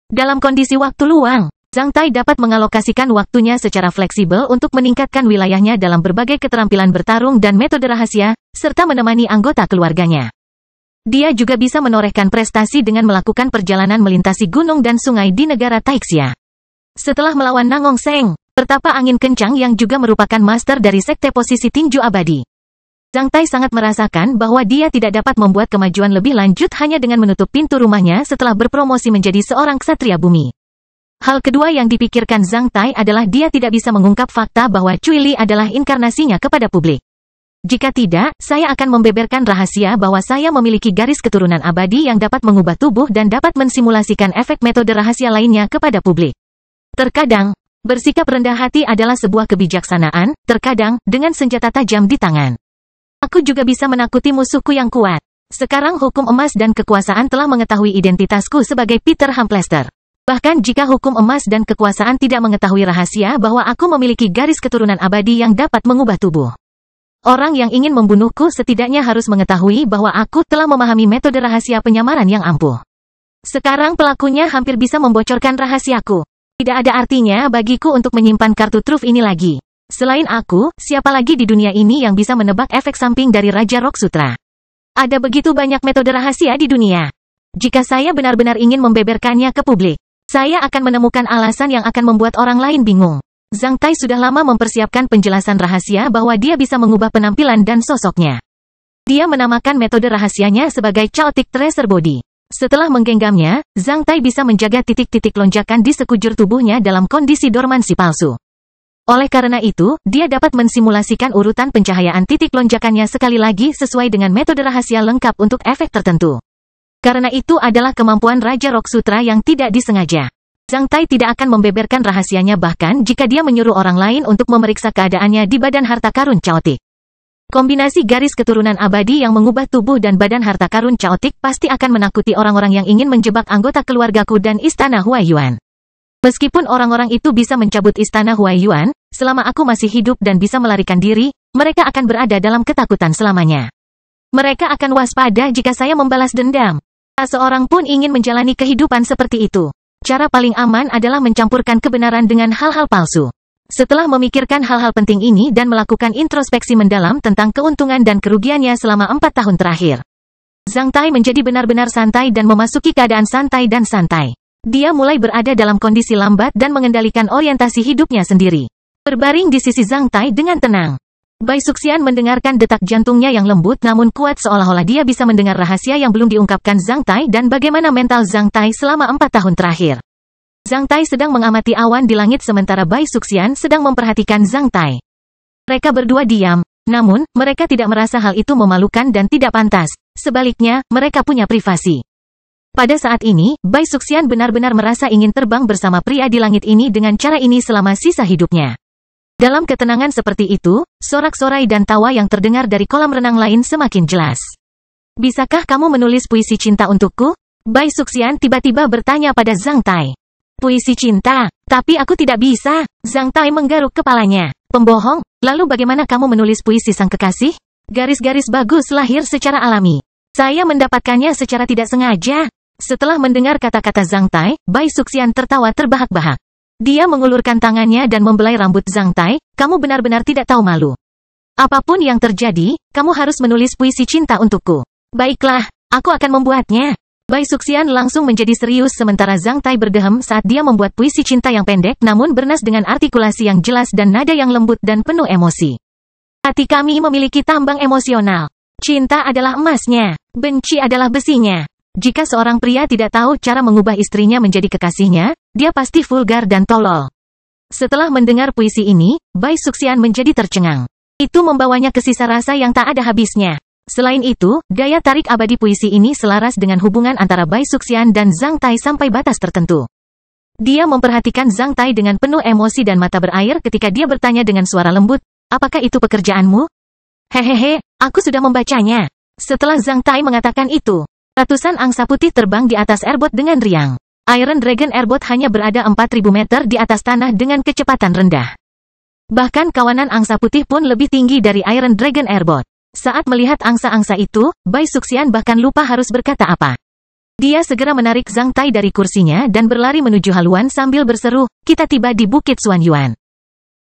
Dalam kondisi waktu luang, Zhang Tai dapat mengalokasikan waktunya secara fleksibel untuk meningkatkan wilayahnya dalam berbagai keterampilan bertarung dan metode rahasia, serta menemani anggota keluarganya. Dia juga bisa menorehkan prestasi dengan melakukan perjalanan melintasi gunung dan sungai di negara Taixia. Setelah melawan Nangong Seng, pertapa angin kencang yang juga merupakan master dari sekte posisi tinju abadi, Zhang Tai sangat merasakan bahwa dia tidak dapat membuat kemajuan lebih lanjut hanya dengan menutup pintu rumahnya setelah berpromosi menjadi seorang ksatria bumi. Hal kedua yang dipikirkan Zhang Tai adalah dia tidak bisa mengungkap fakta bahwa Cui Li adalah inkarnasinya kepada publik. Jika tidak, saya akan membeberkan rahasia bahwa saya memiliki garis keturunan abadi yang dapat mengubah tubuh dan dapat mensimulasikan efek metode rahasia lainnya kepada publik. Terkadang, bersikap rendah hati adalah sebuah kebijaksanaan, terkadang, dengan senjata tajam di tangan. Aku juga bisa menakuti musuhku yang kuat. Sekarang hukum emas dan kekuasaan telah mengetahui identitasku sebagai Peter Hamplester. Bahkan jika hukum emas dan kekuasaan tidak mengetahui rahasia bahwa aku memiliki garis keturunan abadi yang dapat mengubah tubuh. Orang yang ingin membunuhku setidaknya harus mengetahui bahwa aku telah memahami metode rahasia penyamaran yang ampuh. Sekarang pelakunya hampir bisa membocorkan rahasiaku. Tidak ada artinya bagiku untuk menyimpan kartu truf ini lagi. Selain aku, siapa lagi di dunia ini yang bisa menebak efek samping dari Raja Rock Sutra? Ada begitu banyak metode rahasia di dunia. Jika saya benar-benar ingin membeberkannya ke publik, saya akan menemukan alasan yang akan membuat orang lain bingung. Zhang Tai sudah lama mempersiapkan penjelasan rahasia bahwa dia bisa mengubah penampilan dan sosoknya. Dia menamakan metode rahasianya sebagai Chaotic Tracer Body. Setelah menggenggamnya, Zhang Tai bisa menjaga titik-titik lonjakan di sekujur tubuhnya dalam kondisi dormansi palsu. Oleh karena itu, dia dapat mensimulasikan urutan pencahayaan titik lonjakannya sekali lagi sesuai dengan metode rahasia lengkap untuk efek tertentu. Karena itu adalah kemampuan Raja Rock Sutra yang tidak disengaja. Zhang Tai tidak akan membeberkan rahasianya bahkan jika dia menyuruh orang lain untuk memeriksa keadaannya di badan harta karun Chaotic. Kombinasi garis keturunan abadi yang mengubah tubuh dan badan harta karun Chaotic pasti akan menakuti orang-orang yang ingin menjebak anggota keluargaku dan istana Huaiyuan. Meskipun orang-orang itu bisa mencabut istana Huaiyuan, selama aku masih hidup dan bisa melarikan diri, mereka akan berada dalam ketakutan selamanya. Mereka akan waspada jika saya membalas dendam. Tak seorang pun ingin menjalani kehidupan seperti itu. Cara paling aman adalah mencampurkan kebenaran dengan hal-hal palsu. Setelah memikirkan hal-hal penting ini dan melakukan introspeksi mendalam tentang keuntungan dan kerugiannya selama 4 tahun terakhir, Zhang Tai menjadi benar-benar santai dan memasuki keadaan santai dan santai. Dia mulai berada dalam kondisi lambat dan mengendalikan orientasi hidupnya sendiri. Berbaring di sisi Zhang Tai dengan tenang, Bai Suxian mendengarkan detak jantungnya yang lembut namun kuat seolah-olah dia bisa mendengar rahasia yang belum diungkapkan Zhang Tai dan bagaimana mental Zhang Tai selama 4 tahun terakhir. Zhang Tai sedang mengamati awan di langit sementara Bai Suxian sedang memperhatikan Zhang Tai. Mereka berdua diam, namun, mereka tidak merasa hal itu memalukan dan tidak pantas. Sebaliknya, mereka punya privasi. Pada saat ini, Bai Suxian benar-benar merasa ingin terbang bersama pria di langit ini dengan cara ini selama sisa hidupnya. Dalam ketenangan seperti itu, sorak-sorai dan tawa yang terdengar dari kolam renang lain semakin jelas. Bisakah kamu menulis puisi cinta untukku? Bai Suxian tiba-tiba bertanya pada Zhang Tai. Puisi cinta? Tapi aku tidak bisa. Zhang Tai menggaruk kepalanya. Pembohong, lalu bagaimana kamu menulis puisi sang kekasih? Garis-garis bagus lahir secara alami. Saya mendapatkannya secara tidak sengaja. Setelah mendengar kata-kata Zhang Tai, Bai Suxian tertawa terbahak-bahak. Dia mengulurkan tangannya dan membelai rambut Zhang Tai, kamu benar-benar tidak tahu malu. Apapun yang terjadi, kamu harus menulis puisi cinta untukku. Baiklah, aku akan membuatnya. Bai Suxian langsung menjadi serius sementara Zhang Tai berdehem saat dia membuat puisi cinta yang pendek namun bernas dengan artikulasi yang jelas dan nada yang lembut dan penuh emosi. Hati kami memiliki tambang emosional. Cinta adalah emasnya, benci adalah besinya. Jika seorang pria tidak tahu cara mengubah istrinya menjadi kekasihnya, dia pasti vulgar dan tolol. Setelah mendengar puisi ini, Bai Suxian menjadi tercengang. Itu membawanya ke sisa rasa yang tak ada habisnya. Selain itu, daya tarik abadi puisi ini selaras dengan hubungan antara Bai Suxian dan Zhang Tai sampai batas tertentu. Dia memperhatikan Zhang Tai dengan penuh emosi dan mata berair ketika dia bertanya dengan suara lembut, apakah itu pekerjaanmu? Hehehe, aku sudah membacanya. Setelah Zhang Tai mengatakan itu, ratusan angsa putih terbang di atas airboat dengan riang. Iron Dragon Airboat hanya berada 4.000 meter di atas tanah dengan kecepatan rendah. Bahkan kawanan angsa putih pun lebih tinggi dari Iron Dragon Airboat. Saat melihat angsa-angsa itu, Bai Suxian bahkan lupa harus berkata apa. Dia segera menarik Zhang Tai dari kursinya dan berlari menuju haluan sambil berseru, kita tiba di Bukit Xuanyuan.